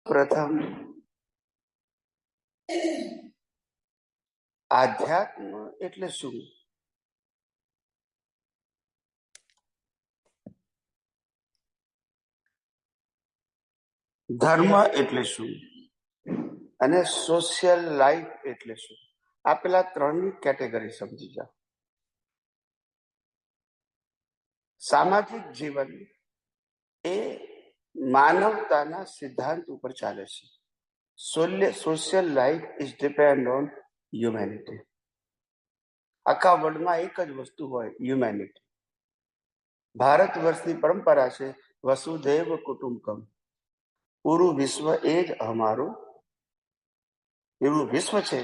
પ્રથમ આધ્યાત્મ એટલે શું? ધર્મ એટલે શું અને સોશિયલ લાઈફ એટલે શું? આ પેલા ત્રણની કેટેગરી સમજી જાઓ. સામાજિક જીવન એ માનવતાના સિદ્ધાંત ઉપર ચાલે છે. Social life is depend on humanity. આખા વર્લ્ડમાં એક જ વસ્તુ હોય, હ્યુમેનિટી. ભારત વર્ષની પરંપરા છે વસુધૈવ કુટુંબકમ. પૂરું વિશ્વ એ જ અમારું, એવું વિશ્વ છે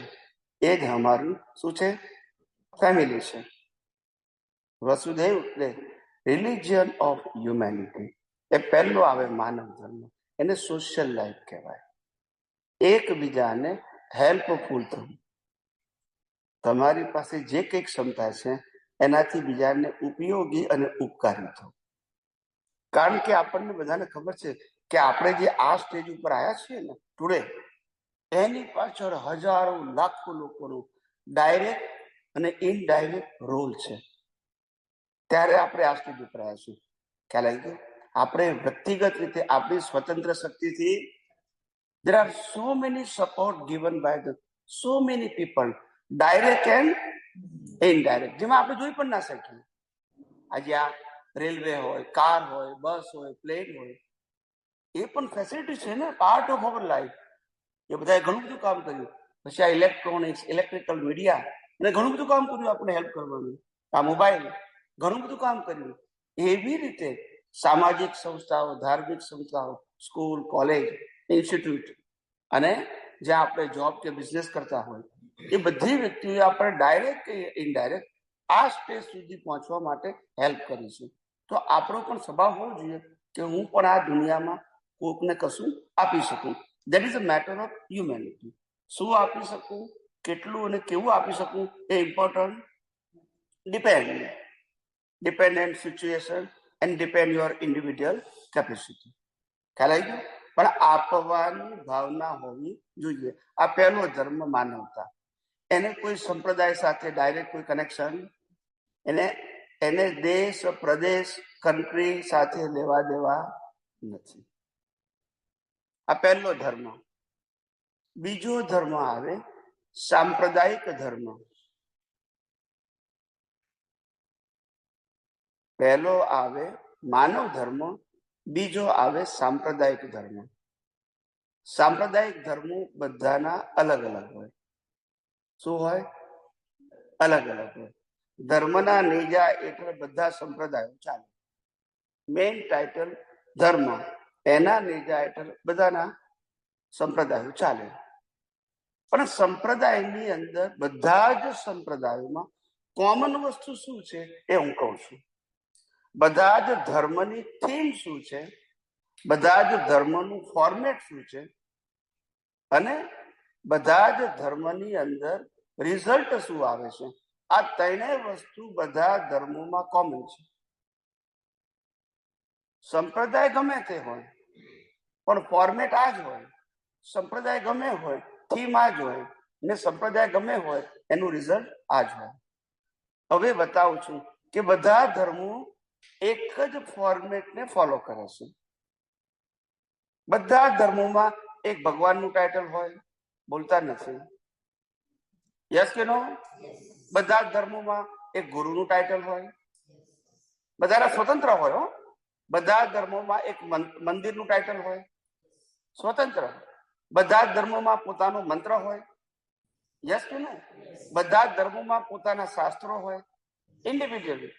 એ જ અમારું શું છે? ફેમિલી છે. વસુધૈવ એટલે રિલિજિયન ઓફ હ્યુમેનિટી. એ પહેલો આવે માનવ ધર્મ, એને સોશિયલ લાઈફ કહેવાય. એકબીજાને હેલ્પફુલ થવું. તમારી પાસે જે કંઈક ક્ષમતા છે એનાથી બીજાને ઉપયોગી અને ઉપકારી થવું. કારણ કે આપણને બધાને ખબર છે કે આપણે જે આ સ્ટેજ ઉપર આવ્યા છીએ ને ટુડે, એની પાછળ હજારો લાખો લોકોનો ડાયરેક્ટ અને ઇનડાયરેક્ટ રોલ છે. ત્યારે આપણે આ સ્ટેજ ઉપર આવ્યા છીએ. ખ્યાલ આવી ગયો? આપણે વ્યક્તિગત રીતે આપણી સ્વતંત્ર શક્તિથી there are so many support given by the so many people, direct and indirect, જેમાં આપણે જોઈ પણ ના શકીએ. આજે આ રેલવે હોય, કાર હોય, બસ હોય, પ્લેન હોય, એ પણ ફેસિલિટી છે ને, પાર્ટ ઓફ અવર લાઈફ. એ બધાએ ઘણું બધું કામ કર્યું. પછી આ ઇલેક્ટ્રોનિક્સ, ઇલેક્ટ્રિકલ મીડિયા અને ઘણું બધું કામ કર્યું આપણે હેલ્પ કરવાનું. આ મોબાઈલ ઘણું બધું કામ કર્યું. એવી રીતે સામાજિક સંસ્થાઓ, ધાર્મિક સંસ્થાઓ, સ્કૂલ, કોલેજ, ઇન્સ્ટિટ્યૂટ અને જ્યાં આપણે જોબ કે બિઝનેસ કરતા હોય, એ બધી વ્યક્તિઓએ આપણે ડાયરેક્ટ કે ઇનડાયરેક્ટ આ સ્ટેજ સુધી પહોંચવા માટે હેલ્પ કરીશું. તો આપણો પણ સ્વભાવ હોવો જોઈએ કે હું પણ આ દુનિયામાં કોકને કશું આપી શકું. That is a matter of humanity. શું આપી શકું, કેટલું અને કેવું આપી શકું એ important dependent situation and depend your individual capacity. ખ્યાલ આવી ગયો? પણ આપવાની ભાવના હોવી જોઈએ. આ પહેલો ધર્મ, માનવતા. એને કોઈ સંપ્રદાય સાથે ડાયરેક્ટ કોઈ કનેક્શન, એને દેશ, પ્રદેશ, કન્ટ્રી સાથે લેવા દેવા નથી. આ પહેલો ધર્મ. બીજો ધર્મ આવે સાંપ્રદાયિક ધર્મ. પહેલો આવે માનવ ધર્મ, બીજો આવે સાંપ્રદાયિક ધર્મ. સાંપ્રદાયિક ધર્મો બધાના અલગ અલગ હોય. શું હોય? અલગ અલગ હોય. ધર્મના નેજા એટલે બધા સંપ્રદાયો ચાલે. મેઇન ટાઇટલ ધર્મ, એના નેજા હેઠળ બધાના સંપ્રદાયો ચાલે. પણ સંપ્રદાયની અંદર બધા જ સંપ્રદાયોમાં કોમન વસ્તુ શું છે એ હું કહું છું. બધા જ ધર્મની થીમ શું છે, બધા જ ધર્મનું ફોર્મેટ શું છે, અને બધા જ ધર્મની અંદર રિઝલ્ટ શું આવે છે. આ ત્રણેય વસ્તુ બધા ધર્મોમાં કોમન છે. સંપ્રદાય ગમે તે હોય પણ ફોર્મેટ આ જ હોય. સંપ્રદાય ગમે હોય, થીમ આ જ હોય, ને સંપ્રદાય ગમે હોય એનું રિઝલ્ટ આ જ હોય. હવે બતાવું છું કે બધા ધર્મો એક જ ફોર્મેટને ફોલો કરે છે. બધા ધર્મોમાં એક ભગવાનનું ટાઇટલ હોય, બોલતા નથી. યસ કે નો? બધા ધર્મોમાં એક ગુરુનું ટાઇટલ હોય. બધાના સ્વતંત્ર હોય. બધા ધર્મોમાં એક મંદિરનું ટાઇટલ હોય, સ્વતંત્ર. બધા ધર્મોમાં પોતાનો મંત્ર હોય. યસ કે નો? બધા ધર્મોમાં પોતાના શાસ્ત્રો હોય, ઇન્ડિવિજ્યુઅલી.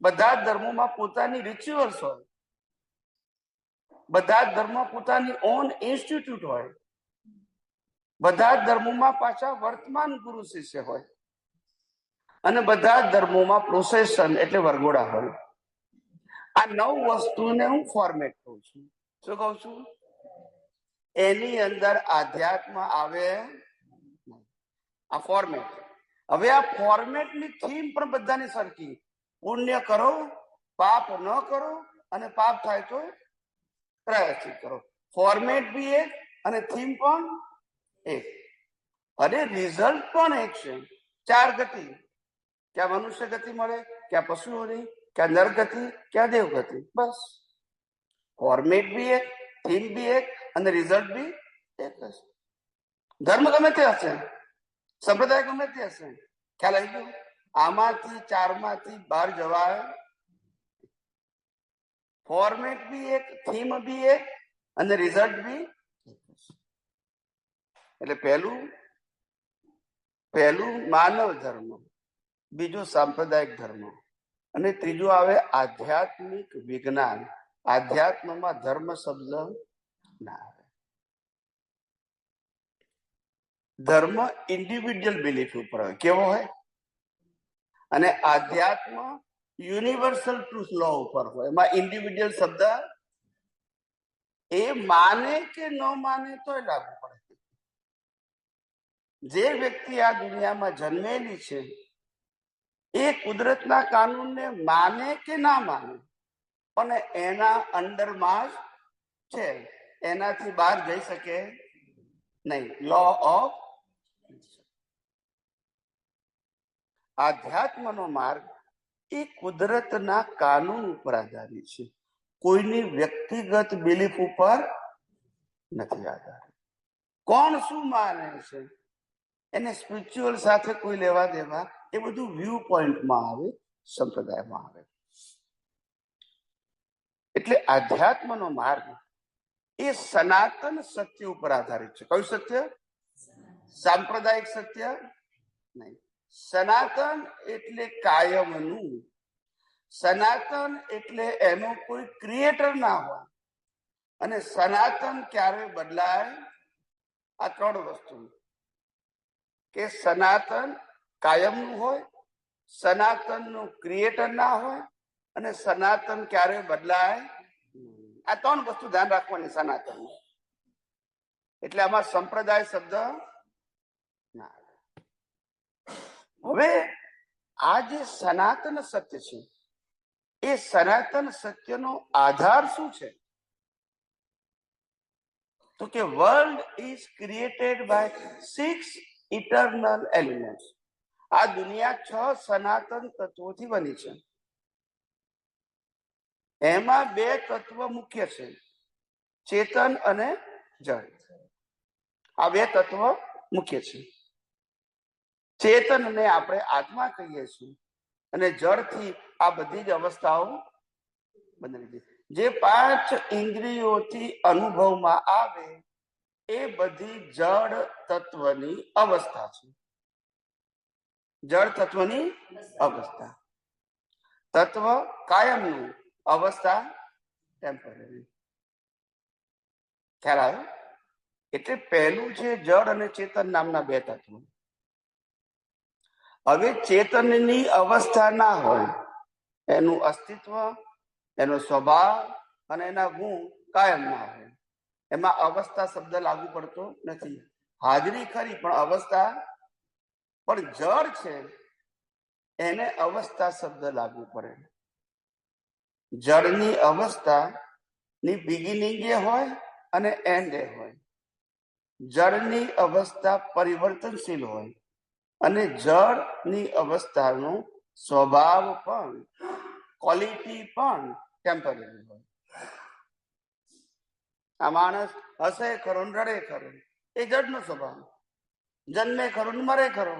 બધા ધર્મોમાં પોતાની રિચ્યુઅલ્સ હોય. બધા ધર્મમાં પોતાની ઓન ઇન્સ્ટિટ્યૂટ હોય. બધા ધર્મોમાં પાછા વર્તમાન ગુરુ શિષ્ય હોય. અને બધા ધર્મોમાં પ્રોસેશન એટલે વરઘોડા હોય. આ 9 વસ્તુને હું ફોર્મેટ કહું છું. શું કહું છું? એની અંદર આધ્યાત્મ આવે, આ ફોર્મેટ. હવે આ ફોર્મેટની થીમ પણ બધાની સરખી. પુણ્ય કરો, પાપ ન કરો, અને પાપ થાય તો પ્રાયશ્ચિત કરો. ફોર્મેટ બી એક, અને થીમ પણ એક, અને રિઝલ્ટ પણ એક છે. 4 ગતિ, ક્યાં મનુષ્ય ગતિ મળે, ક્યાં પશુઓની, ક્યાં નરગતિ, ક્યાં દેવગતિ. બસ ફોર્મેટ બી એક, થીમ બી એક, અને રિઝલ્ટ બી એક જ. ધર્મ ગમે તે હશે, સંપ્રદાય ગમે તે હશે, ખ્યાલ આવી ગયો? આમાંથી 4 માંથી બહાર જવાય. ફોર્મેટ બી એક, થીમ બી એક, અને રિઝલ્ટ બી એક. એટલે પહેલું માનવ ધર્મ, બીજું સાંપ્રદાયિક ધર્મ, અને ત્રીજું આવે આધ્યાત્મિક વિજ્ઞાન. આધ્યાત્મમાં ધર્મ શબ્દ ના આવે. ધર્મ ઇન્ડિવિડ્યુઅલ બિલીફ ઉપર હોય, કેવો હોય? અને આધ્યાત્મ યુનિવર્સલ ટ્રુથ લો ઉપર હોય. એમાં ઇન્ડિવિડ્યુઅલ શબ્દ એ માને કે ન માને તોય લાગુ પડે. જે વ્યક્તિ આ દુનિયામાં જન્મેલી છે એ કુદરતના કાનૂનને માને કે ના માને, પણ એના અંડરમાં જ છે, એનાથી બહાર જઈ શકે નહીં. લો ઓફ આધ્યાત્મનો માર્ગ એ કુદરતના કાનૂન ઉપર આધારિત છે, કોઈની વ્યક્તિગત બિલીફ ઉપર નથી આધારિત. કોણ શું માને છે એને સ્પિરિચ્યુઅલ સાથે કોઈ લેવા દેવા, એ બધું વ્યૂ પોઈન્ટમાં આવે, સંપ્રદાયમાં આવે. એટલે આધ્યાત્મનો માર્ગ એ સનાતન સત્ય ઉપર આધારિત છે. કયું સત્ય? સાંપ્રદાયિક સત્ય નહીં. સનાતન એટલે કાયમનું. સનાતન એટલે એનો કોઈ ક્રિએટર ના હોય, અને સનાતન ક્યારે બદલાય? આ 3 વસ્તુ, કે સનાતન કાયમનું હોય, સનાતનનું ક્રિએટર ના હોય, અને સનાતન ક્યારે બદલાય. આ 3 વસ્તુ ધ્યાન રાખવાની સનાતન. એટલે આમાં સંપ્રદાય શબ્દ ના. હવે આ જે સનાતન સત્ય છે એ સનાતન સત્યનો આધાર શું છે? તો કે world is created by 6 eternal elements. આ દુનિયા 6 સનાતન તત્વોથી બની છે. એમાં 2 તત્વ મુખ્ય છે, ચેતન અને જળ. આ 2 તત્વ મુખ્ય છે. ચેતનને આપણે આત્મા કહીએ છીએ, અને જળથી આ બધી જ અવસ્થાઓ બનેલી છે. જે 5 ઇન્દ્રિયોથી અનુભવમાં આવે એ બધી જળ તત્વની અવસ્થા છે. જળ તત્વની અવસ્થા. તત્વ કાયમનું, અવસ્થા ટેમ્પરરી. ખ્યાલ આવ્યો? એટલે પહેલું છે જળ અને ચેતન નામના 2 તત્વો. હવે ચેતનની અવસ્થા ના હોય, એનું અસ્તિત્વ, એનો સ્વભાવ અને એના ગુણ કાયમ ના હોય. એમાં અવસ્થા શબ્દ લાગુ પડતો નથી. હાજરી ખરી પણ અવસ્થા. પણ જળ છે એને અવસ્થા શબ્દ લાગુ પડે. જળની અવસ્થા ની બિગિનિંગ એ હોય અને એન્ડ એ હોય. જળની અવસ્થા પરિવર્તનશીલ હોય, અને જળની અવસ્થાનો સ્વભાવ પણ, ક્વોલિટી પણ ટેમ્પરરી હોય. આ માણસ હસે ખરો, રડે ખરો, એ જળનો સ્વભાવ. જન્મે ખરો, મરે ખરો,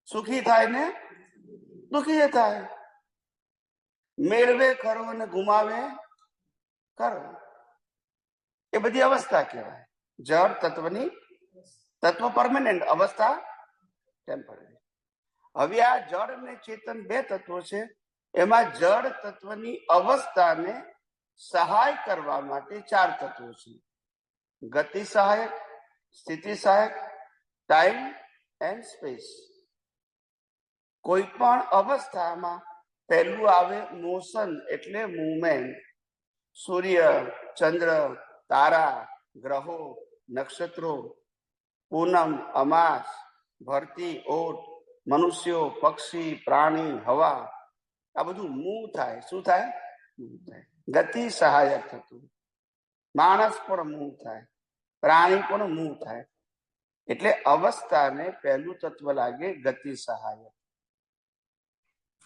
સુખી થાય ને દુખી થાય, મેળવે ખરો અને ગુમાવે ખરો. એ બધી અવસ્થા કહેવાય. જળ તત્વની, તત્વ પરમેનન્ટ, અવસ્થા ટેમ્પરરી. હવે આ જળ અને ચેતન 2 તત્વો છે. એમાં જળ તત્વની અવસ્થાને સહાય કરવા માટે 4 તત્વો છે. ગતિ સહાયક, સ્થિતિ સહાયક, ટાઈમ એન્ડ સ્પેસ. કોઈ પણ અવસ્થામાં પહેલું આવે મોશન, એટલે મૂવમેન્ટ. સૂર્ય, ચંદ્ર, તારા, ગ્રહો, નક્ષત્રો, પૂનમ, અમાસ, ભરતી, ઓટ, મનુષ્યો, પક્ષી, પ્રાણી, હવા, આ બધું મૂવ થાય. શું થાય? મૂવ થાય. ગતિ સહાયક થતું. માણસ પણ મૂવ થાય. પ્રાણી પણ મૂવ થાય. એટલે અવસ્થાને પહેલું તત્વ લાગે ગતિ સહાયક,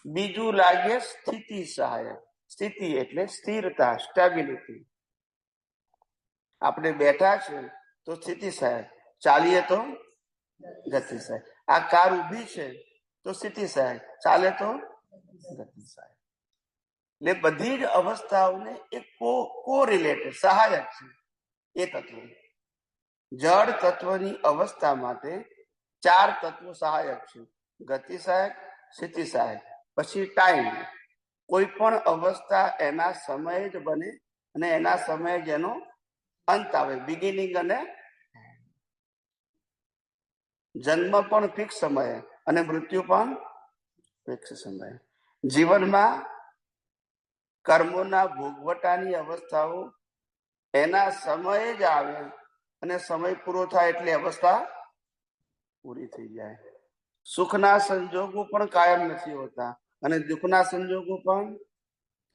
બીજું લાગે સ્થિતિ સહાયક. સ્થિતિ એટલે સ્થિરતા, સ્ટેબિલિટી. આપણે બેઠા છે તો સ્થિતિ સહાયક, ચાલીએ તો ગતિ સહાયક. આ કાર ઊભી છે તો સ્થિતિ સહાયક, ચાલે તો ગતિ સહાયક. એટલે બધી જ અવસ્થાઓને એક કોરિલેટેડ સહાયક છે એ તત્વ. જળ તત્વની અવસ્થા માટે 4 તત્વો સહાયક છે: ગતિ સહાયક, સ્થિતિ સહાયક, પછી ટાઈમ. કોઈ પણ અવસ્થા એના સમયે જ બને અને એના સમયે જ એનો અંત આવે, બિગિનિંગ અને જન્મ પણ ફિક્સ સમયે અને મૃત્યુ પણ ફિક્સ સમયે. જીવનમાં કર્મોના ભોગવટાની અવસ્થાઓ એના સમયે જ આવે અને સમય પૂરો થાય એટલે અવસ્થા પૂરી થઈ જાય. સુખના સંજોગો પણ કાયમ નથી હોતા અને દુઃખના સંજોગો પણ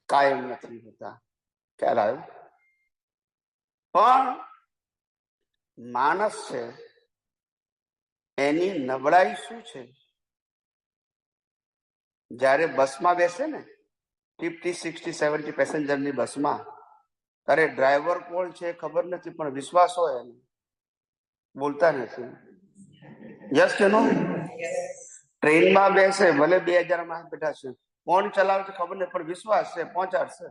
કાયમ નથી હોતા. ખ્યાલ આવ્યો? પણ માણસ છે એની નબળાઈ શું છે? જ્યારે બસમાં બેસે ને 50, 60, 70 પેસેન્જરની બસમાં, અરે ડ્રાઈવર કોણ છે ખબર નથી પણ વિશ્વાસ હોય એને, બોલતા નથી. યસ કે નો? ટ્રેનમાં બેસે, ભલે 2000 માણસ બેઠા છે, કોણ ચલાવે છે ખબર નહીં પણ વિશ્વાસ છે પહોંચાડશે.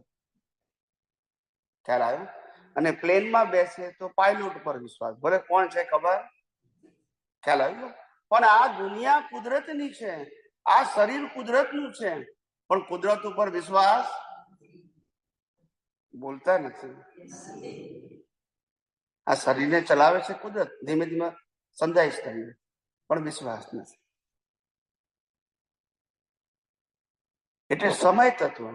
ખ્યાલ આવ્યો? અને પ્લેનમાં બેસે તો પાયલોટ પર વિશ્વાસ, ભલે કોણ છે ખબર. ખ્યાલ આવ્યો? પણ આ દુનિયા કુદરતની છે, આ શરીર કુદરતનું છે, પણ કુદરત ઉપર વિશ્વાસ બોલતા નથી. આ શરીરને ચલાવે છે કુદરત, ધીમે ધીમે સમજાઈશ તમને, પણ વિશ્વાસ નથી. એટલે સમય તત્વ.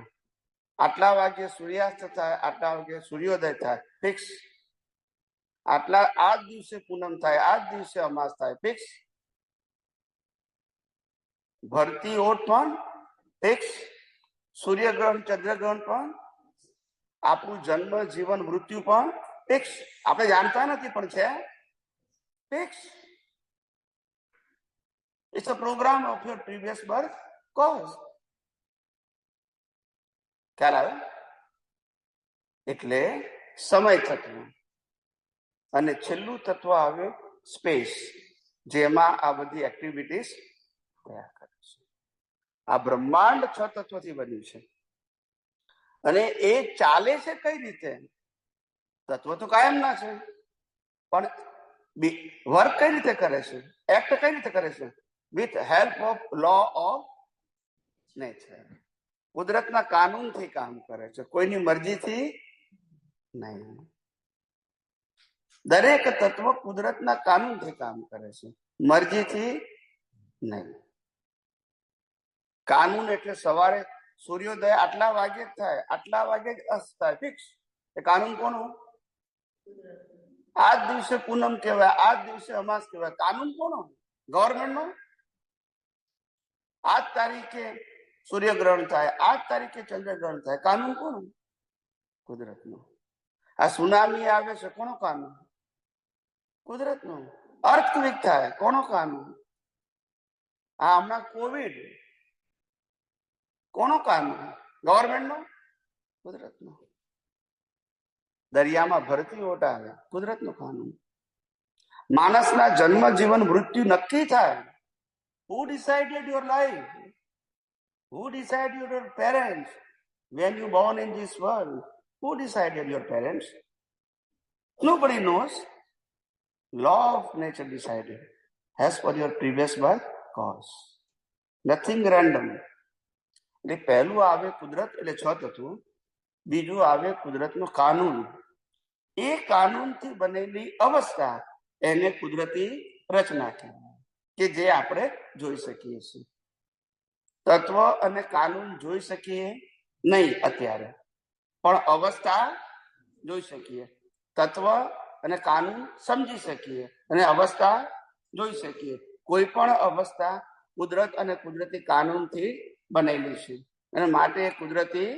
આટલા વાગે સૂર્યાસ્ત થાય, આટલા વાગે સૂર્યોદય થાય, ફિક્સ. આટલા આ જ દિવસે પૂનમ થાય, આ જ દિવસે અમાસ થાય, ફિક્સ. ભરતી ઓટ પણ ફિક્સ, સૂર્યગ્રહણ ચંદ્રગ્રહણ પણ, આપણું જન્મ જીવન મૃત્યુ પણ ફિક્સ. આપણે જાણતા નથી પણ છે fix. It's a program of your previous birth cause. ખ્યાલ આવે? એટલે સમય તત્વ. અને છેલ્લું તત્વ આવે સ્પેસ, જેમાં આ બધી એક્ટિવિટીઝ થયા કરે છે. આ બ્રહ્માંડ 6 તત્વથી બન્યું છે અને એ ચાલે છે કઈ રીતે? તત્વ તો કાયમ ના છે, પણ વર્ક કઈ રીતે કરે છે, એક્ટ કઈ રીતે કરે છે? With help of law of nature. કુદરતના કાનૂનથી કામ કરે છે, કોઈની મરજીથી નહીં. દરેક તત્વ કુદરતના કાનૂનથી કામ કરે છે, મરજીથી નહીં. કાનૂન એટલે સવારે સૂર્યોદય આટલા વાગે જ થાય, આટલા વાગે જ અસ્ત થાય, ફિક્સ. એ કાનૂન કોનો? આ જ દિવસે પૂનમ કહેવાય, આ જ દિવસે અમાસ કહેવાય, કાનૂન કોનો? ગવર્મેન્ટનો. આ જ તારીખે સૂર્યગ્રહણ થાય, આ જ તારીખે ચંદ્રગ્રહણ થાય, કાનૂન કોનો? કુદરતનો. આ સુનામી આવે છે, કોનો કાનૂન? કુદરતનો. અર્થક્વેક થાય, કોનો કાનૂન? આ હમણાં કોવિડ, કોનો કાનૂન? ગવર્મેન્ટનો? કુદરતનો. દરિયામાં ભરતી ઓટ આવે, કુદરતનો કાનૂન. માણસના જન્મ જીવન મૃત્યુ નક્કી થાય. Who decided your life? Who decided your parents when you born in this world? Who decided your parents? Nobody knows. Law of nature decided as per your previous birth cause. Nothing random. એટલે પહેલું આવે કુદરત એટલે 6 તત્વો, બીજું આવે કુદરતનો કાનૂન. એ કાનૂનથી બનેલી અવસ્થા એને કુદરતી રચના કહેવાય, કે જે આપણે જોઈ શકીએ છીએ. તત્વ અને કાનૂન જોઈ શકીએ નહીં અત્યારે, પણ અવસ્થા જોઈ શકીએ. તત્વ અને કાનૂન સમજી શકીએ અને અવસ્થા જોઈ શકીએ. કોઈ પણ અવસ્થા કુદરત અને કુદરતી કાનૂનથી બનેલી છે અને માટે કુદરતી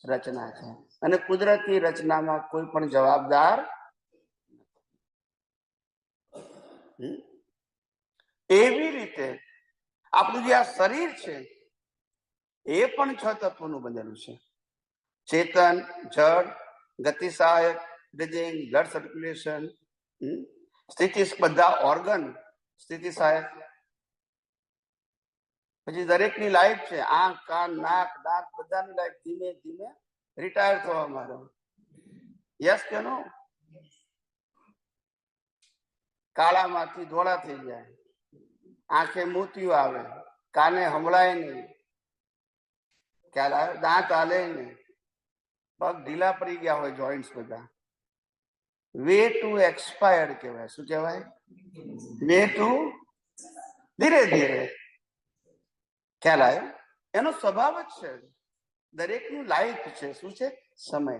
રચના છે. અને કુદરતી રચનામાં કોઈ પણ જવાબદાર એવી રીતે આપણું જે આ શરીર છે એ પણ 6 તત્વોનું બનેલું છે. ચેતન, જળ, ગતિ સહાયક, બ્રીધિંગ, બ્લડ સર્ક્યુલેશન, સ્થિતિ, બધા ઓર્ગન સ્થિતિ સહાયક. પછી દરેકની લાઈફ છે, આંખ, કાન, નાક, દાંત, બધાની લાઈફ ધીમે ધીમે રિટાયર થવા માંડે. યસ કે નો? કાળામાંથી ધોળા થઈ જાય, આંખે મોતિયું આવે, કાને સંભળાય નહીં, ખ્યાલ આવે, દાંત હાલે નહીં, પગ ઢીલા પડી ગયા હોય, જોઈન્ટ્સ બધા. વે ટુ એક્સપાયર્ડ કહેવાય. શું કહેવાય? વે ટુ ધીરે ધીરે. ખ્યાલ આવ્યો? એનો સ્વભાવ જ છે. દરેકનું લાઈફ છે. શું છે? સમય.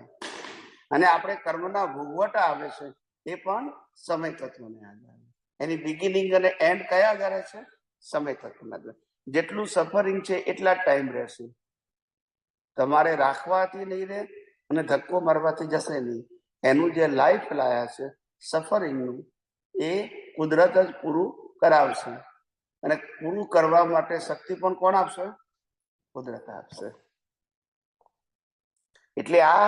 અને આપણે કર્મના ભોગવટા આવે છે એ પણ સમય તત્વને આધારે. એની બિગિનિંગ અને એન્ડ કયા આધારે છે? સમય તત્વના આધારે. જેટલું સફરિંગ છે એટલા ટાઈમ રહેશે. તમારે રાખવાથી નહીં રહે અને ધક્કો મારવાથી જશે નહીં. એનું જે લાઈફ લાયા છે સફરિંગનું, એ કુદરત જ પૂરું કરાવશે. અને પૂરું કરવા માટે શક્તિ પણ કોણ આપશે? કુદરત આપશે. એટલે આ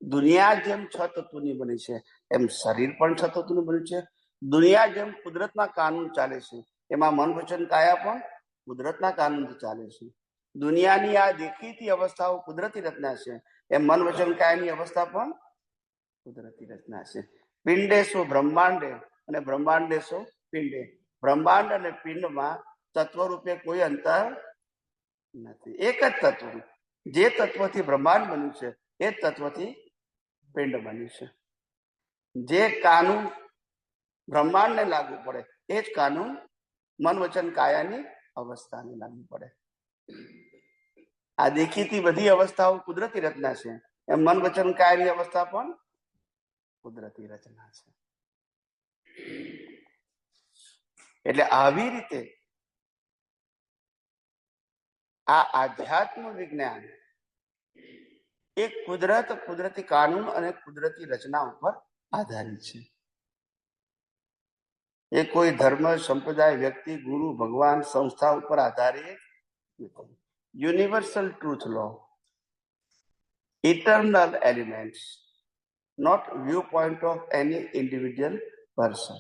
દુનિયા જેમ 6 તત્વોની બની છે એમ શરીર પણ 6 તત્વોનું બન્યું છે. દુનિયા જેમ કુદરતના કાનૂન ચાલે છે એમાં મન, વચન, કાયા પણ કુદરતના કાનૂનથી ચાલે છે. દુનિયાની આ દેખીતી અવસ્થાઓ કુદરતી રચના છે, એમ મન, વચન, કાયાની અવસ્થા પણ કુદરતી રચના છે. પિંડેશો બ્રહ્માંડે અને બ્રહ્માંડેશો પિંડે. બ્રહ્માંડ અને પિંડમાં તત્વ રૂપે કોઈ અંતર નથી. એક જ તત્વ. જે તત્વથી બ્રહ્માંડ બન્યું છે એ તત્વથી પિંડ બન્યું છે. જે કાનૂન બ્રહ્માંડને લાગુ પડે એ જ કાનૂન મન, વચન, કાયાની અવસ્થાને લાગુ પડે. આ દેખીતી બધી અવસ્થાઓ કુદરતી રચના છે, એમ મન, વચન, કાયાની અવસ્થા પણ કુદરતી રચના છે. એટલે આવી રીતે આ આધ્યાત્મ વિજ્ઞાન એ કુદરત, કુદરતી કાનૂન અને કુદરતી રચના ઉપર આધારિત છે. એ કોઈ ધર્મ, સંપ્રદાય, વ્યક્તિ, ગુરુ, ભગવાન, સંસ્થા ઉપર આધારિત નથી. Universal truth law, eternal elements, not view point of any individual person.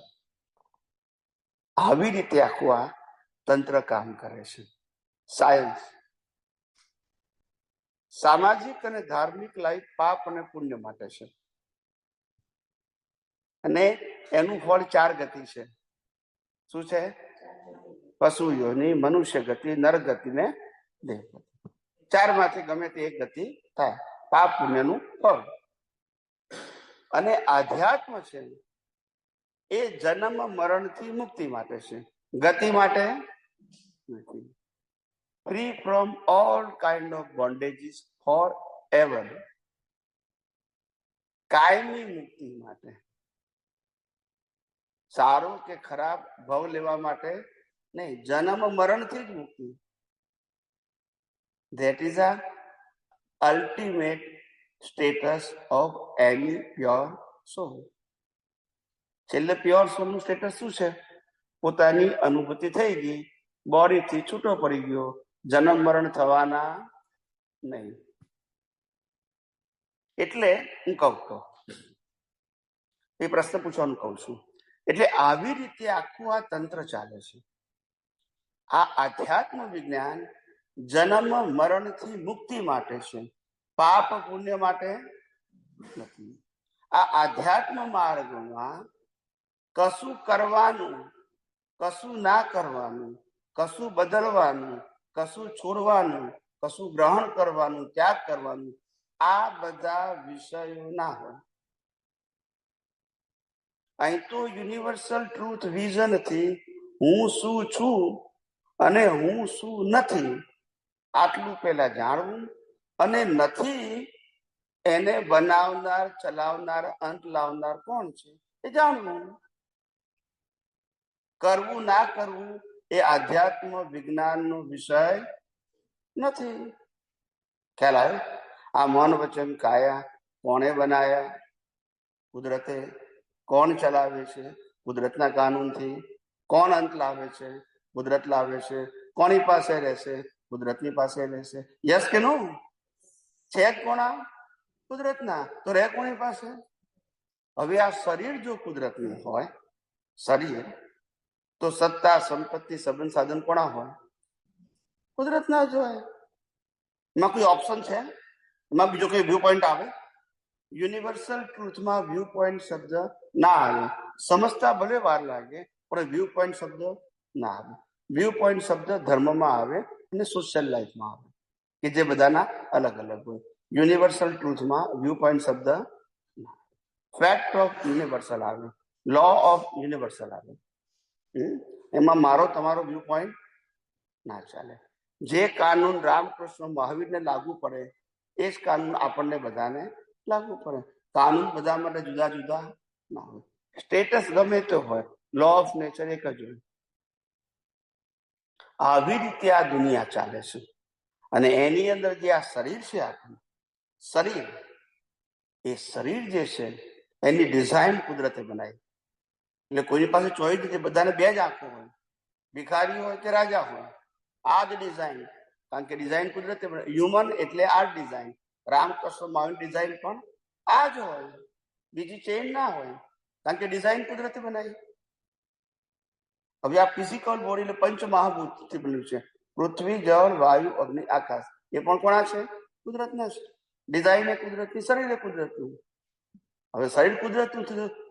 આવી રીતે આખું આ તંત્ર કામ કરે છે. સાયન્સ, સામાજિક અને ધાર્મિક લાઈફ પાપ અને પુણ્ય માટે છે. અને એનું ફળ 4 ગતિ છે. શું છે? પશુ યોની, મનુષ્ય ગતિ, નર ગતિ ને દેવ ગતિ. 4 માંથી ગમે તે એક ગતિ થાય, પાપ પુણ્યનું ફળ. અને આધ્યાત્મ છે એ જન્મ મરણથી મુક્તિ માટે છે, ગતિ માટે નથી. Free from all kind of bondages forever. કાયમી મુક્તિ માટે. સારું કે ખરાબ ભવ લેવા માટે નહીં, જન્મ મરણથી જ મુક્તિ. That is a ultimate status of any pure સોલ. છેલ્લે પ્યોર સોલ નું સ્ટેટસ શું છે? પોતાની અનુભૂતિ થઈ ગઈ, બોડીથી છૂટો પડી ગયો, જન્મ મરણ થવાના નહીં. એટલે હું કહું તો એ પ્રશ્ન પૂછવાનું કહું છું. એટલે આવી રીતે આખું આ તંત્ર ચાલે છે. આ આધ્યાત્મ વિજ્ઞાન જન્મ મરણથી મુક્તિ માટે છે, પાપ પુણ્ય માટે નથી. આ આધ્યાત્મ માર્ગમાં કશું કરવાનું, કશું ના કરવાનું, કશું બદલવાનું, કશું છોડવાનું, કશું ગ્રહણ કરવાનું, ત્યાગ કરવાનું, આ બધા વિષયો ના હોય. અહીં તો યુનિવર્સલ ટ્રુથ વિઝનથી હું શું છું અને હું શું નથી આટલું પહેલા જાણવું, અને નથી એને બનાવનાર, ચલાવનાર, અંત લાવનાર કોણ છે એ જાણવું. કરવું ના કરવું એ આધ્યાત્મ વિજ્ઞાનનો વિષય નથી. ખ્યાલ આવે? આ મન, વચન, કાયા કોણે બનાયા? કુદરતે. કોણ ચલાવે છે? કુદરતના કાનૂનથી. કોણ અંત લાવે છે? કુદરત લાવે છે. કોની પાસે રહેશે? કુદરતની પાસે રહેશે. યસ કે નો? છે કોના? કુદરતના. તો રહે કોની પાસે? હવે આ શરીર જો કુદરતનું હોય, શરીર, તો સત્તા, સંપત્તિ, સંબંધ, સાધન કોના હોય? કુદરતના જ હોય. એમાં કોઈ ઓપ્શન છે? એમાં બીજો કોઈ વ્યૂ પોઈન્ટ આવે? યુનિવર્સલ ટ્રુથમાં વ્યૂ પોઈન્ટ શબ્દ ના આવે. સમજતા ભલે વાર લાગે, પણ વ્યૂ પોઈન્ટ શબ્દ ના આવે. વ્યૂ પોઈન્ટ શબ્દ ધર્મમાં આવે અને સોશિયલ લાઈફમાં આવે, કે જે બધાના અલગ અલગ હોય. યુનિવર્સલ ટ્રુથમાં વ્યૂ પોઈન્ટ શબ્દ, ફેક્ટ ઓફ યુનિવર્સલ આવે, લો ઓફ યુનિવર્સલ આવે. એમાં મારો તમારો વ્યૂ પોઈન્ટ ના ચાલે. જે કાનૂન રામકૃષ્ણ મહાવીરને લાગુ પડે એ જ કાનૂન આપણને બધાને લાગુ પડે. કાનૂન બધા માટે જુદા જુદા ના હોય. સ્ટેટસ ગમે તે હોય, લો ઓફ નેચર એક જ હોય. આવી રીતે આ દુનિયા ચાલે છે. અને એની અંદર જે આ શરીર છે, આપણું શરીર, એ શરીર જે છે એની ડિઝાઇન કુદરતે બનાવી. એટલે કોઈની પાસે ચોઈસ નથી, બધાને બે જ આંખો હોય, ભિખારી હોય કે રાજા હોય. આ જ ડિઝાઇન, કારણ કે ડિઝાઇન કુદરતે બનાવી. હ્યુમન એટલે આ જ ડિઝાઇન. રામકૃષ્ણ મહાવીર ડિઝાઇન પણ આ જ હોય, બીજી ચેન્જ ના હોય, કારણ કે ડિઝાઇન કુદરતે બનાવી. હવે આ ફિઝિકલ બોડી એટલે પંચ મહાભૂતથી બન્યું છે. પૃથ્વી, જળ, વાયુ, અગ્નિ, આકાશ. એ પણ કોના છે? કુદરતના છે. ડિઝાઇન એ કુદરતની, શરીર એ કુદરતનું. હવે શરીર કુદરતનું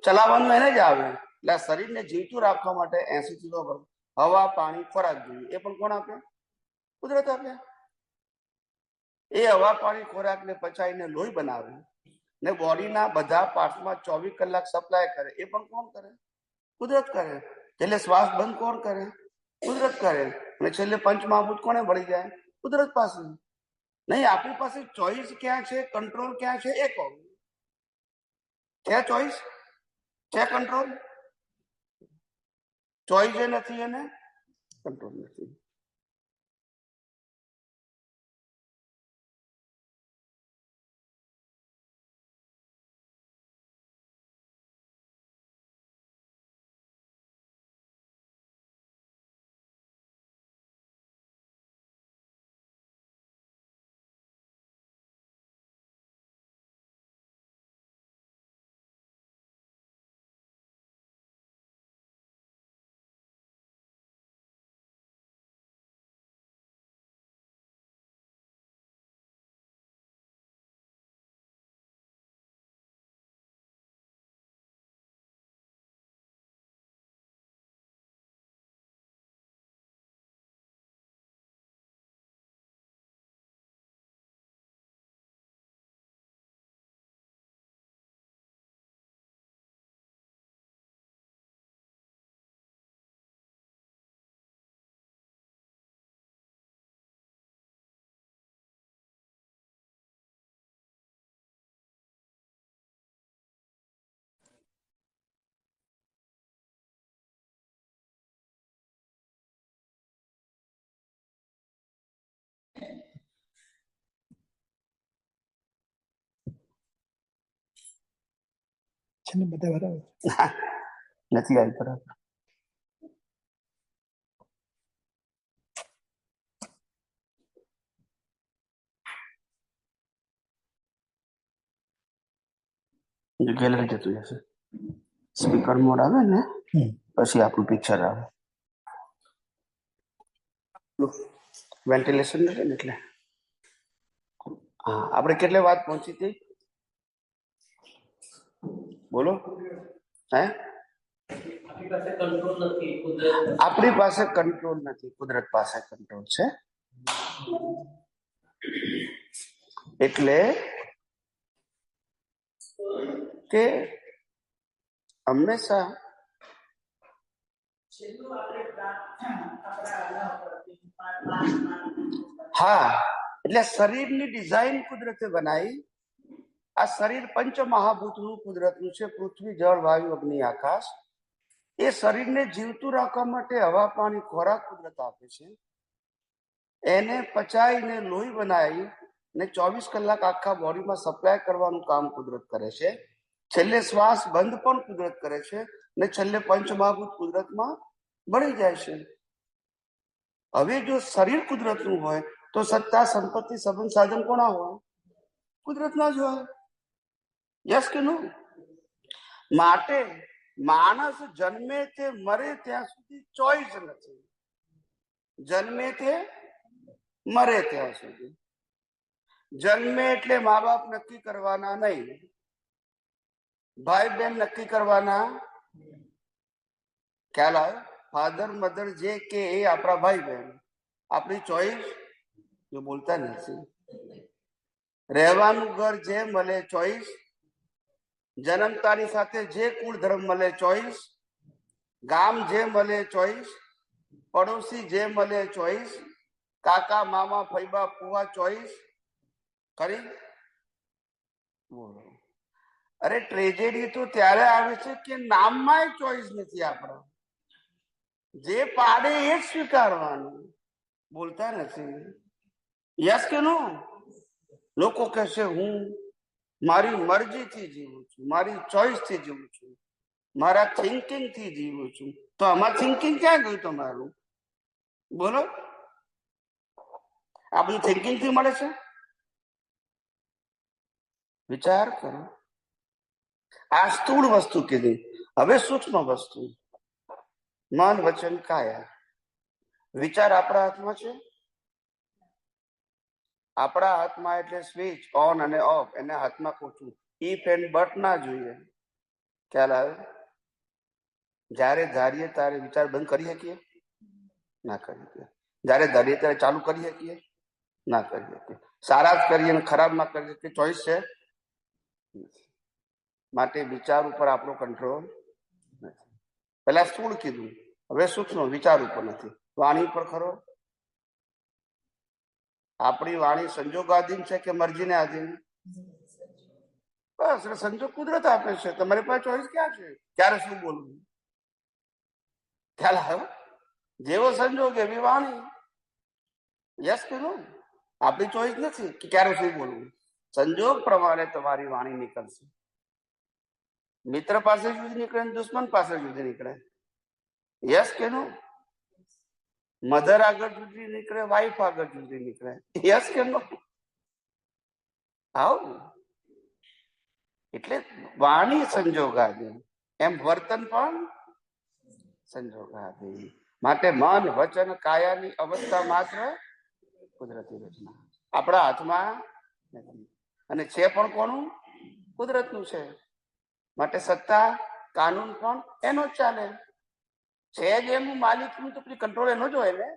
ચલાવવાનું એને જ આવે. એટલે આ શરીરને જીવતું રાખવા માટે 80 હવા, પાણી, ખોરાક જોઈએ. એ પણ કોણ આપે? કુદરત આપે. એ હવા, પાણી, ખોરાકને પચાવીને લોહી બનાવે ને બોડીના બધા પાર્ટમાં 24 કલાક સપ્લાય કરે. એ પણ કોણ કરે? કુદરત કરે. એટલે શ્વાસ બંધ કોણ કરે? કુદરત કરે. અને છેલ્લે પંચમહાભૂત કોને વળી જાય? કુદરત પાસે. નહીં, આપણી પાસે ચોઈસ ક્યાં છે, કંટ્રોલ ક્યાં છે એ કહું. છે ચોઈસ? છે કંટ્રોલ? ચોઈસ એ નથી અને કંટ્રોલ નથી. બધા બરાબર નથી આવી બરાબર. ગેલેરી જતું જશે. સ્પીકર મોડ આવે ને પછી આપણું પિક્ચર આવે. વેન્ટિલેશન નથી ને એટલે. હા, આપણે કેટલે વાત પહોંચી હતી? બોલો. હે? આપણી પાસે કંટ્રોલ નથી, કુદરત પાસે કંટ્રોલ છે. એટલે કે હંમેશા હા, એટલે શરીરની ડિઝાઇન કુદરતે બનાવી. આ શરીર પંચ મહાભૂતનું કુદરતનું છે. પૃથ્વી, જળ, વાયુ, અગ્નિ, આકાશ. એ શરીરને જીવતું રાખવા માટે હવા, પાણી, ખોરાક કુદરત આપે છે. એને પચાવીને લોહી બનાવી ને 24 કલાક આખા બોડીમાં સપ્લાય કરવાનું કામ કુદરત કરે છે. છેલ્લે શ્વાસ બંધ પણ કુદરત કરે છે ને છેલ્લે પંચમહાભૂત કુદરતમાં ભળી જાય છે. હવે જો શરીર કુદરતનું હોય તો સત્તા, સંપત્તિ, સંબંધ, સાધન કોના હોય? કુદરતના જ હોય. યસ કે નો? માટે માણસ જન્મે તે મરે ત્યાં સુધી ચોઈસ નથી. જન્મે તે મરે ત્યાં સુધી. જન્મે એટલે મા બાપ નક્કી કરવાના નહીં, ભાઈ બહેન નક્કી કરવાના. ખ્યાલ આવે? ફાધર મધર જે કે એ આપણા ભાઈ બહેન, આપણી ચોઈસ જો બોલતા નથી. રહેવાનું ઘર જે મળે ચોઈસ, જન્મતાની સાથે જે કુળ ધર્મ મળે ચોઈસ, ગામ જે મળે ચોઈસ, પડોશી જે મળે ચોઈસ, કાકા મામા ફૈબા ફુવા ચોઈસ. ખરી? અરે ટ્રેજેડી તો ત્યારે આવે છે કે નામમાં ચોઈસ નથી. આપણા જે પાડે એ જ સ્વીકારવાનું. બોલતા નથી. યસ કે નો? લોકો કહેશે હું મારી મરજીથી જીવું છું, મારી ચોઈસ થી જીવું છું, મારા થિંકિંગ થી જીવું છું. તો આમાં થિંકિંગ ક્યાં ગયું તમારું? બોલો. આ બધું થિંકિંગ થી મળે છે? વિચાર કરો. આ સ્થૂળ વસ્તુ કીધી. હવે સૂક્ષ્મ વસ્તુ, મન વચન કાયા. વિચાર આપણા હાથમાં છે. આપણા હાથમાં એટલે સ્વિચ ઓન અને ઓફ, એને હાથમાં પૂછવું. ઇફ એન્ડ બટ ના જોઈએ. ખ્યાલ આવે? જયારે ધારીએ ત્યારે વિચાર બંધ કરી શકીએ? ના કરી શકીએ. જયારે ધારીએ ત્યારે ચાલુ કરી શકીએ? ના કરી શકીએ. સારા જ કરીએ અને ખરાબ ના કરી શકીએ. ચોઈસ છે. માટે વિચાર ઉપર આપણો કંટ્રોલ નથી. પેલા સ્થૂળ કીધું, હવે સૂક્ષ્મ. વિચાર ઉપર નથી, વાણી ઉપર ખરો. આપણી વાણી સંજોગાધીન છે કે મરજીને આધીન? બસ સંજોગ કુદરત આપે છે. તમારી પાસે ચોઈસ ક્યાં છે? ક્યારે શું બોલવું? ખ્યાલ આવ્યો? જેવો સંજોગ એવી વાણી. યસ કે નો? આપણી ચોઈસ નથી કે ક્યારે શું બોલવું. સંજોગ પ્રમાણે તમારી વાણી નીકળશે. મિત્ર પાસે જુદી નીકળે, દુશ્મન પાસે જુદી નીકળે. યસ કે નો? મધર આગળ જુદી નીકળે, વાઈફ આગળ જુદી નીકળે. યસ કે નો? આવું એટલે વાણી સંજોગાધીન, એમ વર્તન પણ સંજોગાધીન. માટે મન વચન કાયાની અવસ્થા માત્ર કુદરતી રચના, આપણા હાથમાં નથી. અને છે પણ કોનું? કુદરતનું છે. માટે સત્તા કાનૂન પણ એનો જ ચાલે છે. જ એનું માલિકનું તો પછી કંટ્રોલ એનો જ હોય ને.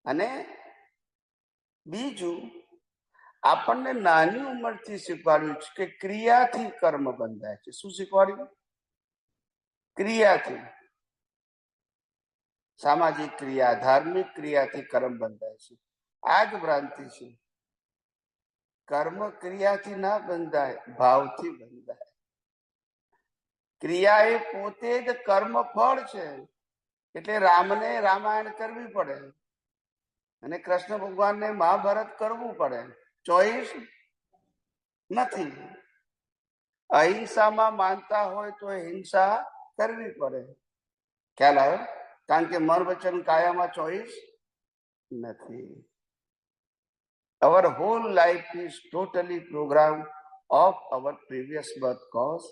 અને બીજું, આપણને નાની ઉંમરથી શીખવાડ્યું છે કે ક્રિયાથી કર્મ બંધાય છે. શું શીખવાડ્યું? ક્રિયાથી. સામાજિક ક્રિયા, ધાર્મિક ક્રિયાથી કર્મ બંધાય છે. આ જ ભ્રાંતિ છે. કર્મ ક્રિયાથી ના બંધાય, ભાવથી બંધાય. ક્રિયા એ પોતે જ કર્મ ફળ છે. એટલે રામને રામાયણ કરવી પડે અને કૃષ્ણ ભગવાનને મહાભારત કરવું પડે. ચોઈસ નથી. અહિંસામાં માનતા હોય તો હિંસા કરવી પડે. ખ્યાલ આવ્યો? કારણ કે મન વચન કાયામાં ચોઈસ નથી. Our whole life is totally programmed of our previous birth cause,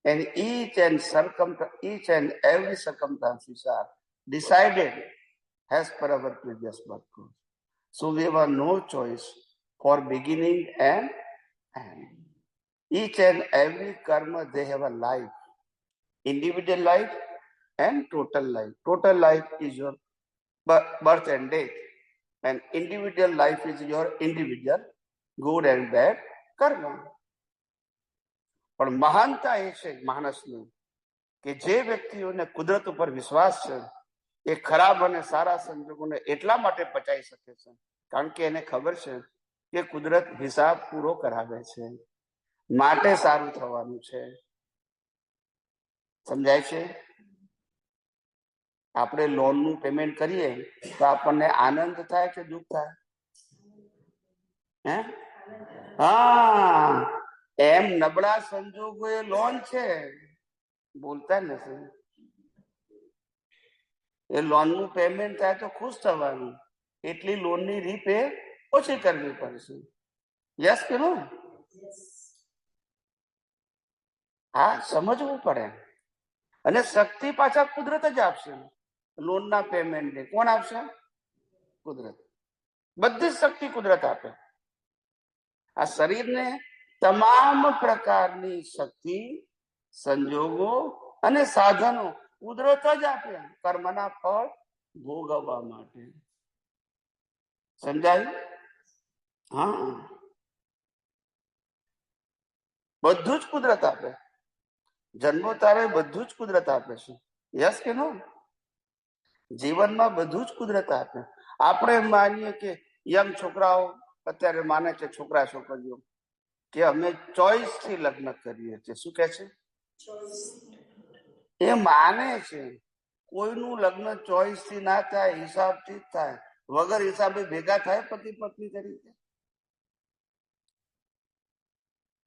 and each and every circumstances are decided as per our previous birth cause. So we have no choice for beginning and end. Each and every karma, they have a life, individual life and total life. Total life is your birth and death, and individual life is your individual good and bad karma. પણ મહાનતા એ છે માણસની કે જે વ્યક્તિઓને કુદરત ઉપર વિશ્વાસ છે એ ખરાબ અને સારા સંજોગોને એટલા માટે પચાવી શકે છે કારણ કે એને ખબર છે કે કુદરત હિસાબ પૂરો કરાવે છે, માટે સારું થવાનું છે. સમજાય છે? આપણે લોનનું પેમેન્ટ કરીએ તો આપણને આનંદ થાય કે દુઃખ થાય? હે? હા, એમ નબળા સંજોગો એ લોન છે, બોલતા નથી. એ લોન નું પેમેન્ટ થાય તો ખુશ થવાનું, એટલી લોન ની રીપે ઓછી કરવી પડશે. યસ કે નો? હા, સમજવું પડે. અને શક્તિ પાછા કુદરત જ આપશે. લોન ના પેમેન્ટ ને કોણ આપશે? કુદરત. બધી શક્તિ કુદરત આપે. આ શરીરને તમામ પ્રકારની શક્તિ, સંજોગો અને સાધનો કુદરત જ આપે કર્મના ફળ ભોગવવા માટે. સમજાયું? હા, બધું જ કુદરત આપે. જન્મો તારે બધું જ કુદરત આપે છે. યસ કે નો? જીવનમાં બધું જ કુદરત આપે. આપણે માનીએ કે યંગ છોકરાઓ અત્યારે માને છે, છોકરા છોકરીઓ, કે અમે ચોઈસ થી લગ્ન કરીએ છીએ. શું કે છે? એ માને છે. કોઈનું લગ્ન ચોઈસ થી ના થાય, હિસાબથી જ થાય. વગર હિસાબે ભેગા થાય પતિ પત્ની તરીકે?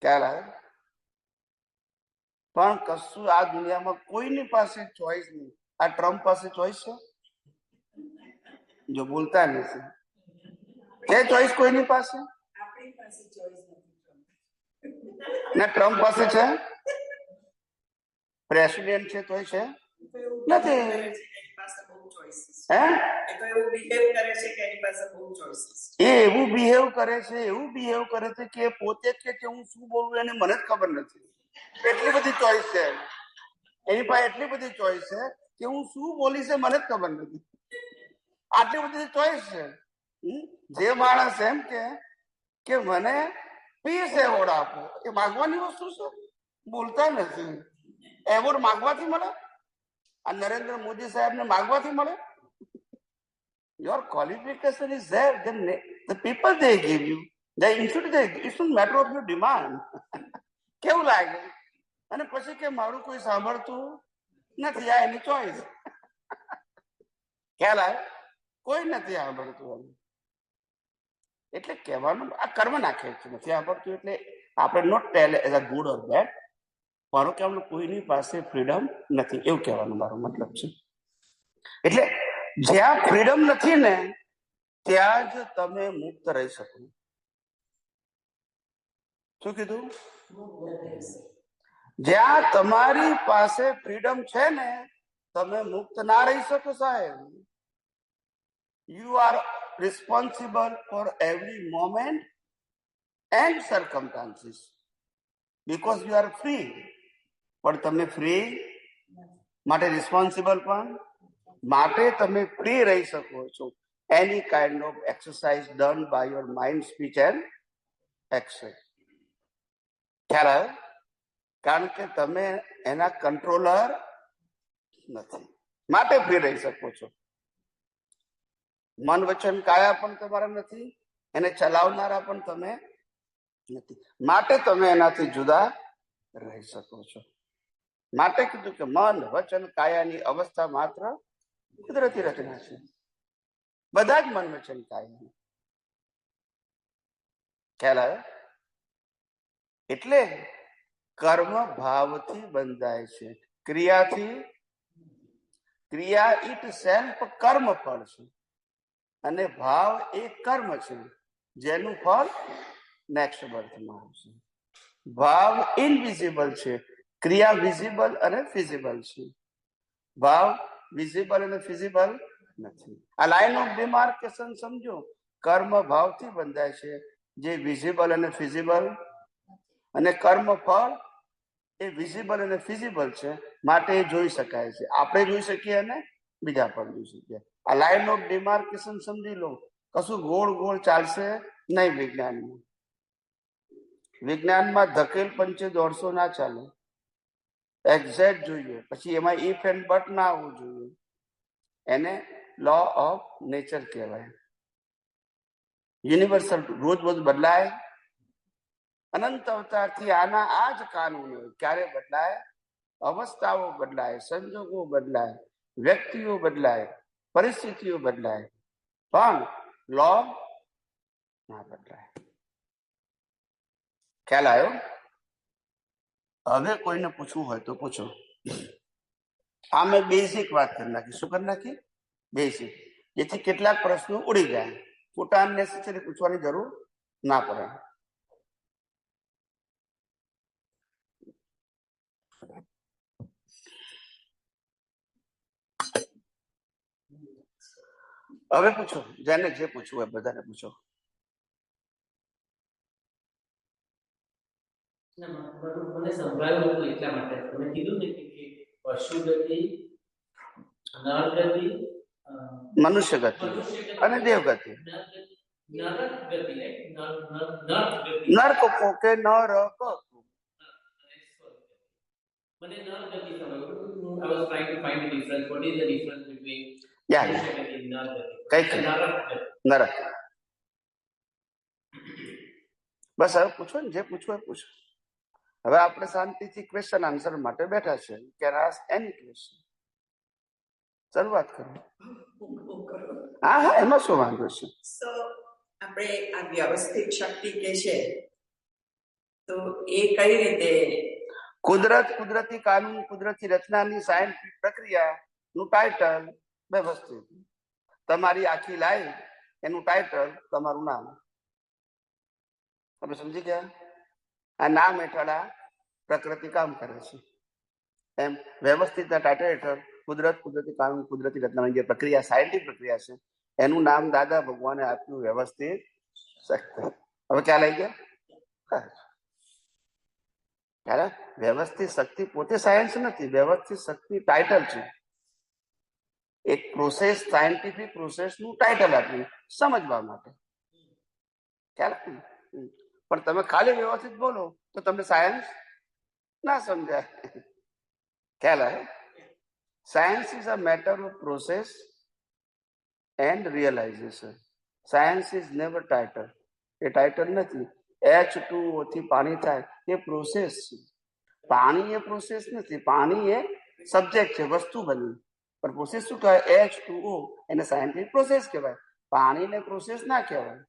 ખ્યાલ આવે? પણ કશું આ દુનિયામાં કોઈની પાસે ચોઈસ નહીં. આ ટ્રમ્પ પાસે ચોઈસ છે? જો બોલતા નથી. છે ચોઈસ કોઈની પાસે? ને ટ્રમ્પ પાસે છે? પ્રેસિડેન્ટ છે તોય છે? નથી. હે? એ એવું બિહેવ કરે છે કે પોતે કે હું શું બોલું એને મને જ ખબર નથી. એટલી બધી ચોઈસ છે એની પાસે. એટલી બધી ચોઈસ છે કે હું શું બોલીશ મને જ ખબર નથી. આટલી બધી ચોઈસ છે. જે માણસ એમ કે મને પીસ એવોર્ડ આપો, એ માગવાની વસ્તુ છે? બોલતા નથી. એવોર્ડ માગવાથી મળે? આ નરેન્દ્ર મોદી સાહેબ ને માગવાથી મળે? Your qualification is there, then the people they give you, it's not matter of your demand. કેવું લાગે? અને પછી કે મારું કોઈ સાંભળતું નથી, આ એની ચોઈસ. ખ્યાલ આવે? કોઈ નથી સાંભળતું. એટલે કહેવાનું આ કર્મ નાખે છે, નથી સાંભળતું. એટલે આપણે not tell as a good or bad. મારો કહેવાનું કોઈની પાસે ફ્રીડમ નથી, એવું કહેવાનું મારો મતલબ છે. એટલે જ્યાં ફ્રીડમ નથી ને ત્યાં જ તમે મુક્ત રહી શકો. શું કીધું? જ્યાં તમારી પાસે ફ્રીડમ છે ને તમે મુક્ત ના રહી શકો સાહેબ. You are responsible for every moment and circumstances because you are free. પણ તમે ફ્રી માટે રિસ્પોન્સિબલ પણ માટે તમે ફ્રી રહી શકો છો. Any kind of exercise done by your mind, speech and action. ખ્યાલ આવે? કારણ કે તમે એના કંટ્રોલર નથી, માટે ફ્રી રહી શકો છો. મન વચન કાયા પણ તમારા નથી, એને ચલાવનારા પણ તમે નથી, માટે તમે એનાથી જુદા રહી શકો છો. માટે કીધું કે મન વચન કાયાની અવસ્થા માત્ર કુદરતી રચના છે. બધા જ મન વચન કાયા. ખ્યાલ આવે? એટલે કર્મ ભાવથી બંધાય છે, ક્રિયાથી. ક્રિયા ઇટ સેલ્ફ કર્મ ફળ છે અને ભાવ એ કર્મ છે જેનું ફળ નેક્સ્ટ બર્થમાં આવશે. ભાવ ઇનવિઝિબલ છે, ક્રિયા વિઝિબલ અને ફિઝિબલ છે. ભાવ વિઝિબલ અને ફિઝિબલ નથી. આ લાઈન ઓફ ડિમાર્કેશન સમજો. કર્મ ભાવથી બંધાય છે, જે વિઝિબલ અને ફિઝિબલ, અને કર્મ ફળ એ વિઝિબલ અને ફિઝિબલ છે, માટે એ જોઈ શકાય છે. આપણે જોઈ શકીએ અને બીજા પણ જોઈ શકીએ. આ લાઈન ઓફ ડિમાર્કેશન સમજી લો. કશું ગોળ ગોળ ચાલશે નહીં વિજ્ઞાનમાં. વિજ્ઞાનમાં ધકેલ પંચે દોડશો ના ચાલે, એક્ઝેક્ટ જોઈએ. પછી એમાં ઇફ એન્ડ બટ ના આવવું જોઈએ. એને લો ઓફ નેચર કહેવાય. યુનિવર્સલ. રોજ રોજ બદલાય. અનંત અવતારથી આના આ જ કાનૂન હોય. ક્યારે બદલાય? અવસ્થાઓ બદલાય, સંજોગો બદલાય, વ્યક્તિઓ બદલાય, પરિસ્થિતિઓ બદલાય, પણ લો ના બદલાય. ખ્યાલ આવ્યો? હવે કોઈને પૂછવું હોય તો પૂછો. આ મેં બેઝિક વાત કરી નાખી. શું કરી નાખી? બેઝિક. જેથી કેટલાક પ્રશ્નો ઉડી જાય, ખોટા અનનેસેસરી પૂછવાની જરૂર ના પડે. હવે પૂછો, જેને જે પૂછવું હોય બધાને પૂછો. મને સંભળાયું હતું એટલા માટે તમે કીધું ને કે પશુ ગતિ, નર ગતિ, મનુષ્ય ગતિ અને દેવ ગતિ. નર્ક કે નર મને નર ગતિ સમજાયું. I was trying to find the difference. What is the difference between મનુષ્ય ગતિ નર ગતિ? નરક. બસ હવે પૂછો ને, જે પૂછવું હોય પૂછો. હવે આપણે શાંતિથી ક્વેશ્ચન આન્સર માટે બેઠા છે. Can ask any question. શરૂઆત કરો. હા હા, એમાં શું વાંધો છે? આપણે આ વ્યવસ્થિત શક્તિ કે છે તો એ કઈ રીતે? કુદરત, કુદરતી કાનૂન, કુદરતી રચનાની સાયન્ટિફિક પ્રક્રિયાનું ટાઇટલ વ્યવસ્થિત. તમારી આખી લાઈફ એનું ટાઇટલ તમારું નામ. તમે સમજી ગયા? આ નામ હેઠળ આ પ્રકૃતિ કામ કરે છે. એમ વ્યવસ્થિતના ટાઇટલ હેઠળ કુદરત, કુદરતી કાનૂન, કુદરતી રચનાની જે પ્રક્રિયા, સાયન્ટિફિક પ્રક્રિયા છે, એનું નામ દાદા ભગવાને આપ્યું વ્યવસ્થિત શક્તિ. હવે ક્યાં લઈ ગયા? ત્યારે વ્યવસ્થિત શક્તિ પોતે સાયન્સ નથી, વ્યવસ્થિત શક્તિ ટાઇટલ છે. એક પ્રોસેસ, સાયન્ટિફિક પ્રોસેસનું ટાઇટલ આપ્યું સમજવા માટે. ખ્યાલ? પણ તમે ખાલી વ્યવસ્થિત બોલો તો તમને સાયન્સ ના સમજાય. ખ્યાલ આવે? Science is a matter of process and realization. Science is never title. એ ટાઇટલ નથી. H2O થી પાણી થાય એ પ્રોસેસ છે. પાણી એ પ્રોસેસ નથી. પાણી એ સબ્જેક્ટ છે, વસ્તુ બની. પણ પ્રોસેસ શું કહેવાય? H2O. એને સાયન્ટિફિક પ્રોસેસ કહેવાય. પાણીને પ્રોસેસ ના કહેવાય,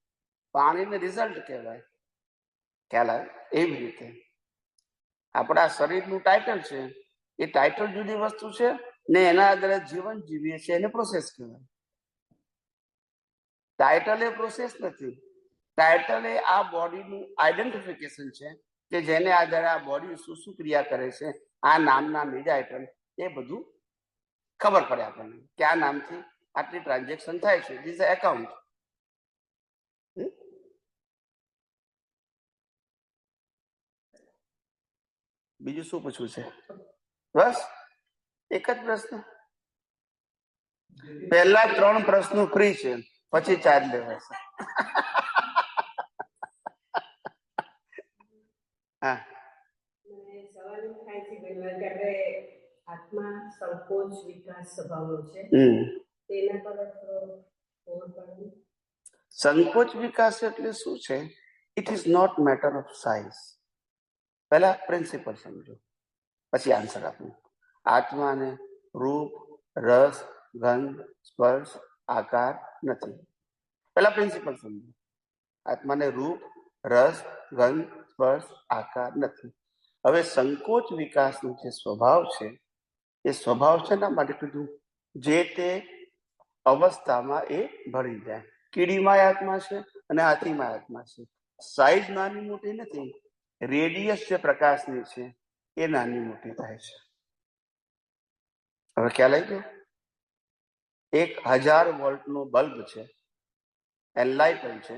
પાણીને રિઝલ્ટ કહેવાય. ખ્યાલ આવે? એવી રીતે આપણા શરીરનું ટાઇટલ છે, એ ટાઇટલ જુદી વસ્તુ છે ને એના આધારે જીવન જીવીએ છીએ એને પ્રોસેસ કહેવાય. ટાઇટલ એ પ્રોસેસ નથી. ટાઇટલ એ આ બોડીનું આઈડેન્ટિફિકેશન છે કે જેને આધારે આ બોડી શું શું ક્રિયા કરે છે. આ નામના બીજા આઇટમ એ બધું ખબર પડે આપણને કે આ નામથી આટલી ટ્રાન્ઝેક્શન થાય છે. This account. બીજું શું પૂછવું છે? બસ એક જ પ્રશ્ન. પહેલા 3 પ્રશ્નો ફ્રી છે, પછી 4 લેવાશે. હા, સવાલ થાય છે કે આત્મા સંકોચ વિકાસ સ્વભાવનો છે, તેના પર સંકોચ વિકાસ એટલે શું છે? It is not matter of size. પહેલા પ્રિન્સિપલ સમજો, પછી આન્સર આપું. આત્માને રૂપ, રસ, ગંધ, સ્પર્શ, આકાર નથી. પહેલા પ્રિન્સિપલ સમજો. આત્માને રૂપ, રસ, ગંધ, સ્પર્શ, આકાર નથી. હવે સંકોચ વિકાસનો જે સ્વભાવ છે, એ સ્વભાવ છે ના માટે કીધું? જે તે અવસ્થામાં એ ભળી જાય. કીડીમાં આત્મા છે અને હાથીમાં આત્મા છે. સાઈઝ નાની મોટી નથી, રેડિયસ જે પ્રકાશની છે એ નાની મોટી થાય છે. હવે ખ્યાલ આવી ગયો? 1000 વોલ્ટનો બલ્બ છે, એનલાઇટન છે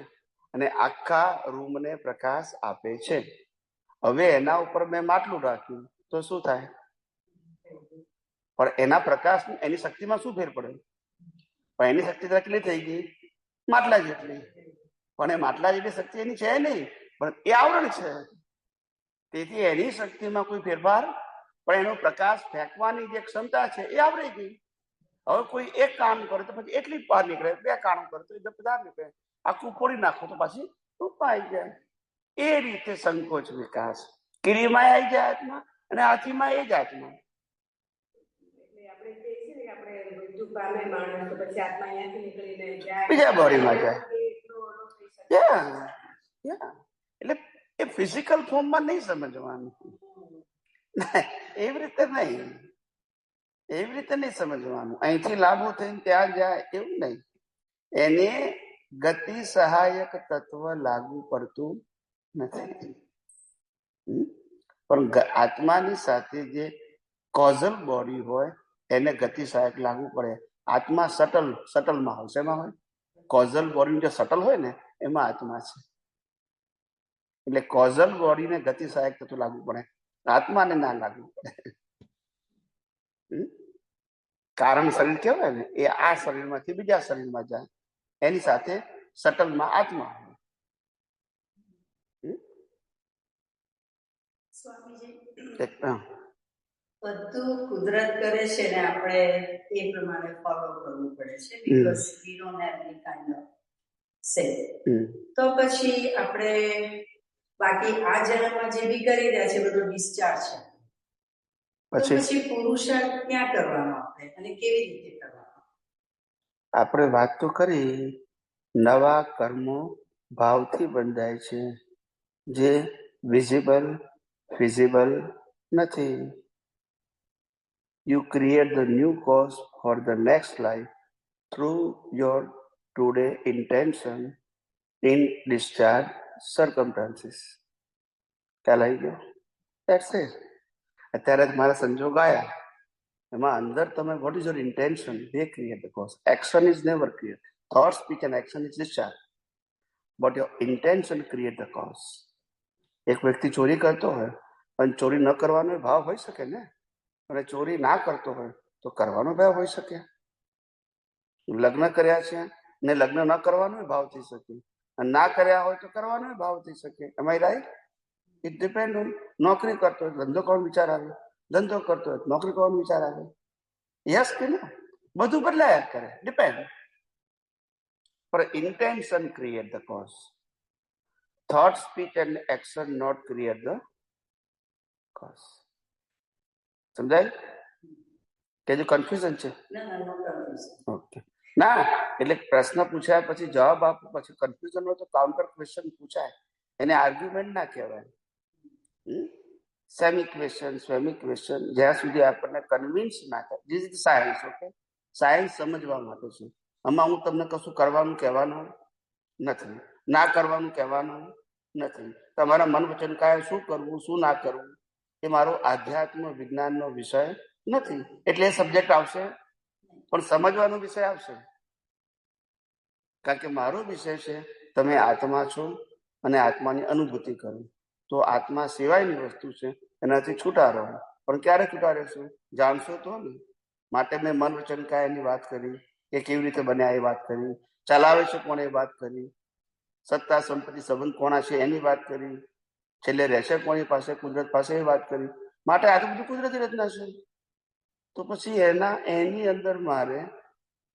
અને આખા રૂમને પ્રકાશ આપે છે. હવે એના ઉપર મેં માટલું રાખ્યું તો શું થાય? પણ એના પ્રકાશ, એની શક્તિમાં શું ફેર પડે? પણ એની શક્તિ કેટલી થઈ ગઈ? માટલા જેટલી. પણ એ માટલા જેટલી શક્તિ એની છે નહીં, પણ એ આવરણ છે. તેથી એની શક્તિમાં કોઈ ફેરફાર, પણ એનો પ્રકાશ ફેંકવાની જે ક્ષમતા છે એ આવરી ગઈ. હવે કોઈ એક કામ કરે તો પછી એટલી બહાર નીકળે, 2 કામ કરે તો 10 નીકળે, આખું ફોડી નાખો તો પાછી રૂપમાં આવી જાય. એ રીતે સંકોચ વિકાસ. કીડીમાં આવી જાય આત્મા અને હાથીમાં એ જ આત્મા. બીજા બોડીમાં જાય. એટલે એ ફિઝિકલ ફોર્મમાં નહીં સમજવાનું. એવી રીતે નહીં, એવી રીતે નહીં સમજવાનું. અહીંથી લાંબુ થઈને ત્યાં જાય એવું નહીં. એને ગતિ સહાયક તત્વ લાગુ પડતું નથી. પણ આત્માની સાથે જે કોઝલ બોડી હોય એને ગતિ સહાયક લાગુ પડે. આત્મા સટલમાં હોય. શેમાં હોય? કોઝલ બોડી જે સટલ હોય ને એમાં આત્મા છે. એટલે કોઝલ બોડીને ગતિ સહાયક તત્વ લાગુ પડે, આત્માને ના લાગુ પડે. કારણ શરીર કહેવાય ને એ આ શરીરમાંથી બીજા શરીરમાં જાય, એની સાથે સટલમાં આત્મા હોય. બધું કુદરત કરે છે ને આપણે એ પ્રમાણે ફોલો કરવું પડે છે. Because we don't have any kind of સે. તો પછી આપણે બાકી આ જન્મમાં જે બી કરી રહ્યા છે બધું ડિસ્ચાર્જ છે. તો પછી પુરુષાર્થ ક્યાં કરવાનો આપણે અને કેવી રીતે કરવાનો? આપણે વાત તો કરી, નવા કર્મો ભાવથી બંધાય છે જે વિઝિબલ ફિઝિબલ નથી. You create the new cause for the next life through your today intention in discharge circumstances. ખ્યાલ આવી ગયો? That's it. અત્યારે મારા સંજોગ આવ્યા, એમાં અંદર તમે what is your intention? They create the cause. Action is never created. Thought, speech and action is discharge. But your intention create the cause. એક વ્યક્તિ ચોરી કરતો હોય અને ચોરી ન કરવાનો ભાવ હોઈ શકે ને, અને ચોરી ના કરતો હોય તો કરવાનો ભાવ હોઈ શકે. લગ્ન કર્યા છે ને લગ્ન ન કરવાનો ભાવ થઈ શકે, અને ના કર્યા હોય તો કરવાનો ભાવ થઈ શકે. Am I right? It depends on. નોકરી કરતો હોય ધંધો કરવાનો વિચાર આવે, ધંધો કરતો હોય નોકરી કરવાનો વિચાર આવે. યસ કે ના? બધું બદલાયા કરે, ડિપેન્ડ. પણ intention create the cause. Thought, speech and action not create the cause. સમજાય કે જો કન્ફ્યુઝન છે? ઓકે. ના એટલે પ્રશ્ન પૂછાય પછી જવાબ આપો, પછી કન્ફ્યુઝન હોય તો કાઉન્ટર ક્વેશ્ચન પૂછાય, એને આર્ગ્યુમેન્ટ ના કહેવાય. સેમી ક્વેશ્ચન જ્યાં સુધી આપણને કન્વિન્સ ના થાય. This is science. Okay, science સમજવા માટે છે. આમાં હું તમને કશું કરવાનું કહેવાનું નથી, ના કરવાનું કહેવાનું નથી. તમારા મન વચન કાય શું કરવું શું ના કરવું એ મારો આધ્યાત્મ વિજ્ઞાનનો વિષય નથી. એટલે એ સબ્જેક્ટ આવશે પણ સમજવાનો વિષય આવશે. કારણ કે મારો વિષય છે તમે આત્મા છો અને આત્માની અનુભૂતિ કરો. તો આત્મા સિવાયની વસ્તુ છે, એનાથી છૂટા રહો. પણ ક્યારે છૂટા રહેશો? જાણશો તો ને. માટે મેં મન વચન કાયની વાત કરી, એ કેવી રીતે બન્યા એ વાત કરી, ચલાવે છે કોણે એ વાત કરી, સત્તા સંપત્તિ સંબંધ કોના છે એની વાત કરી, છેલ્લે રહેશે કોની પાસે? કુદરત પાસે એ વાત કરી. માટે આ તો બધું કુદરતી રચના છે. તો પછી એની અંદર મારે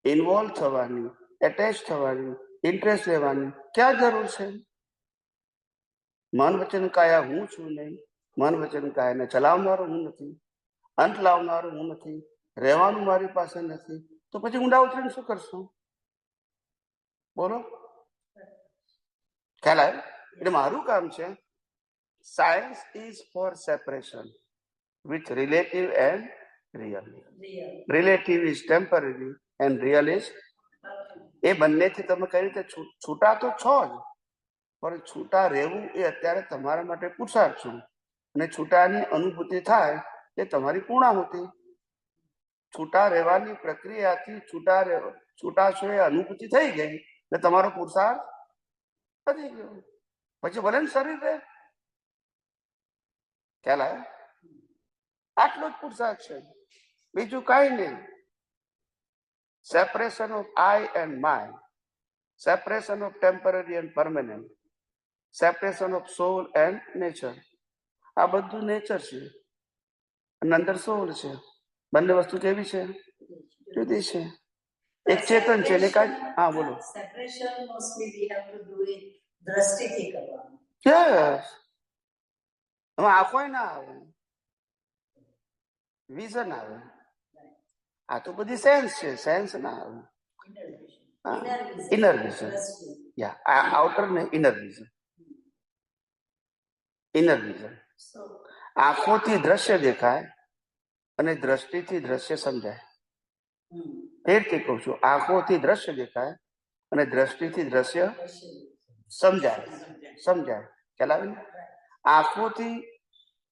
ઇન્વોલ્વ થવાની, એટેચ થવાની, ઇન્ટરેસ્ટ લેવાની ક્યાં જરૂર છે? મન વચન કાયા હું છું નહીં. મન વચન કાયાને ચલાવનારો હું નથી, અંત લાવનારો હું નથી, રહેવાનું મારી પાસે નથી. તો પછી ઊંડા ઉતરીને શું કરશું? બોલો, ખ્યાલ આવે? એટલે મારું કામ છે, science is for separation with relative and real. Relative is temporary and real is. એ બંનેથી તમે કઈ રીતે છૂટા તો છો જ, પણ છૂટા રહેવું એ અત્યારે તમારા માટે પુરુષાર્થ છું. અને છૂટાની અનુભૂતિ થાય એ તમારી પૂર્ણાહુતિ. છૂટા રહેવાની પ્રક્રિયાથી છૂટા છો એ અનુભૂતિ થઈ ગઈ એટલે તમારો પુરુષાર્થ પતી ગયો. પછી ભલે ને શરીર રહે. ખ્યાલ આવે? આટલો જ પુરુષાર્થ છે, બીજું કાંઈ નહીં. Separation of I and my, separation of temporary and permanent, separation of soul and nature. આ બધું નેચર છે અને અંદર સોલ છે. બંને વસ્તુ કેવી છે? જુદી છે. એક ચેતન છે ને કાંઈ. હા બોલો. Separation mostly we have to do it દ્રષ્ટિથી કરવાનું. યસ. હવે આંખો ના આવે, વિઝન આવે. આ તો બધી સેન્સ છે, સેન્સ ના આવે. Inner vision. યા આઉટર ને inner vision. Inner vision. So, આંખોથી દ્રશ્ય દેખાય અને દ્રષ્ટિથી દ્રશ્ય સમજાય. એ રીતે કહું છું, આંખોથી દ્રશ્ય દેખાય અને દ્રષ્ટિથી દ્રશ્ય સમજાય. ખ્યાલ આવે ને? આંખોથી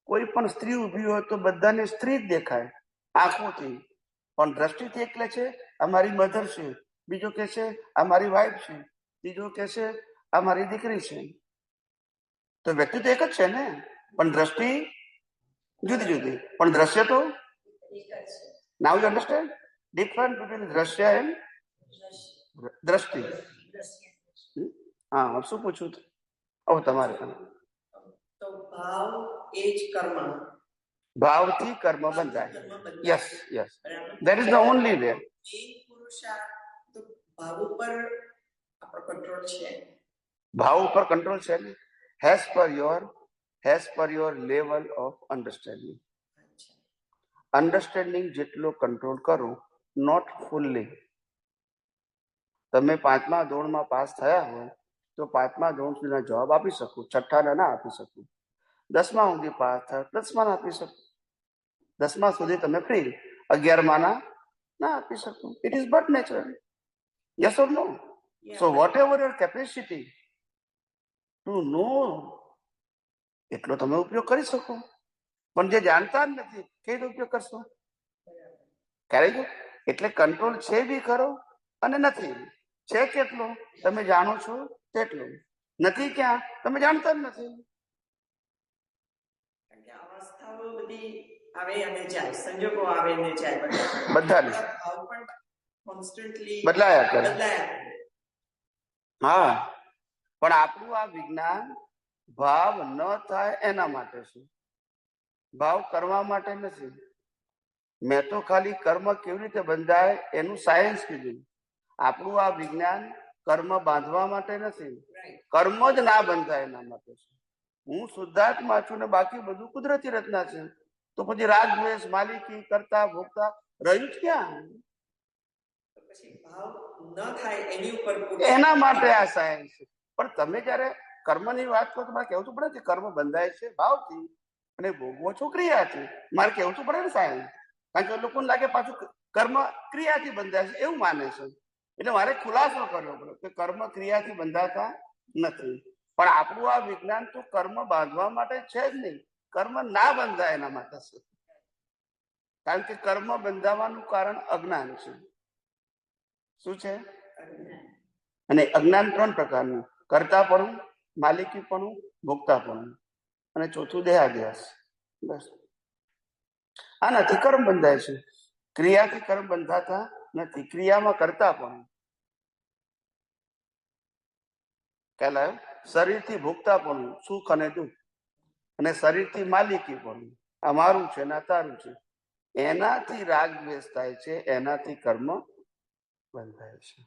કોઈ પણ સ્ત્રી ઊભી હોય તો બધાને સ્ત્રી જ દેખાય આંખોથી, પણ દ્રષ્ટિથી એકલે છે આ મારી મધર છે, બીજો કે છે આ મારી વાઈફ છે, ત્રીજો કે છે આ મારી દીકરી છે. તો વ્યક્તિ તો એક જ છે ને, પણ દ્રષ્ટિ જુદી જુદી, પણ દ્રશ્ય તો નાઉ યુ અન્ડરસ્ટેન્ડ ડિફરન્ટ બિટવીન દ્રશ્ય એન્ડ દ્રષ્ટિ. હા, શું પૂછું હતું? હવે તમારે તો ભાવ એ જ કર્મ. ભાવથી કર્મ બંધાય. Yes yes, that is the only way. Main પુરુષાર્થ તો ભાવ ઉપર આપણો કંટ્રોલ છે. ભાવ ઉપર કંટ્રોલ છે ને, હેઝ પર your level of understanding. Understanding જેટલો કંટ્રોલ કરો, નોટ ફુલ્લી. તમે 5મા ધોરણમાં પાસ થયા હોય તો 5મા ધોરણ સુધીના જવાબ આપી શકો, 6ઠ્ઠાના ના આપી શકો. 10મા સુધી પાસ થયા 10મા ના આપી શકો, 10મા સુધી તમે ફ્રી, 11મા ના આપી શકો. It is but natural. Yes or no? So whatever your capacity to know, એટલો તમે ઉપયોગ કરી શકો. પણ જે જાણતા જ નથી કેવી રીતે ઉપયોગ કરશો? ક્યારે? એટલે કંટ્રોલ છે બી ખરો અને નથી. છે કેટલો તમે જાણો છો તેટલું, નથી ક્યાં તમે જાણતા જ નથી. કારણ કે અવસ્થાઓ બધી આવે અને જાય, સંજોગો આવે અને જાય, બધાને ભાવ પણ કોન્સ્ટન્ટલી બદલાયા કરે. બદલાયા. હા, પણ આપણું આ વિજ્ઞાન ભાવ ન થાય એના માટે છે, ભાવ કરવા માટે નથી. મેં તો ખાલી કર્મ કેવી રીતે બંધાય એનું સાયન્સ કીધું. આપણું આ વિજ્ઞાન કર્મ બાંધવા માટે નથી, કર્મ જ ના બંધાય એના માટે છે. હું શુદ્ધાત્મા છું ને બાકી બધું કુદરતી રચના છે. તો પછી રાગ દ્વેષ માલિકી કરતા ભોગતા રહ્યું જ ક્યાં? પછી ભાવ ન થાય એની ઉપર એના માટે આ સાયન્સ છે. પણ તમે જયારે કર્મની વાત કરો તો મારે કહેવું તો પડે કે કર્મ બંધાય છે ભાવથી અને ભોગવો છો ક્રિયાથી. મારે કહેવું તો પડે ને સાયન્સ, કારણ કે લોકોને લાગે પાછું કર્મ ક્રિયાથી બંધાય છે એવું માને છે. એટલે મારે ખુલાસો કરવો પડે કે કર્મ ક્રિયાથી બંધાતા નથી. પણ આપણું આ વિજ્ઞાન તો કર્મ બાંધવા માટે છે જ નહીં, કર્મ ના બંધાય એના માટે છે. કારણ કે કર્મ બંધાવાનું કારણ અજ્ઞાન છે. શું છે? અને અજ્ઞાન 3 પ્રકારનું: કર્તાપણું, માલિકીપણું, ભોગતાપણું, અને ચોથું દેહાધ્યાસ. બસ આનાથી કર્મ બંધાય છે, ક્રિયાથી કર્મ બંધાતા નથી. ક્રિયામાં કર્તાપણું કહેલાય, શરીરથી ભોગતાપણું સુખ અને દુઃખ, અને શરીરથી માલિકીપણું આ મારું છે ને આ તારું છે. એનાથી રાગ દ્વેષ થાય છે, એનાથી કર્મ બંધાય છે.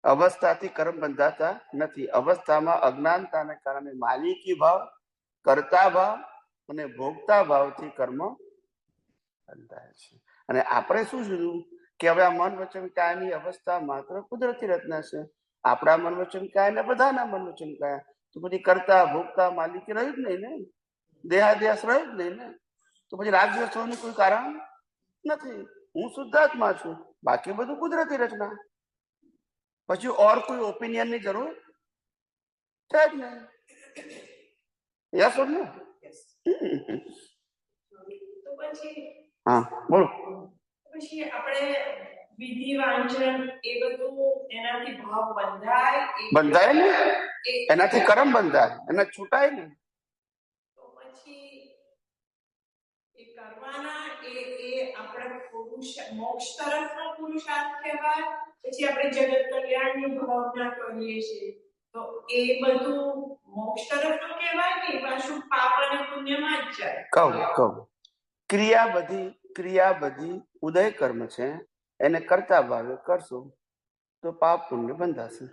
અવસ્થાથી કર્મ બંધાતા નથી. અવસ્થામાં અજ્ઞાનતાને કારણે માલિકી ભાવ, કર્તા ભાવ અને ભોગતા ભાવથી કર્મ બંધાય છે. અને આપણે શું જોયું કે હવે આ મન વચન કાયાની અવસ્થા માત્ર કુદરતી રચના છે. આપણા મન વચન કાયા ને બધાના મન વચન કાયા, તો પછી કરતા ભોગતા માલિકી રહ્યું જ નહીં ને, દેહાદ્યાસ રહ્યું જ નહીં ને. તો પછી રાગદ્વેષ થવાનું કોઈ કારણ નથી. હું શુદ્ધાત્મા છું, બાકી બધું કુદરતી રચના. પછી ઓર કોઈ ઓપિનિયન ની જરૂર છે જ નહીં. યસ ઓર નો? તો પછી હા બોલો. પછી આપણે વિધિ વાંચન એ બધું એનાથી ભાવ બંધાય ને, એનાથી કર્મ બંધાય, એના છૂટાય ને. તો પછી એ કરવાના એ આપણે મોક્ષ તરફનો પુરુષાર્થ કહેવાય. પછી આપણે જગત કલ્યાણની ભાવના કરીએ છીએ તો એ બધું મોક્ષ તરફનું કહેવાય કે પાછું પાપ અને પુણ્યમાં જ જાય? કહું ક્રિયા બધી ઉદય કર્મ છે, એને કરતા ભાવે કરશો તો પાપ પુણ્ય બંધાશે.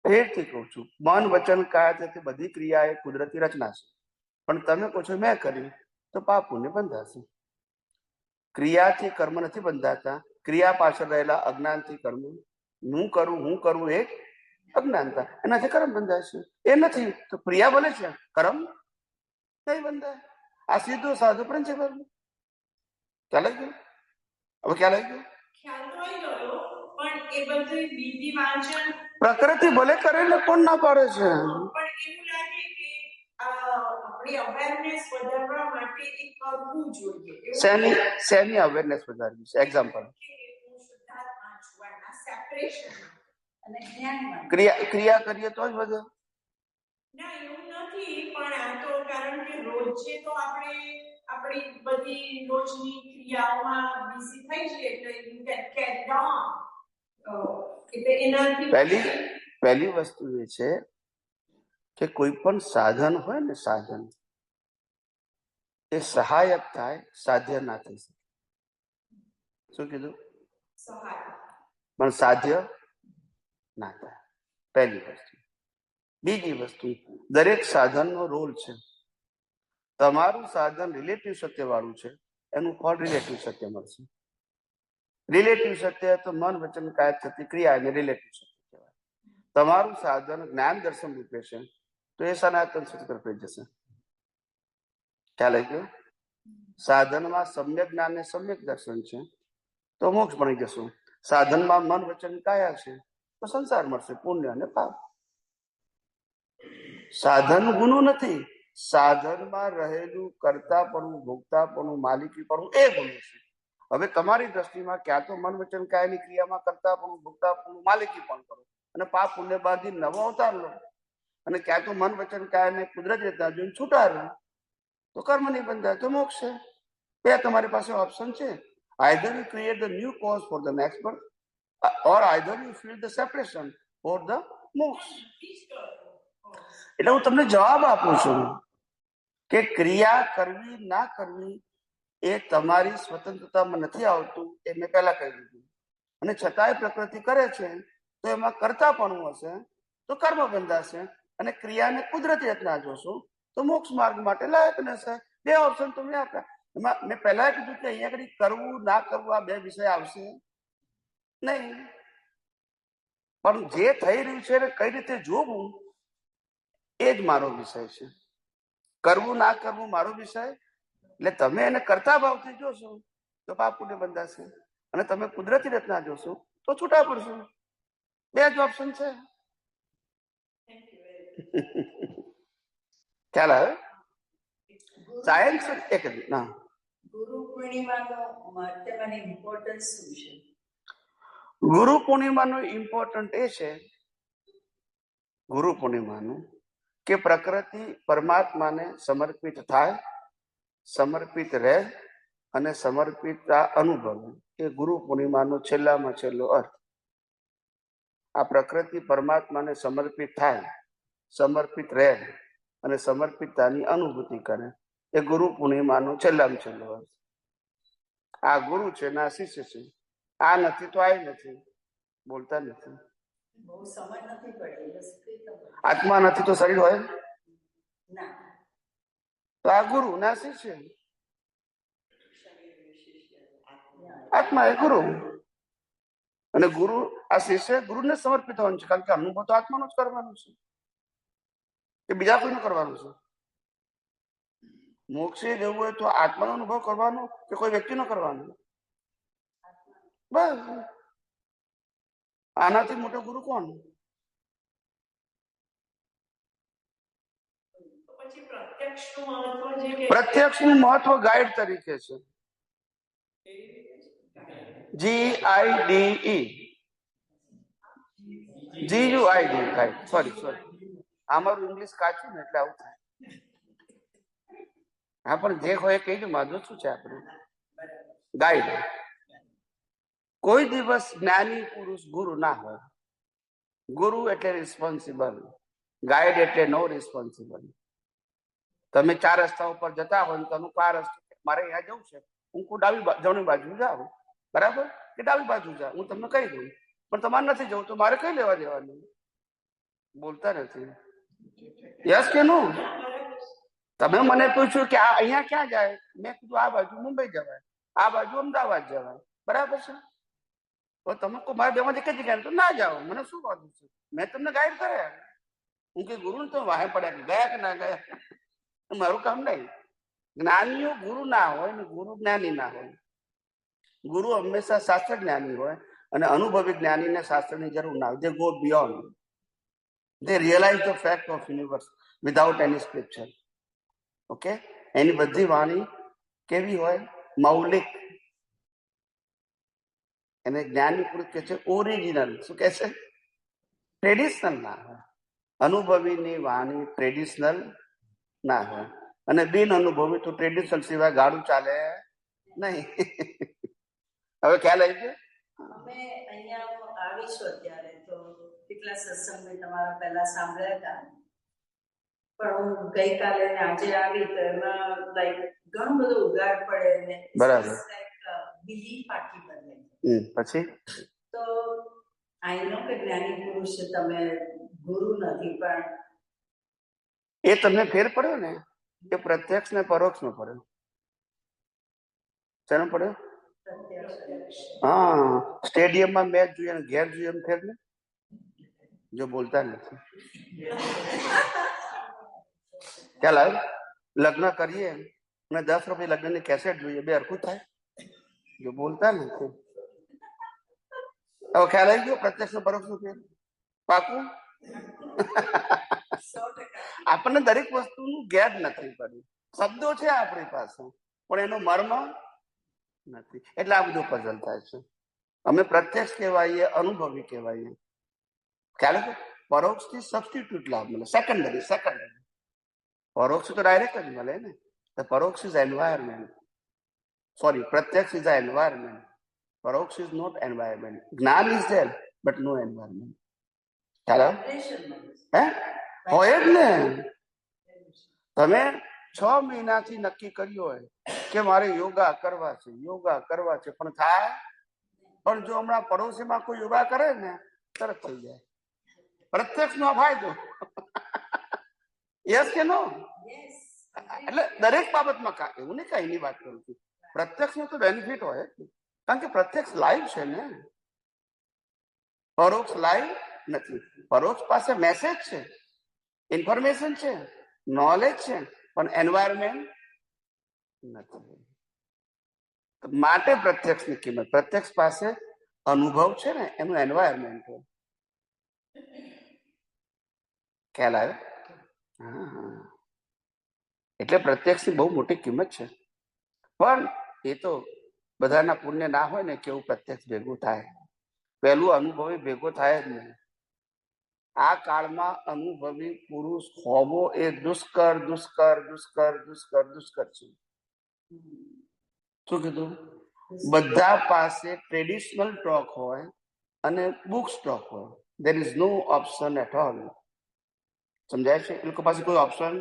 એથી કહું છું, મન વચન કાયા છે બધી ક્રિયા એ કુદરતી રચના છે, પણ તમે કહો છો મેં કરી તો પાપ પુણ્ય બંધાશે. ક્રિયાથી કર્મ નથી બંધાતા, ક્રિયા પાછળ રહેલા અજ્ઞાનથી કર્મ. હું કરું એ અજ્ઞાનતા, એનાથી કર્મ બંધાય છે. એ નથી તો ક્રિયા બને છે, કર્મ નહીં બંધાય. આ સીધું સાધુ પ્રિન્સિપલ. ખ્યાલ આવી ગયો? હવે ખ્યાલ આવી ગયો? ખ્યાલ તો આવી ગયો, પણ એ બધું વિધિ વાંચન પ્રકૃતિ ભલે કરે ને કોણ ના પાડે છે? પણ એવું લાગે કે આપણી અવેરનેસ વધારવા માટે એ કરવું જોઈએ. શેની અવેરનેસ વધારવી છે? એક્ઝામ્પલ. અને જ્ઞાનમાં ક્રિયા કરીએ તો જ વધે. ના એવું નથી, પણ આ તો કારણ કે રોજે તો આપણે આપણી બધી રોજની ક્રિયાઓમાં બિઝી થઈ જઈએ એટલે યુ કેન કેરી ઓન. એટલે એનાથી પહેલી વસ્તુ એ છે કે કોઈ પણ સાધન હોય ને, સાધન એ સહાયક થાય, સાધ્ય ના થઈ શકે. શું કીધું? સહાય પણ સાધ્ય ના થાય. પહેલી વસ્તુ. બીજી વસ્તુ, દરેક સાધનનો રોલ છે. તમારું સાધન રિલેટિવ સત્ય વાળું છે, એનું ફળ રિલેટિવ સત્ય મળશે. રિલેટિવ સત્ય તો મન વચન કાય થતી ક્રિયા એને રિલેટિવ સત્ય કહેવાય. તમારું સાધન જ્ઞાન દર્શન રૂપે છે તો એ સનાતન સત્ય તરફ જશે. ખ્યાલ આવી ગયો? સાધનમાં સમ્યક જ્ઞાન ને સમ્યક દર્શન છે તો મોક્ષ ભણી જશું. સાધનમાં મન વચન કાયા છે તો સંસાર મળશે, પુણ્ય અને પાપ. સાધન ગુનો નથી, સાધનમાં રહેલું કર્તાપણું, ભોગતાપણું, માલિકીપણું એ ગુનો છે. હવે તમારી દ્રષ્ટિમાં ક્યાં તો મન વચન કાયની ક્રિયામાં કર્તાપણું, ભોગતાપણું, માલિકી પણ કરો અને પાપ પુણ્ય બાંધી નવો અવતાર લો, અને ક્યાં તો મન વચન કાયને કુદરતી રીતના જોઈને છૂટાડો તો કર્મ નહીં બંધાય તો મોક્ષ છે. બે તમારી પાસે ઓપ્શન છે. either you create the new cause for the next birth or either you feel the separation for the moksha. એટલે હું તમને જવાબ આપું છું કે ક્રિયા કરવી ના કરવી એ તમારી સ્વતંત્રતામાં નથી આવતું, એ મેં પહેલા કહી દીધું. અને છતાંય પ્રકૃતિ કરે છે તો એમાં કરતાપણું હશે તો કર્મ બંધાશે, અને ક્રિયાને કુદરતી રચના જોશો તો મોક્ષ માર્ગ માટે લાયક રહેશે. બે ઓપ્શન તમને આપ્યા. એમાં મેં પહેલા કીધું કે અહીંયા આગળ કરવું ના કરવું આ બે વિષય આવશે નહીં, પણ જે થઈ રહ્યું છે એને કઈ રીતે જોવું એ જ મારો વિષય છે. કરવું ના કરવું મારો વિષય. એટલે તમે એને કરતા ભાવથી જોશો તો પાપ પુણ્ય બંધાશે, અને તમે કુદરતી રચના જોશો તો છૂટા પડશો. બે જ ઓપ્શન છે. ખ્યાલ આવે? સાયન્સ એક ના ગુરુ પૂર્ણિમાનો મહત્વ અને ઇમ્પોર્ટન્સ શું છે? ગુરુ પૂર્ણિમાનું ઇમ્પોર્ટન્ટ એ છે, ગુરુ પૂર્ણિમાનું, કે પ્રકૃતિ પરમાત્માને સમર્પિત થાય, સમર્પિત રહે અને સમર્પિતતા અનુભવે. એ ગુરુ પૂર્ણિમાનો છેલ્લામાં છેલ્લો અર્થ. આ પ્રકૃતિ પરમાત્માને સમર્પિત થાય, સમર્પિત રહે અને સમર્પિતતાની અનુભૂતિ કરે, એ ગુરુ પૂર્ણિમાનો છેલ્લામાં છેલ્લો અર્થ. આ ગુરુ છે ના શિષ્ય છે. આ નથી તો આ નથી, બોલતા નથી. બહુ સમજ નથી પડી. બસ આત્મા નથી તો શરીર હોય ના, તો આ ગુરુ ના શિષ્ય. આત્મા એ ગુરુ, અને ગુરુ આ શિષ્ય ગુરુને સમર્પિત હોવાનું છે, કારણ કે અનુભવ તો આત્માનો જ કરવાનો છે, કે બીજા કોઈનું કરવાનું છે. મોક્ષે જવું હોય તો આત્માનો અનુભવ કરવાનો કે કોઈ વ્યક્તિનો કરવાનો? બસ. આનાથી મોટો ગુરુ કોણ? પછી પ્રત્યક્ષનું મહત્વ જે કે પ્રત્યક્ષનું મહત્વ ગાઈડ તરીકે છે. GIDE, GUIDE. સોરી, અમારું ઇંગ્લિશ કાચું ને એટલે આવું થાય. હા, પણ જે હોય કહી દઉં, માધું શું છે આપણે ગાઈડ. કોઈ દિવસ જ્ઞાની પુરુષ ગુરુ ના હોય. ગુરુ એટલે રિસ્પોન્સિબલ, ગાઈડ એટલે નો રિસ્પોન્સિબલ. તમે 4 રસ્તા ઉપર જતા હોય, તમે આ રસ્તો મારે અહીંયા જવું છે, હું જમણી બાજુ જાઉં, બરાબર, કે ડાબી બાજુ જાઉં, હું તમને કહી દઉં, પણ તમારે નથી જવું તો મારે કઈ લેવા દેવાનું? બોલતા નથી. યસ કે નો? તમે મને પૂછ્યું કે આ અહીંયા ક્યાં જાય, મેં કીધું આ બાજુ મુંબઈ જવાય, આ બાજુ અમદાવાદ જવાય, બરાબર છે. તો તમે કોઈ મારા બેમાંથી કઈ જગ્યાએ તો ના જાઓ, મને શું વાંધો છે, મેં તમને ગાઈડ કર્યા. હું કે ગુરુ તો વાહે પડ્યા ગયા કે ના ગયા, મારું કામ નહીં. જ્ઞાનીઓ ગુરુ ના હોય ને ગુરુ જ્ઞાની ના હોય. ગુરુ હંમેશા શાસ્ત્ર જ્ઞાની હોય અને અનુભવી જ્ઞાનીને શાસ્ત્રની જરૂર ના હોય. They go beyond, they realise the fact of universe without any scripture. Okay, એની બધી વાણી કેવી હોય? મૌલિક. એને જ્ઞાની પુરુષ કે છે ઓરિજિનલ. શું કે છે? ટ્રેડિશનલ ના હોય. અનુભવીની વાણી ટ્રેડિશનલ ના હોય અને બિન અનુભવી તો ટ્રેડિશનલ સિવાય ગાડું ચાલે નહીં. હવે ખ્યાલ આવી ગયો? અમે અહીંયા આવીશું અત્યારે તો કેટલા સત્સંગ મેં તમારા પહેલા સાંભળ્યા હતા, પણ હું ગઈકાલે ને આજે આવી તો એમાં લાઈક ઘણું બધું ઉગાડ પડે ને બરાબર. બિલીફ આખી બદલાઈ. પછી તો આઈ નો કે જ્ઞાની પુરુષ તમે ગુરુ નથી, પણ એ તમને ફેર પડ્યો ને એ પ્રત્યક્ષ ને પરોક્ષ નો પડ્યો. શેનો પડ્યો? હા, સ્ટેડિયમમાં મેચ જોઈએ ને ઘેર જોઈએ એમ ફેર ને. જો બોલતા નથી ખ્યાલ આવે? લગ્ન કરીએ અને 10 રૂપિયા લગ્નની કેસેટ જોઈએ, બે હરખું થાય? જો બોલતા નથી. હવે ખ્યાલ આવી ગયો પ્રત્યક્ષ પરોક્ષ નું ફેર? પાકું? આપણને દરેક વસ્તુનું ગેટ નથી પડ્યું. શબ્દો છે આપણી પાસે પણ એનો મર્મ નથી, એટલે આ બધું પઝલ થાય છે. અમે પ્રત્યક્ષ કહેવાઈએ, અનુભવી કહેવાઈએ. ખ્યાલ છે? પરોક્ષ થી સબસ્ટિટ્યુટ લાભ મળે, સેકન્ડરી. પરોક્ષ તો ડાયરેક્ટ જ મળે ને. પરોક્ષ ઇઝ એન્વાયરમેન્ટ. સોરી, પ્રત્યક્ષ ઇઝ એન્વાયરમેન્ટ. પરોક્ષ ઇઝ નોટ એન્વાયરમેન્ટ. જ્ઞાન is there but no environment. ખ્યાલ આવે? હે? હોય જ ને. તમે 6 મહિનાથી નક્કી કર્યું હોય કે મારે યોગા કરવા છે પણ થાય. પણ જો હમણાં પડોશીમાં કોઈ યોગા કરે ને તરત થઈ જાય. પ્રત્યક્ષ નો ફાયદો. યસ કે નો? એટલે દરેક બાબતમાં એવું નહીં, કઈ ની વાત કરું છું. પ્રત્યક્ષ નો તો બેનિફિટ હોય, કારણ કે પ્રત્યક્ષ લાઈવ છે ને. પરોક્ષ લાઈવ નથી. પરોક્ષ પાસે મેસેજ છે, ઇન્ફોર્મેશન છે, નોલેજ છે, પણ એન્વાયરમેન્ટ નથી. માટે પ્રત્યક્ષની કિંમત. પ્રત્યક્ષ પાસે અનુભવ છે ને, એનું એન્વાયરમેન્ટ હોય. ખ્યાલ આવે? હા, એટલે પ્રત્યક્ષની બહુ મોટી કિંમત છે. પણ એ તો બધાના પુણ્ય ના હોય ને કેવું પ્રત્યક્ષ ભેગું થાય. પહેલું અનુભવી ભેગો થાય જ નહીં. આ કાળમાં અનુભવી પુરુષ હોવો એ દુષ્કર છે. શું કીધું? બધા પાસે ટ્રેડિશનલ ટોક હોય અને બુક સ્ટોક હોય. There is no option at all. સમજાય છે? એ લોકો પાસે કોઈ ઓપ્શન.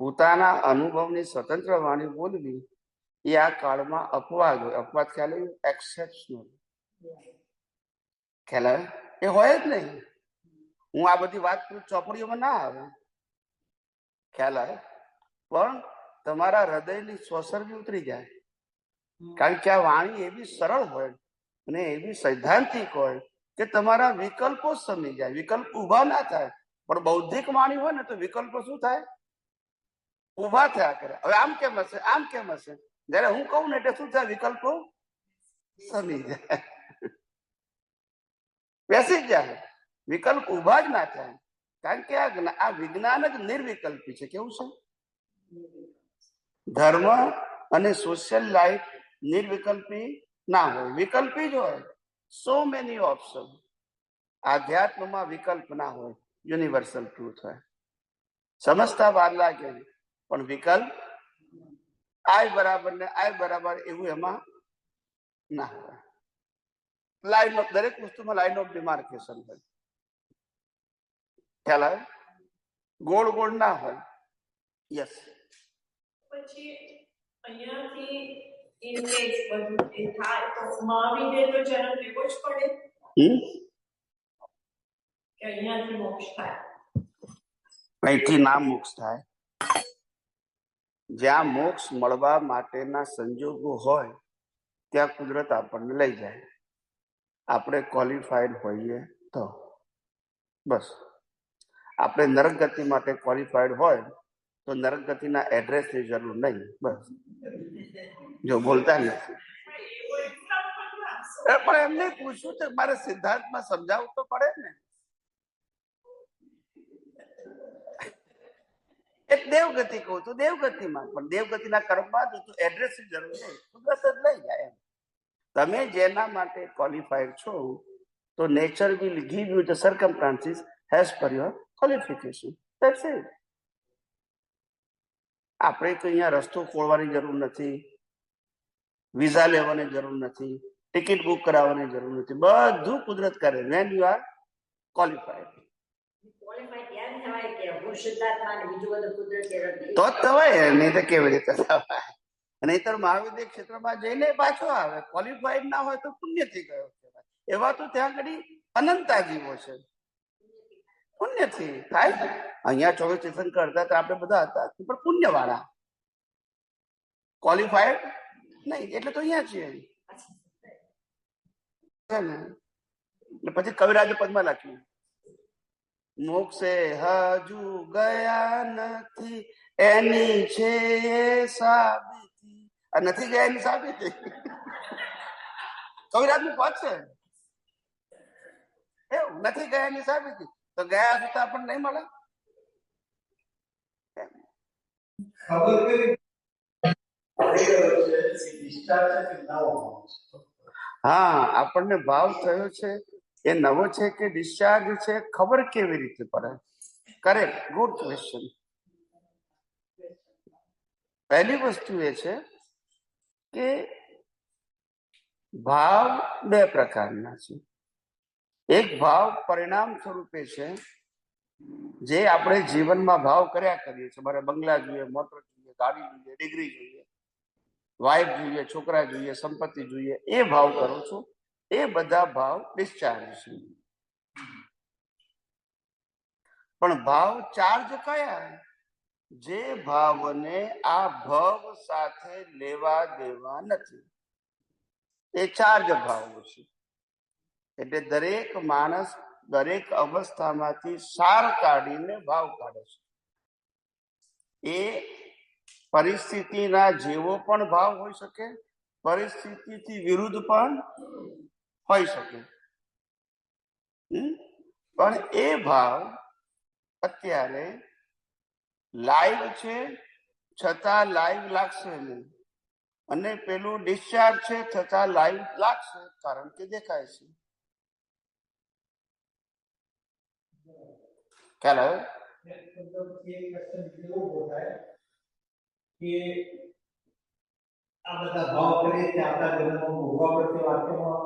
પોતાના અનુભવની સ્વતંત્ર વાણી બોલવી એ આ કાળમાં અપવાદ હોય. અપવાદ ખ્યાલ આવ્યો? એક્સેપ્શનલ. ખ્યાલ આવે? એ હોય જ નહીં. હું આ બધી વાત ચોપડીઓમાં ના આવે. ખ્યાલ આવે? પણ તમારા હૃદયની સ્વસર્ગી ઉતરી જાય. કારણ કે આ વાણી એવી સરળ હોય અને એવી સૈદ્ધાંતિક હોય કે તમારા વિકલ્પો સમી જાય. વિકલ્પ ઉભા ના થાય. પણ બૌદ્ધિક વાણી હોય ને તો વિકલ્પો શું થાય? ઉભા થયા કરે. હવે આમ કેમ હશે, આમ કેમ હશે? જયારે હું કહું ને એટલે શું થાય? વિકલ્પો સમી જાય, બેસી જાય. વિકલ્પ ઉભા જ ના થાય. કારણ કે આ વિજ્ઞાન જ નિર્વિકલ્પી છે. કેવું છે? ધર્મ અને સોશિયલ લાઈફ નિર્વિકલ્પી ના હોય, વિકલ્પી જ હોય. So many option. આધ્યાત્મમાં વિકલ્પ ના હોય, યુનિવર્સલ ટ્રુથ હોય. સમજતા વાર લાગે પણ વિકલ્પ આય બરાબર ને આય બરાબર એવું એમાં ના હોય. લાઈન ઓફ, દરેક વસ્તુમાં લાઈન ઓફ ડિમાર્કેશન હોય. ખ્યાલ આવે? ગોળ ગોળ ના હોય. યસ. પછી અહીંયાથી ઇન કેસ બધું એ થાય તો મહાવીરે તો જન્મ લેવો જ પડે કે અહીંયાથી મોક્ષ થાય? અહીંથી ના મોક્ષ થાય. જ્યાં મોક્ષ મળવા માટેના સંજોગો હોય ત્યાં કુદરત આપણને લઈ જાય. આપણે ક્વોલિફાઈડ હોઈએ તો બસ. આપણે નરક ગતિ માટે ક્વોલિફાઈડ હોય તો નરક ગતિના એડ્રેસની જરૂર નહીં. બસ જો બોલતા નથી પણ એમને પૂછ્યું તો મારે સિદ્ધાર્થમાં સમજાવવું તો પડે ને. એક દેવગતિ કહું તો દેવગતિમાં, પણ દેવગતિના કર્મમાં તો એડ્રેસની જરૂર નહીં, કુદરત જ લઈ જાય. તમે જેના માટે ક્વોલિફાઈડ છો તો nature will give you the circumstances as per your qualification. That's it. આપણે તો અહીંયા રસ્તો ખોલવાની જરૂર નથી, વિઝા લેવાની જરૂર નથી, ટિકિટ બુક કરાવવાની જરૂર નથી. બધું કુદરત કરે વેન યુ આર ક્વોલિફાઈડ. તો જ થવાય, નહીં તો કેવી રીતે થવાય? નહીતર મહાવિદ્ય ક્ષેત્રમાં જઈને પાછો આવે. ક્વોલિફાઈડ ના હોય તો પુણ્યથી ગયો કહેવાય. એવા તો ત્યાં ઘડી અનંતા જીવો છે, પુણ્યથી થાય. અહીંયા 24 તીર્થન કરતા તો આપણે બધા હતા પણ પુણ્ય વાળા, ક્વોલિફાઈડ નહીં, એટલે તો અહીંયા છીએ ને. પછી કવિરાજે પદમાં લખ્યું, મોક્ષે હજુ ગયા નથી એની છે સાબિતી. નથી ગયા એની સાબિતી કવિરાજ નું પદ છે એવું. નથી ગયા એની સાબિતી તો ગયા છતાં પણ નહીં મળે. હા, આપણને ભાવ થયો છે એ નવો છે કે ડિસ્ચાર્જ છે, ખબર કેવી રીતે પડે? Correct, good question. પહેલી વસ્તુ એ છે કે ભાવ બે પ્રકારના છે. એક ભાવ પરિણામ સ્વરૂપે છે, જે આપણે જીવનમાં ભાવ કર્યા કરીએ છીએ. મારે બંગલા જોઈએ, મોટર જોઈએ, ગાડી જોઈએ, ડિગ્રી જોઈએ, વાઇફ જોઈએ, છોકરા જોઈએ, સંપત્તિ જોઈએ, એ ભાવ કરો છો. એ બધા ભાવ ડિસ્ચાર્જ છે. પણ ભાવ ચાર્જ કયા? જે ભાવને આ ભવ સાથે લેવા દેવા નથી, એ ચાર્જ ભાવો છે. એટલે દરેક માણસ દરેક અવસ્થામાંથી સાર કાઢીને ભાવ કાઢે છે. એ પરિસ્થિતિના જેવો પણ ભાવ હોઈ શકે, પરિસ્થિતિથી વિરુદ્ધ પણ હોઈ શકે. પણ એ ભાવ અત્યારે લાઈવ છે છતાં લાઈવ લાગશે નહીં, અને પેલું ડિસ્ચાર્જ છે છતાં લાઈવ લાગશે, કારણ કે દેખાય છે. ખ્યાલ આવ્યો? આ બધા ભાવ કરીએ છીએ આપણા જન્મમાં ભોગવા પડતી વાક્યમાં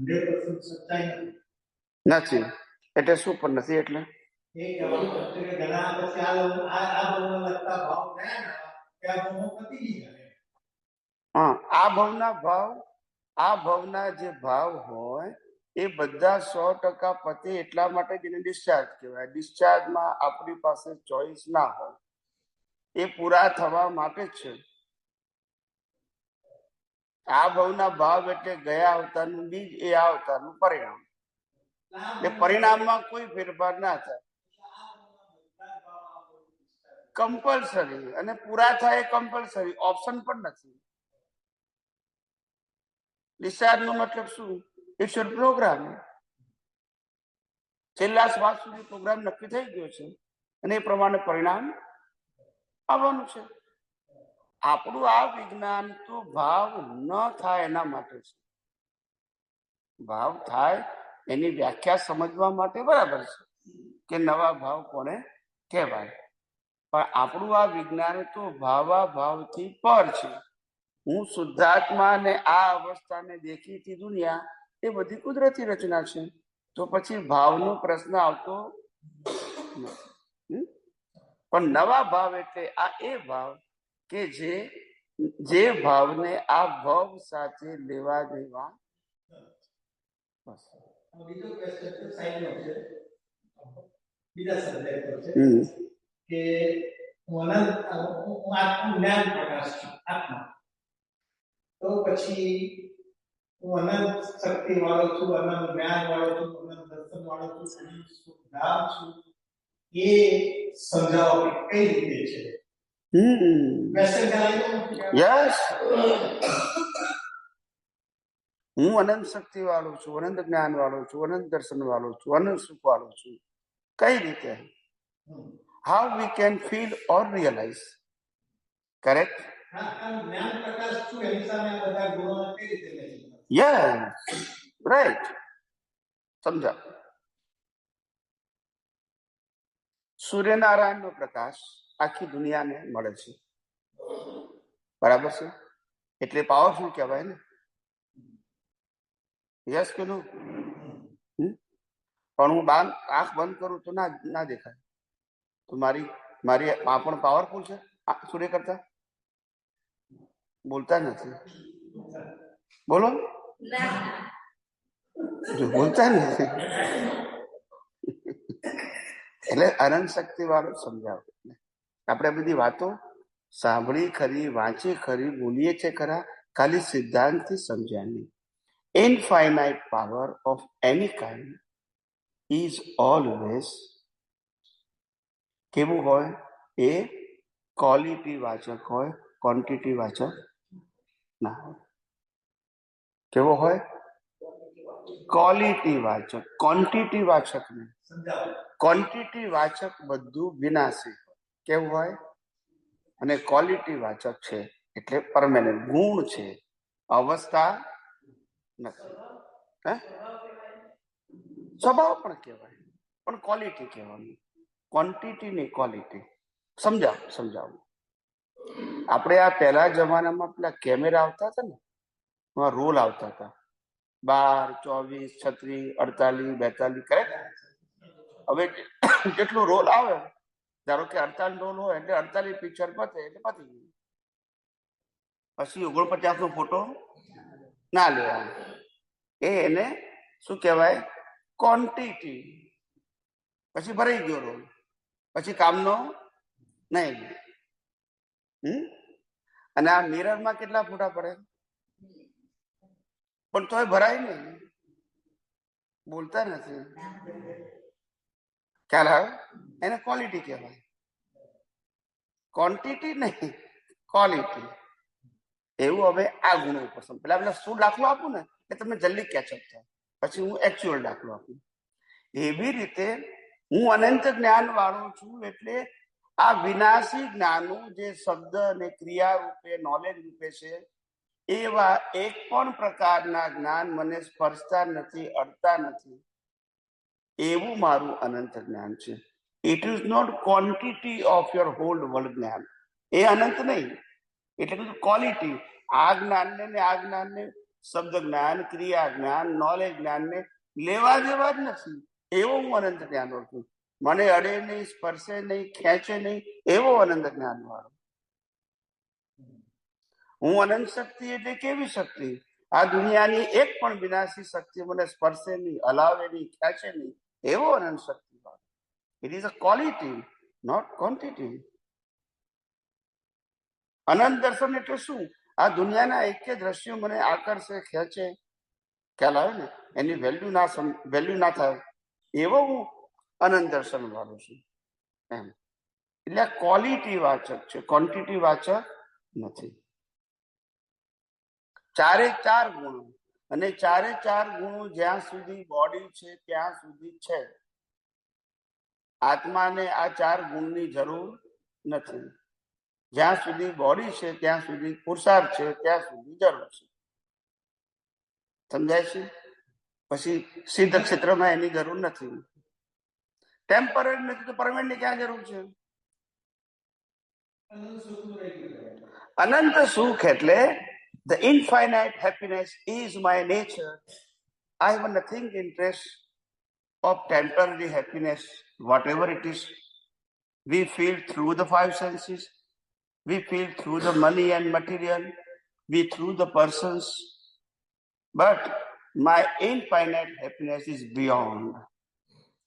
100% સચ્ચાઈ નથી. એટલે શું પણ નથી? એટલે એ કહેવાનું છે કે ઘણા પછી આ ભાવમાં લગતા ભાવ થયા ને ત્યાં ભાવમાં પતી ગયા. હા, આ ભાવના જે ભાવ હોય એ બધા 100% પતે, એટલા માટે જ એને ડિસ્ચાર્જ કહેવાય. ડિસ્ચાર્જમાં આપણી પાસે ચોઈસ ના હોય, એ પૂરા થવા માટે જ છે. આ ભાવના ભાવ એટલે ગયા અવતારનું બીજ, એ આ અવતારનું પરિણામ. એટલે પરિણામમાં કોઈ ફેરફાર ના થાય, કમ્પલસરી. અને પૂરા થાય કમ્પલસરી, ઓપ્શન પણ નથી. ડિસ્ચાર્જ નો મતલબ શું? It's your program. છેલ્લા શ્વાસ સુધી પ્રોગ્રામ નક્કી થઈ ગયો છે, અને એ પ્રમાણે પરિણામ આવવાનું છે. આપણું આ વિજ્ઞાન તો ભાવ ન થાય એના માટે છે. ભાવ થાય એની વ્યાખ્યા સમજવા માટે બરાબર છે કે નવા ભાવ કોને કહેવાય. પણ આપણું આ વિજ્ઞાન તો ભાવાભાવથી પર છે. હું શુદ્ધાત્મા ને આ અવસ્થાને દેખીતી દુનિયા, એ બધી કુદરતી રચના છે. તો પછી ભાવનો પ્રશ્ન આવતો નથી. પણ નવા ભાવ એટલે આ એ ભાવ કે જે ભાવને આ ભવ સાથે લેવા દેવા. બીજો ક્વેશ્ચન છે સાઈડનો છે, બીજા સબ્જેક્ટ છે કે હું આત્મ જ્ઞાન પ્રકાશ છું, આત્મા. તો પછી હું અનંત શક્તિ વાળો છું, અનંત જ્ઞાન વાળો છું, અનંત દર્શન વાળો છું, અનંત સુખ ધામ છું, એ સમજાવો કે કઈ રીતે છે. ક્વેશ્ચન ચાલે યસ, હું અનંત શક્તિ વાળો છું, અનંત જ્ઞાન વાળો છું, અનંત દર્શન વાળો છું, અનંત સુખ વાળો છું. કઈ રીતે? How we can feel or realize? Correct? જ્ઞાન પ્રકાશ છું, એની સામે આ બધા ગુણોને કઈ રીતે લઈ? Yes, right. સમજાવ. સૂર્યનારાયણ નો પ્રકાશ આખી દુનિયાને મળે છે, બરાબર છે? એટલે પાવરફુલ કહેવાય ને. યસ કે નો? પણ હું આંખ બંધ કરું તો ના દેખાય. તો મારી આ પણ પાવરફુલ છે સૂર્ય કરતા? બોલતા નથી. બોલો, બોલતા નથી. એટલે અનંત શક્તિ વાળું સમજાવ. આપણે બધી વાતો સાંભળી ખરી, વાંચી ખરી, બોલીએ છે ખરા, ખાલી સિદ્ધાંતથી સમજ્યા નહીં. Infinite power of any kind is always કેવું હોય? એ ક્વોલિટી વાચક હોય, ક્વોન્ટિટી વાચક ના હોય. કેવો હોય? ક્વોલિટી વાચક, ક્વોન્ટિટી વાચક નહીં. ક્વોન્ટિટી વાચક બધું વિનાશી હોય. કેવું હોય? અને ક્વોલિટી વાચક છે એટલે પરમેનન્ટ ગુણ છે, અવસ્થા નથી. સ્વભાવ પણ કહેવાય, પણ ક્વોલિટી કહેવાનું. ક્વોન્ટિટી ની ક્વોલિટી. સમજાવું. આપણે આ પહેલા જમાનામાં પેલા કેમેરા આવતા હતા ને, એમાં રોલ આવતા હતા 12, 24, 36, 48, 42. કરેક્ટ? હવે જેટલું રોલ આવે, ધારો કે 48 રોલ હોય એટલે 48 પિક્ચર પતે એટલે પતી ગયું. પછી 49 નો ફોટો ના લેવાનો. એને શું કહેવાય? ક્વોન્ટિટી. પછી ભરાઈ ગયો રોલ, પછી કામનો નહીં. અને આ મિરરમાં કેટલા ફોટા પડે, પણ તોય ભરાય નહીં. બોલતા નથી. ખ્યાલ આવે? એને ક્વોલિટી કહેવાય, ક્વોન્ટિટી નહીં, ક્વોલિટી. એવું હવે આ ગુણો ઉપર પેલા શું દાખલો આપું ને એ તમને જલ્દી કેચઅપ થાય, પછી હું એકચ્યુઅલ દાખલો આપું. એવી રીતે હું અનંત જ્ઞાન વાળો છું એટલે આ વિનાશી જ્ઞાનો જે શબ્દ અને ક્રિયા રૂપે, નોલેજ રૂપે છે, એવા એક પણ પ્રકારના જ્ઞાન મને સ્પર્શતા નથી, અડતા નથી. એવું મારું અનંત જ્ઞાન છે. It is not quantity of your whole world જ્ઞાન. એ અનંત નહીં, એટલે બધું ક્વોલિટી. આ જ્ઞાનને ને આ જ્ઞાનને, શબ્દ જ્ઞાન, ક્રિયા જ્ઞાન, નોલેજ જ્ઞાનને લેવા દેવા જ નથી. એવો હું અનંત જ્ઞાન છું. મને અડે નહીં, સ્પર્શે નહીં, ખેંચે નહીં, એવો અનંત જ્ઞાન વાળો. હું અનંત શક્તિ એટલે કેવી શક્તિ? આ દુનિયાની એક પણ વિનાશી શક્તિ મને સ્પર્શે નહીં, હલાવે નહીં, ખેંચે નહીં, એવો અનંત શક્તિ વાળો. It is a quality, not quantity. અનંત દર્શન એટલે શું? આ દુનિયાના એકે દ્રશ્યો મને આકર્ષે, ખેંચે, ખ્યાલ આવે ને, એની વેલ્યુ ના થાય, એવો હું અનંત દર્શન વાળો છું એમ. એટલે ક્વોલિટી વાચક છે, ક્વોન્ટિટી વાચક નથી. 4 ગુણો, અને 4 ગુણો જ્યાં સુધી બોડી છે ત્યાં સુધી છે. આત્માને આ 4 ગુણની જરૂર નથી. જ્યાં સુધી બોડી છે ત્યાં સુધી પુરુષાર્થ છે, ત્યાં સુધી જરૂર છે. સમજાય છે? પછી સિદ્ધ ક્ષેત્રમાં એની જરૂર નથી. ટેમ્પરરી નથી તો પરમેનન્ટ ની ક્યાં જરૂર છે? અનંત સુખ એટલે the infinite happiness is my nature. I have nothing interest of temporary happiness, whatever it is. We feel through the 5 senses. We feel through the money and material. We through the persons. But my infinite happiness is beyond.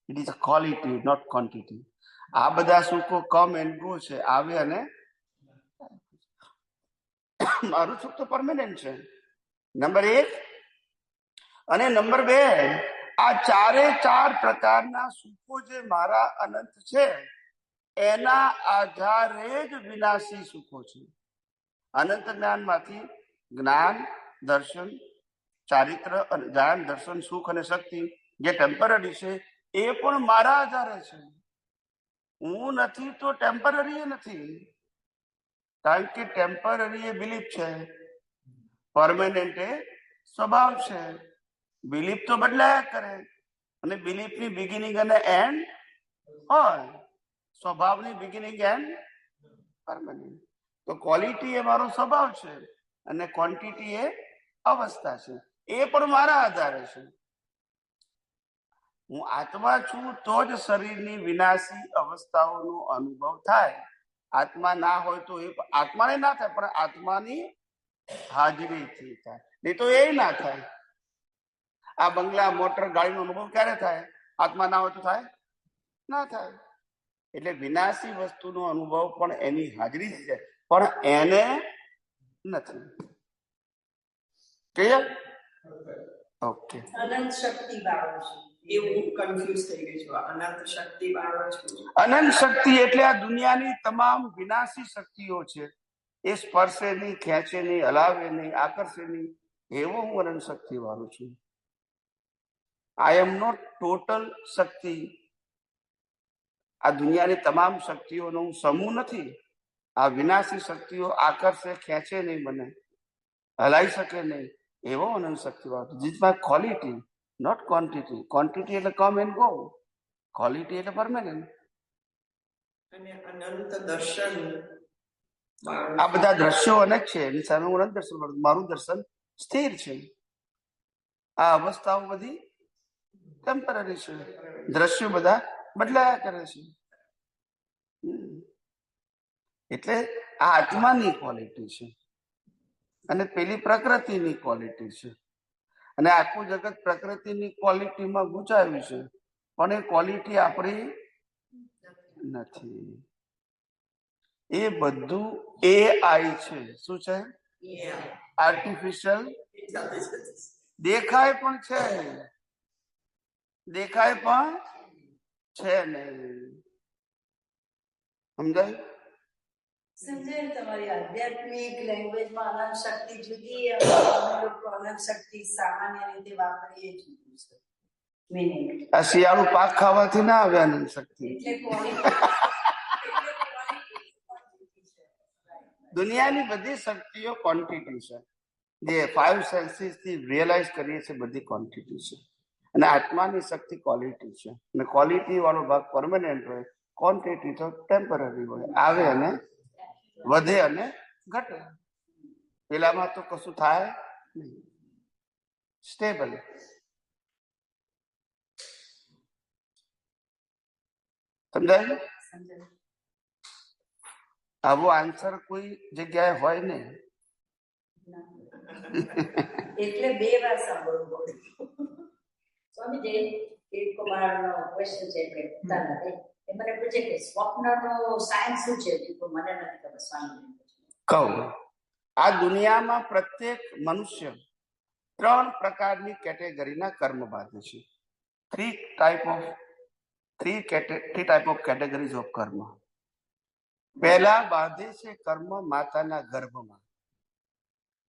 It is a quality, not quantity. આ બધા સુખો કમ and go છે, આવે અને મારું સુખ તો permanent છે. Number 1 અને નંબર 2, આ ચારે ચાર પ્રકારના સુખો જે મારા અનંત છે એના આધારે જ વિનાશી સુખો છે. અનંત જ્ઞાનમાંથી જ્ઞાન, દર્શન, ચારિત્ર, જ્ઞાન, દર્શન, સુખ અને શક્તિ જે ટેમ્પરરી છે એ પણ મારા આધારે છે. હું નથી તો ટેમ્પરરી નથી. કારણ કે ટેમ્પરરી એ બિલીફ છે, પરમેનન્ટ એ સ્વભાવ છે. બિલીફ તો બદલાયા કરે અને બિલીફની બિગિનિંગ અને એન્ડ હોય, સ્વભાવની બિગિનિંગ એન્ડ પરમેનન્ટ. તો ક્વોલિટી એ મારો સ્વભાવ છે અને ક્વોન્ટિટી એ અવસ્થા છે. એ પણ મારા આધારે છે. હું આત્મા છું તો જ શરીરની વિનાશી અવસ્થાઓનો અનુભવ થાય. આત્મા ના હોય તો એ આત્માને ના થાય, પણ આત્માની હાજરીથી થાય, નહીં તો એ ના થાય. આ બંગલા, મોટર, ગાડીનો અનુભવ ક્યારે થાય? આત્મા ના હોય તો થાય? ના થાય. એટલે વિનાશી વસ્તુનો અનુભવ પણ એની હાજરી છે, પણ એને નથી. ક્લિયર? ઓકે. અનંત શક્તિ વાળો છે. એવું કન્ફ્યુઝ થઈ ગઈ છું. અનંત શક્તિ વાળો છું. અનંત શક્તિ એટલે આ દુનિયાની તમામ વિનાશી શક્તિઓ છે. એ સ્પર્શે નહીં, ખેંચે નહીં, હલાવે નહીં, આકર્ષે નહીં, એવો હું અનંત શક્તિ વાળો છું. આઈ એમ નોટ ટોટલ શક્તિ. આ દુનિયાની તમામ શક્તિઓનો હું સમૂહ નથી. આ વિનાશી શક્તિઓ આકર્ષે, ખેંચે નહીં, મને હલાઈ શકે નહીં, એવો અનંત શક્તિ વાળો. This my quality, not quantity. Quantity એટલે કમ એન્ડ ગો, ક્વોલિટી એટલે પરમેનન્ટ. અને અનંત દર્શન. આ બધા દ્રશ્યો અનેક છે, એની સામે હું નથી દર્શન કરું. મારું દર્શન સ્થિર છે. આ અવસ્થાઓ બધી ટેમ્પરરી છે. દ્રશ્યો બધા બદલાયા કરે છે. એટલે આ આત્માની ક્વોલિટી છે અને પેલી પ્રકૃતિની ક્વોલિટી છે. અને આખું જગત પ્રકૃતિની ક્વોલિટીમાં ગુંચાયું છે, પણ એ ક્વોલિટી આપણી નથી. એ બધું AI છે. શું છે? આર્ટિફિશિયલ. દેખાય પણ છે નહીં, દેખાય પણ છે નહીં. સમજાય? સમજાય? તમારી આધ્યાત્મિક લેંગ્વેજમાં અનંત શક્તિ જુદી, અને અમે લોકો અનંત શક્તિ સામાન્ય રીતે વાપરીએ જુદું છે. Meaning. આ શિયાળુ પાક ખાવાથી ના આવે અનંત શક્તિ. એટલે quality. દુનિયાની બધી શક્તિઓ ક્વોન્ટિટી છે. જે 5 સેન્સીસ થી રિયલાઇઝ કરીએ છીએ બધી ક્વોન્ટિટી છે. અને આત્માની શક્તિ ક્વોલિટી છે. અને ક્વોલિટી વાળો ભાગ પરમેનન્ટ હોય, ક્વોન્ટિટી તો ટેમ્પરરી હોય, આવે અને વધે અને ઘટે. પેલામાં તો કશું થાય નહીં, સ્ટેબલ. સમજાય? સમજાય? આવો આન્સર કોઈ જગ્યાએ હોય ને. એટલે 2 વાર સાંભળવું પડ્યું. સ્વામીજી, એક કુમારનો ક્વેશ્ચન છે, એટલે પોતાના એ મને પૂછે કે સ્વપ્નનો સાયન્સ શું છે? તો મને નથી ખબર સ્વામીજી. કહું, આ દુનિયામાં પ્રત્યેક મનુષ્ય 3 પ્રકારની કેટેગરીના કર્મ બાંધે છે. 3 ટાઈપ ઓફ કેટેગરીઝ ઓફ કર્મ. પહેલા બાંધે છે કર્મ માતાના ગર્ભમાં,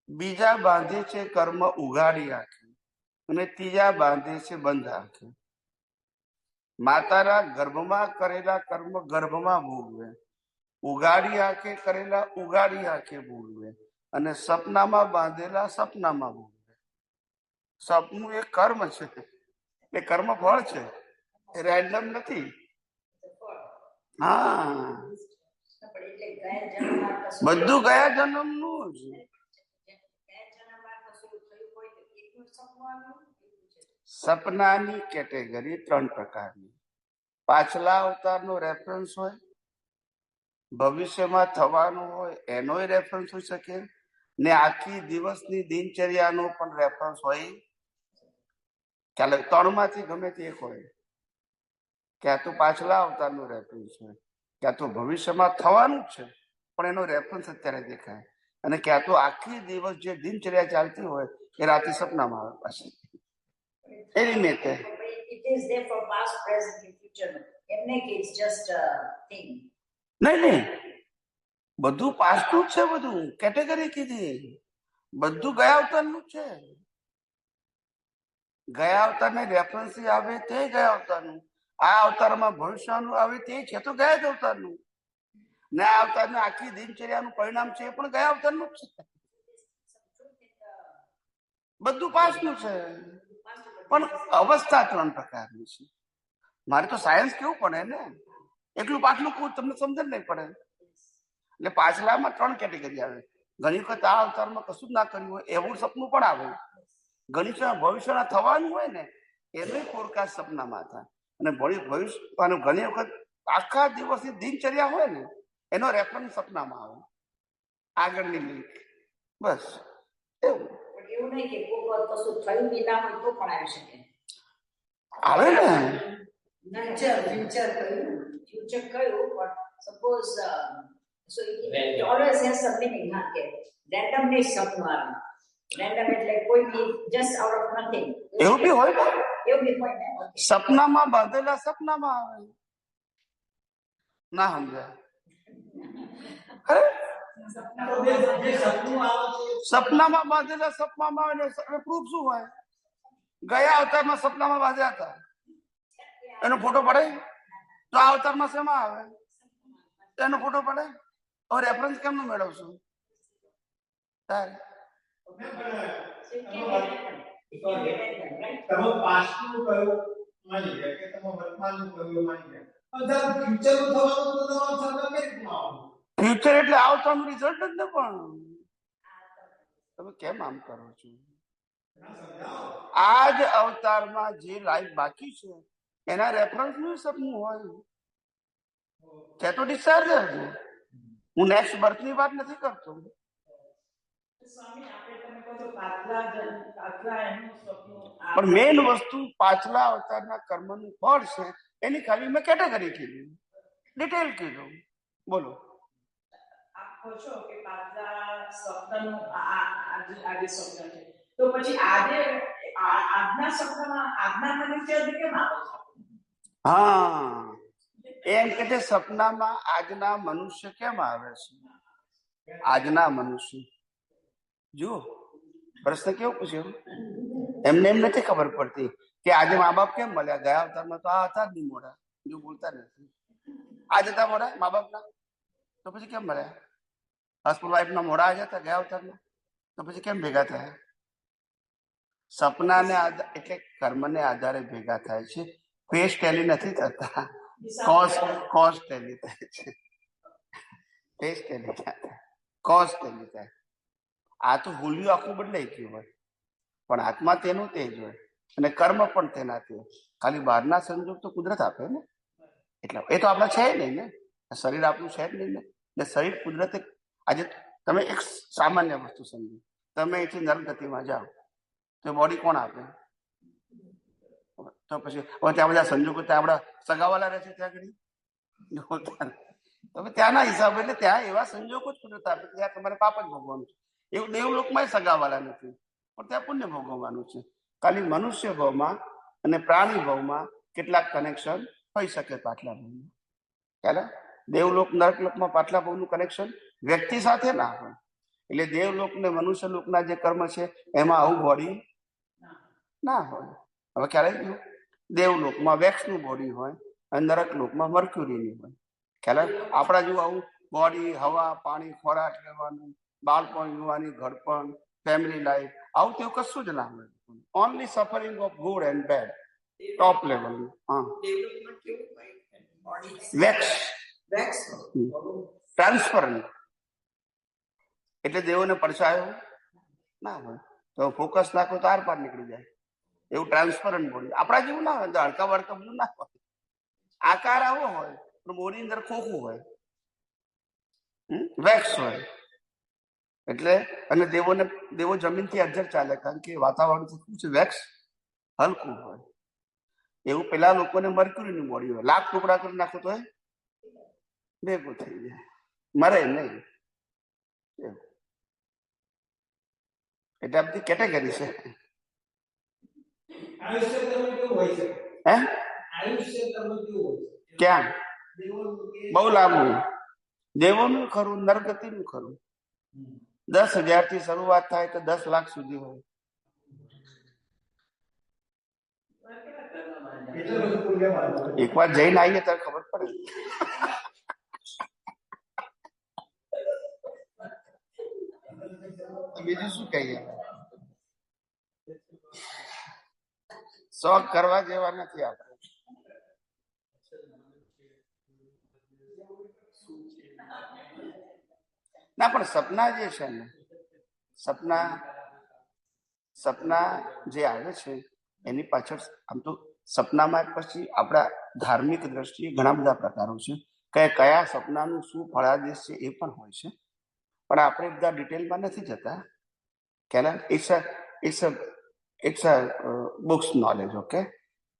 બીજા બાંધે છે કર્મ ઉઘાડી આંખે, અને ત્રીજા બાંધે છે બંધ આંખે. માતાના ગર્ભમાં કરેલા કર્મ ગર્ભમાં ભોગવે, ઉઘાડી આંખે કરેલા ઉઘાડી આંખે ભોગવે, અને સપનામાં બાંધેલા સપનામાં ભોગવે. સપનું એ કર્મ છે, એ કર્મ ફળ છે, એ રેન્ડમ નથી. હા, બધું ગયા જન્મનું જ. સપનાની કેટેગરી 3 પ્રકારની. પાછલા અવતારનો રેફરન્સ હોય, ભવિષ્યમાં થવાનું હોય એનોય રેફરન્સ હોઈ શકે, ને આખી દિવસની દિનચર્યાનો પણ રેફરન્સ હોય. ચાલે 3 માંથી ગમે તે એક હોય. ક્યાં તો પાછલા અવતારનો રેફરન્સ હોય, ક્યાં તો ભવિષ્યમાં થવાનું જ છે પણ એનો રેફરન્સ અત્યારે દેખાય, અને ક્યાં તો આખી દિવસ જે દિનચર્યા ચાલતી હોય એ રાતે સપનામાં આવે પાછી. એ નિમિત્તે It is there for past, present, and future. એમને કે it's just a thing. નહીં બધું પાસ્ટનું જ છે. બધું કેટેગરી કીધી, બધું ગયા અવતારનું જ છે. ગયા અવતારને રેફરન્સ આવે તે ગયા અવતારનું, આ અવતારમાં ભવિષ્યનું આવે તે છે તો ગયા જ અવતારનું, ને આ અવતારનું આખી દિનચર્યાનું પરિણામ છે એ પણ ગયા અવતારનું જ છે. બધું પાસ્ટનું છે, પણ અવસ્થા 3 પ્રકારની છે. મારે તો સાયન્સ કેવું પડે ને, એકલું પાછલું કહું તમને સમજણ નહીં પડે. એટલે પાછલામાં 3 કેટેગરી આવે. ઘણી વખત આ અવતારમાં કશું જ ના કર્યું હોય એવું સપનું પણ આવે. ઘણી વખત ભવિષ્યના થવાનું હોય ને એનું ફોરકાસ્ટ સપનામાં થાય, અને ભવિષ્ય ઘણી વખત આખા દિવસની દિનચર્યા હોય ને એનો રેફરન્સ સપનામાં આવે, આગળની લિંક. બસ એવું. એવું નહીં કે કોઈ વાર કશું થયું બી ના હોય તો પણ આવી શકે. આવે ને ફ્યુચર કયું પણ suppose so it always has some meaning. હા, કે રેન્ડમલી સપનું આવે. રેન્ડમ એટલે કોઈ બી જસ્ટ આઉટ ઓફ નથિંગ એવું બી હોય ને. એવું બી હોય ને. સપનામાં બાંધેલા સપનામાં આવે. ના સમજાય? સપનામાં બાંધેલા સપનામાં આવે ને પ્રૂફ શું હોય? ગયા અવતારમાં સપનામાં બાંધ્યા હતા એનો ફોટો પડે તો આ અવતારમાં શેમાં આવે એનો ફોટો પડે? હવે રેફરન્સ કેમનું મેળવશું? તારે તમે પાસ્ટનું કયું માની ગયા કે તમે વર્તમાનનું કયું માની ગયા, ફ્યુચરનું થવાનું તો તમારું સર્કલ કેવી રીતના આવવાનું? ફ્યુચર એટલે આવતાનું રિઝલ્ટ જ ને. પણ તમે કેમ આમ કરો છો? આ જ અવતારમાં જે લાઈફ બાકી છે એના રેફરન્સ નું સપનું હોય છે તો ડિસ્ચાર્જ જ. હું નેક્સ્ટ બર્થ ની વાત નથી કરતો. પણ મેઇન વસ્તુ પાછલા અવતારના કર્મનું ફળ છે એની ખાલી મેં કેટેગરી કીધી, ડિટેલ કીધું. બોલો. છો કે પાછલા સ્વપ્નનું આજે સ્વપ્ન છે તો પછી આજે આજના સ્વપ્નમાં આજના મનુષ્ય કેમ આવે છે? હા, એમ કે છે સપનામાં આજના મનુષ્ય કેમ આવે છે? આજના મનુષ્ય જુઓ, પ્રશ્ન કેવો પૂછ્યો? એમને એમ નથી ખબર પડતી કે આજે મા બાપ કેમ મળ્યા. ગયા અવતારમાં તો આ હતા જ નહીં મોડા, જો બોલતા નથી. આજ હતા મોડા મા બાપના, તો પછી કેમ મળ્યા? હસબન્ડ વાઈફ ના મોડા આવ્યા હતા ગયા અવતારમાં, તો પછી કેમ ભેગા થયા? સપનાને એટલે કર્મને આધારે ભેગા થાય છે. ફેસ ટેલી નથી થતા, કોસ ટેલી થાય છે. ફેસ ટેલી થાય, કોસ ટેલી થાય. આ તો ભૂલ્યું આખું બદલાઈ ગયું હોય, પણ આત્મા તેનું તે જ હોય અને કર્મ પણ તેના તે. ખાલી બહારના સંજોગ તો કુદરત આપે ને, એટલે એ તો આપણા છે નહીં ને. શરીર આપણું છે જ નહીં ને. એટલે શરીર કુદરતે. આજે તમે એક સામાન્ય વસ્તુ સમજો, તમે અહીંથી નરગતિમાં જાઓ તો બોડી કોણ આપે? તો પછી હવે ત્યાં બધા સંજોગો ત્યાં આપણા સગાવાલા રહે છે ત્યાં આગળ, તમે ત્યાંના હિસાબે એટલે ત્યાં એવા સંજોગો જ કુદરત આપે ત્યાં તમારે પાપ જ ભોગવવાનું છે. એવું દેવલોકમાં સગાવાલા નથી, પણ ત્યાં પુણ્ય ભોગવવાનું છે. ખાલી મનુષ્ય ભાવમાં અને પ્રાણી ભાવમાં કેટલાક કનેક્શન હોઈ શકે પાછલા ભાવમાં. ખ્યાલ? દેવલોક નરકલોકમાં પાછલા ભાવનું કનેક્શન વ્યક્તિ સાથે ના હોય. એટલે દેવલોક ને મનુષ્ય લોકના જે કર્મ છે એમાં આવું બોડી ના હોય. હવે ખ્યાલ આવી ગયું? દેવલોકમાં વેક્સનું બોડી હોય અને નરક લોકમાં મર્ક્યુરીની હોય. ખ્યાલ? આપણા જેવું આવું બોડી, હવા, પાણી, ખોરાક લેવાનું, બાળપણ, યુવાની, ઘડપણ, ફેમિલી લાઈફ, આવું તેવું કશું જ ના હોય. Only suffering of good and bad, top level. હા, વેક્સ ટ્રાન્સફરન્ટ. એટલે દેવોને પડછાયો ના હોય, તો ફોકસ નાખો તો આર પાર નીકળી જાય. એવું ટ્રાન્સપરન્ટ બોડી. આપણા જેવું ના હોય, હડકા વડકા બધું ના હોય. આકાર આવો હોય પણ બોડી અંદર ખોખું હોય, વેક્સ હોય. એટલે અને દેવો જમીનથી અડધર ચાલે, કારણ કે વાતાવરણ શું છે, વેક્સ હલકું હોય. એવું પેલા લોકોને મર્ક્યુરીની બોડી હોય, લાખ ટુકડા કરી નાખો તો ભેગું થઈ જાય, મરે નહીં. એટલે આ બધી કેટેગરી છે. આયુષ્ય કર્મ કેવું હોય છે? હે આયુષ્ય કર્મ કેવું હોય છે? ક્યાં? દેવોનું કે બહુ લાંબુ. દેવોનું ખરું, નરગતિનું ખરું. 10,000 થી શરૂઆત થાય તો 10 લાખ સુધી હોય. એટલું બધું પુણ્ય વાળું. એકવાર જઈને આવીએ ત્યારે ખબર પડે. બીજું શું કહીએ? શોખ કરવા જેવા નથી આપણે. ના પણ સપના જે છે ને, સપના જે આવે છે એની પાછળ આમ તો સપનામાં પછી આપણા ધાર્મિક દ્રષ્ટિએ ઘણા બધા પ્રકારો છે કે કયા સપનાનું શું ફળાદેશ છે એ પણ હોય છે, પણ આપણે બધા ડિટેલમાં નથી જતા. It's a books knowledge. Okay,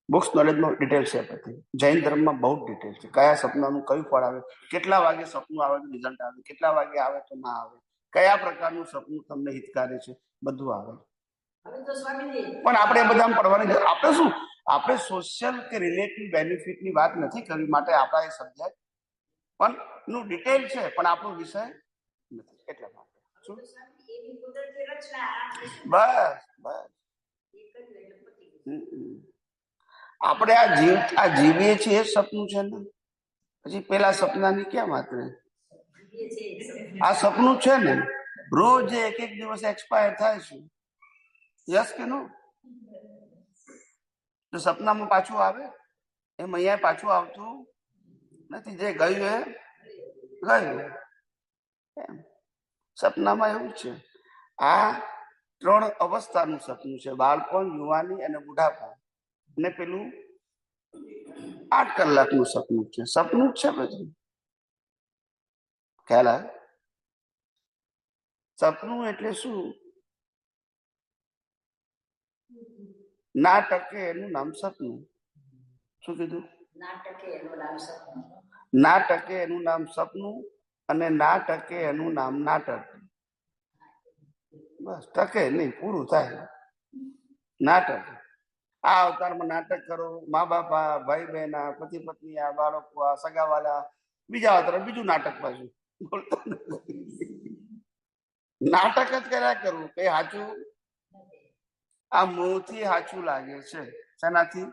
books નોલેજમાં ડિટેલ છે બધી. જૈન ધર્મમાં બહુ ડિટેલ છે. કયા સપનાનું કયું ફળ આવે, કેટલા વાગે સપનું આવે તો રિઝલ્ટ આવે, કેટલા વાગે આવે તો ના આવે, કયા પ્રકારનું સપનું તમને હિતકારી છે, બધું આવે. પણ આપણે બધા પડવાની આપણે શું, આપણે સોશિયલ કે રિલેટિવ બેનિફિટની વાત નથી કરવી, માટે આપણા એ સબ્જેક્ટ પણ નું ડિટેલ છે, પણ આપણો વિષય નથી. એટલા માટે શું બસ આપણે આ જીવીએ છીએ એ સપનું છે ને. પછી પેલા સપનાની ક્યાં વાત રહે? આ સપનું છે ને. રોજ એક દિવસ એક્સપાયર થાય છે. યસ કે નો? તો સપનામાં પાછું આવે એમ અહીંયા પાછું આવતું નથી. જે ગયું એ ગયું. સપનામાં એવું છે. આ 3 અવસ્થાનું સપનું છે: બાળપણ, યુવાની અને બુઢાપા. ને પેલું 8 કલાકનું સપનું છે. સપનું જ છે બધું. ખ્યાલ આવે? સપનું એટલે શું? ના ટકે એનું નામ સપનું. શું કીધું? ના ટકે એનું નામ સપનું, અને ના ટકે એનું નામ નાટક. બસ, ટકે નહીં, પૂરું થાય. નાટક. આ અવતારમાં નાટક કરો, મા બાપા, ભાઈ બહેન, પતિ પત્ની, આ બાળકો, આ સગાવાલા. બીજા અવતાર બીજું નાટક પાછું. બોલતો નાટક જ કર્યા કરવું. કઈ સાચું આ મોંથી સાચું લાગે છે. શેનાથી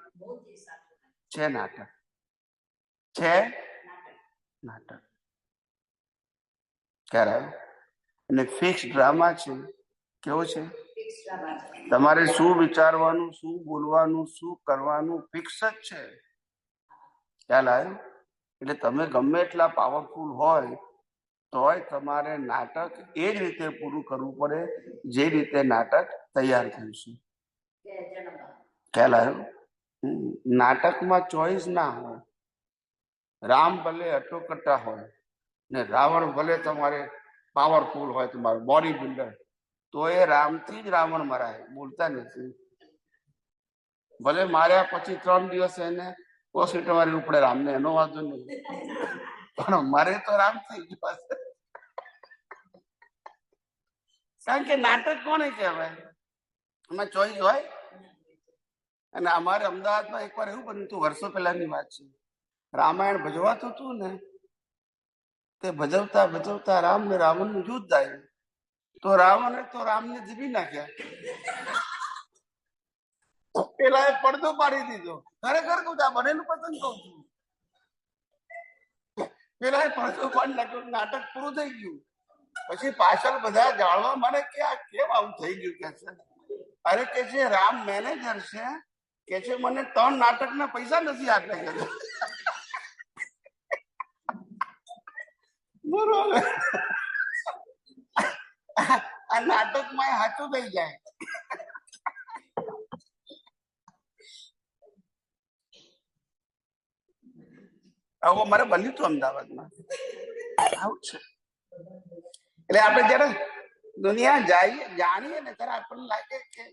છે? નાટક છે. નાટક ક્યારે? અને ફિક્સ ડ્રામા છે. કેવો છે? તમારે શું વિચારવાનું, શું બોલવાનું, શું કરવાનું ફિક્સ જ છે. ખ્યાલ આવ્યો? એટલે તમે ગમે એટલા પાવરફુલ હોય તોય તમારે નાટક એ જ રીતે પૂરું કરવું પડે જે રીતે નાટક તૈયાર થયું છે. ખ્યાલ આવ્યો? નાટકમાં ચોઈસ ના હોય. રામ ભલે અટોકટા હોય ને રાવણ ભલે તમારે પાવરફુલ હોય, તમારું બોડી બિલ્ડર, તો એ રામથી જ રાવણ મરાય. બોલતા નથી. ભલે માર્યા પછી 3 દિવસ એને હોસ્પિટલ માં રહેવું પડે રામને, એનો વાંધો નહીં, પણ મારે તો રામ થઈ ગયો. કારણ કે નાટક કોને કહેવાય? એમાં ચોઈસ હોય. અને અમારે અમદાવાદમાં એકવાર એવું બન્યું હતું, વર્ષો પહેલાની વાત છે. રામાયણ ભજવાતું હતું ને, તે ભજવતા રામ ને રાવણ નું યુદ્ધ આવ્યું. તો રાવણે તો રામને જીવી નાખ્યા. પેલા એ પડદો પાડી દીધો. ખરેખર કહું છું, આ બનેલું પસંદ કહું છું. પેલા એ પડદો પાડી નાખ્યો. નાટક પૂરું થઈ ગયું. પછી પાછળ બધા જાણવા મળે કે આ કેમ આવું થઈ ગયું. કે છે અરે કે છે રામ મેનેજર છે, કે છે મને 3 નાટકના પૈસા નથી આપ્યા. કે બરોબર, આ નાટકમાં સાચું થઈ જાય. આવું મારે બન્યું હતું અમદાવાદમાં. આવું છે. એટલે આપણે જયારે દુનિયા જાણીએ ને ત્યારે આપણને લાગે કે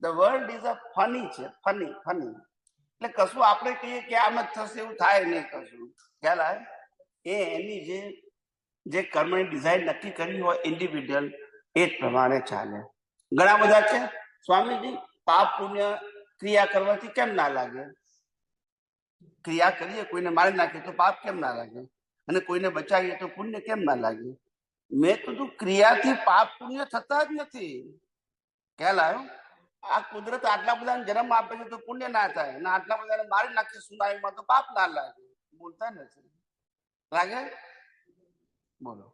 the world is a funny છે. ફની એટલે કશું આપણે કહીએ કે આમ જ થશે એવું થાય નહીં કશું. ખ્યાલ આવે? એની જે કર્મની ડિઝાઇન નક્કી કરી હોય ઇન્ડિવિડ્યુઅલ, એ જ પ્રમાણે ચાલે. ઘણા બધા છે સ્વામીજી પાપ પુણ્ય ક્રિયા કરવાથી કેમ ના લાગે? ક્રિયા કરીએ, કોઈને મારી નાખીએ તો પાપ કેમ ના લાગે? અને કોઈને બચાવીએ તો પુણ્ય કેમ ના લાગે? મેં કીધું ક્રિયાથી પાપ પુણ્ય થતા જ નથી. ખ્યાલ આવ્યો? આ કુદરત આટલા બધા જન્મ આપે છે તો પુણ્ય ના થાય, અને આટલા બધાને મારી નાખીએ સુનાઈમાં તો પાપ ના લાગે. બોલતા નથી, લાગે? બોલો.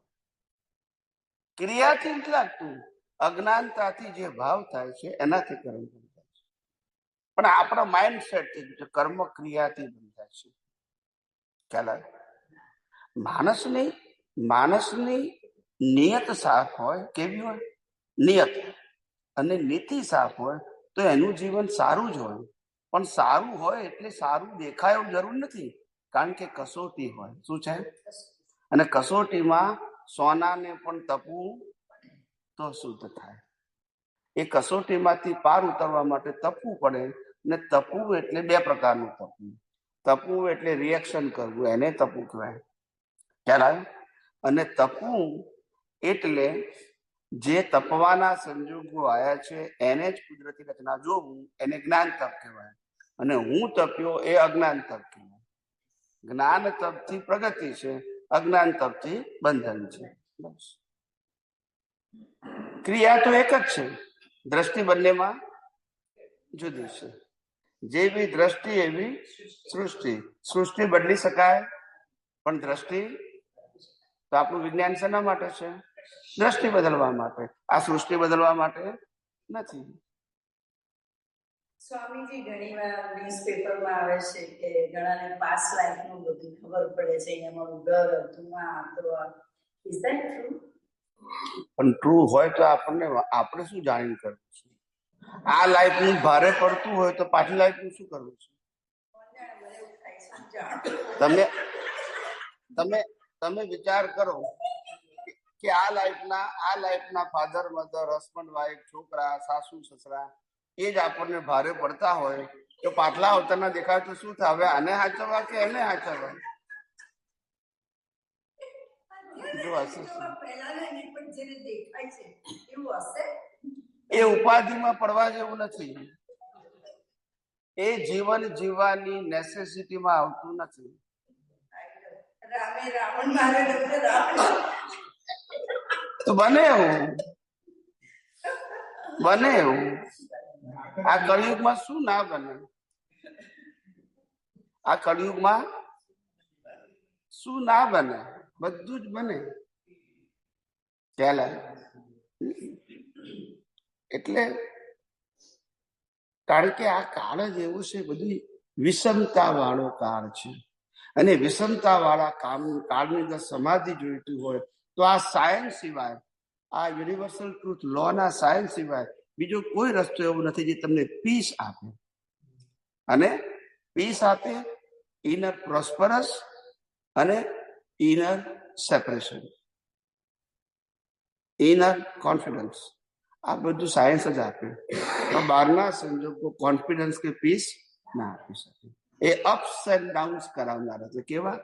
ક્રિયાથી નથી લાગતું, અજ્ઞાનતાથી જે ભાવ થાય છે એનાથી કર્મ બંધાય છે. પણ આપણા માઇન્ડ સેટ થઈ ગયું છે, કર્મ ક્રિયાથી બંધાય છે. ખ્યાલ આવે? માણસની નિયત સાફ હોય, કેવી હોય? નિયત. અને નીતિ સાફ હોય તો એનું જીવન સારું જ હોય. પણ સારું હોય એટલે સારું દેખાય એવું જરૂર નથી, કારણ કે કસોટી હોય. શું છે? અને કસોટીમાં સોનાને પણ તપવું તો શુદ્ધ થાય. એ કસોટીમાંથી પાર ઉતરવા માટે તપવું પડે. ને તપવું એટલે બે પ્રકારનું તપવું. તપવું એટલે રિએક્શન કરવું, એને તપવું કહેવાય. ખ્યાલ આવે? અને તપવું એટલે જે તપવાના સંજોગો આવ્યા છે એને જ કુદરતી રચના જોવું, એને જ્ઞાન તપ કહેવાય. અને હું તપ્યો એ અજ્ઞાન તપ કહેવાય. જ્ઞાન તપથી પ્રગતિ છે, અજ્ઞાન તપથી બંધન છે. બસ. ક્રિયા તો એક જ છે, દ્રષ્ટિ બંનેમાં જુદી છે. જેવી દ્રષ્ટિ એવી સૃષ્ટિ. સૃષ્ટિ બદલી શકાય, પણ દ્રષ્ટિ તો આપણું વિજ્ઞાન શેના માટે છે? દ્રષ્ટિ બદલવા માટે. આ સૃષ્ટિ બદલવા માટે નથી. સ્વામીજી ઘણીવાર ન્યૂઝપેપરમાં આવે છે કે ઘણાને પાસ લાઈફનું બધું ખબર પડે છે, અમારું ઘર હતું આ તો. Is that true? પણ ટ્રુ હોય તો આપણે શું જાણીને કરવું છે? આ લાઈફ નું ભારે પડતું હોય તો પાછી લાઈફ નું શું કરવું છે? તમે વિચાર કરો કે આ લાઈફના ફાધર મધર હસબન્ડ વાઈફ છોકરા સાસુ સસરા એ જ આપણને ભારે પડતા હોય તો પાછલા અવતારના દેખાય તો શું થાય? હવે આને હાચવવા કે એને હાચવવા? જો હશે એ ઉપાધિમાં પડવા જેવું નથી. એ જીવન જીવવાની નેસેસિટીમાં આવતું નથી. તો બને એવું. આ કળિયુગમાં શું ના બને? આ કળિયુગમાં શું ના બને? બધું જ બને. ખ્યાલ આવે? એટલે કારણ કે આ કાળ જ એવું છે, બધું વિષમતા વાળો કાળ છે. અને વિષમતા વાળા કાળની અંદર સમાધિ જોઈતી હોય તો આ સાયન્સ સિવાય, આ યુનિવર્સલ ટ્રુથ લો ના સાયન્સ સિવાય બીજો કોઈ રસ્તો એવો નથી જે તમને પીસ આપે. અને પીસ આપે ઇનર પ્રોસ્પરસ અને ઇનર સેપરેશન, ઇનર કોન્ફિડન્સ. આ બધું સાયન્સ જ આપે. બહારના સંજોગો કોન્ફિડન્સ કે પીસ ના આપી શકે. એ અપ્સ એન્ડ ડાઉન્સ કરાવનારા છે. કેવા?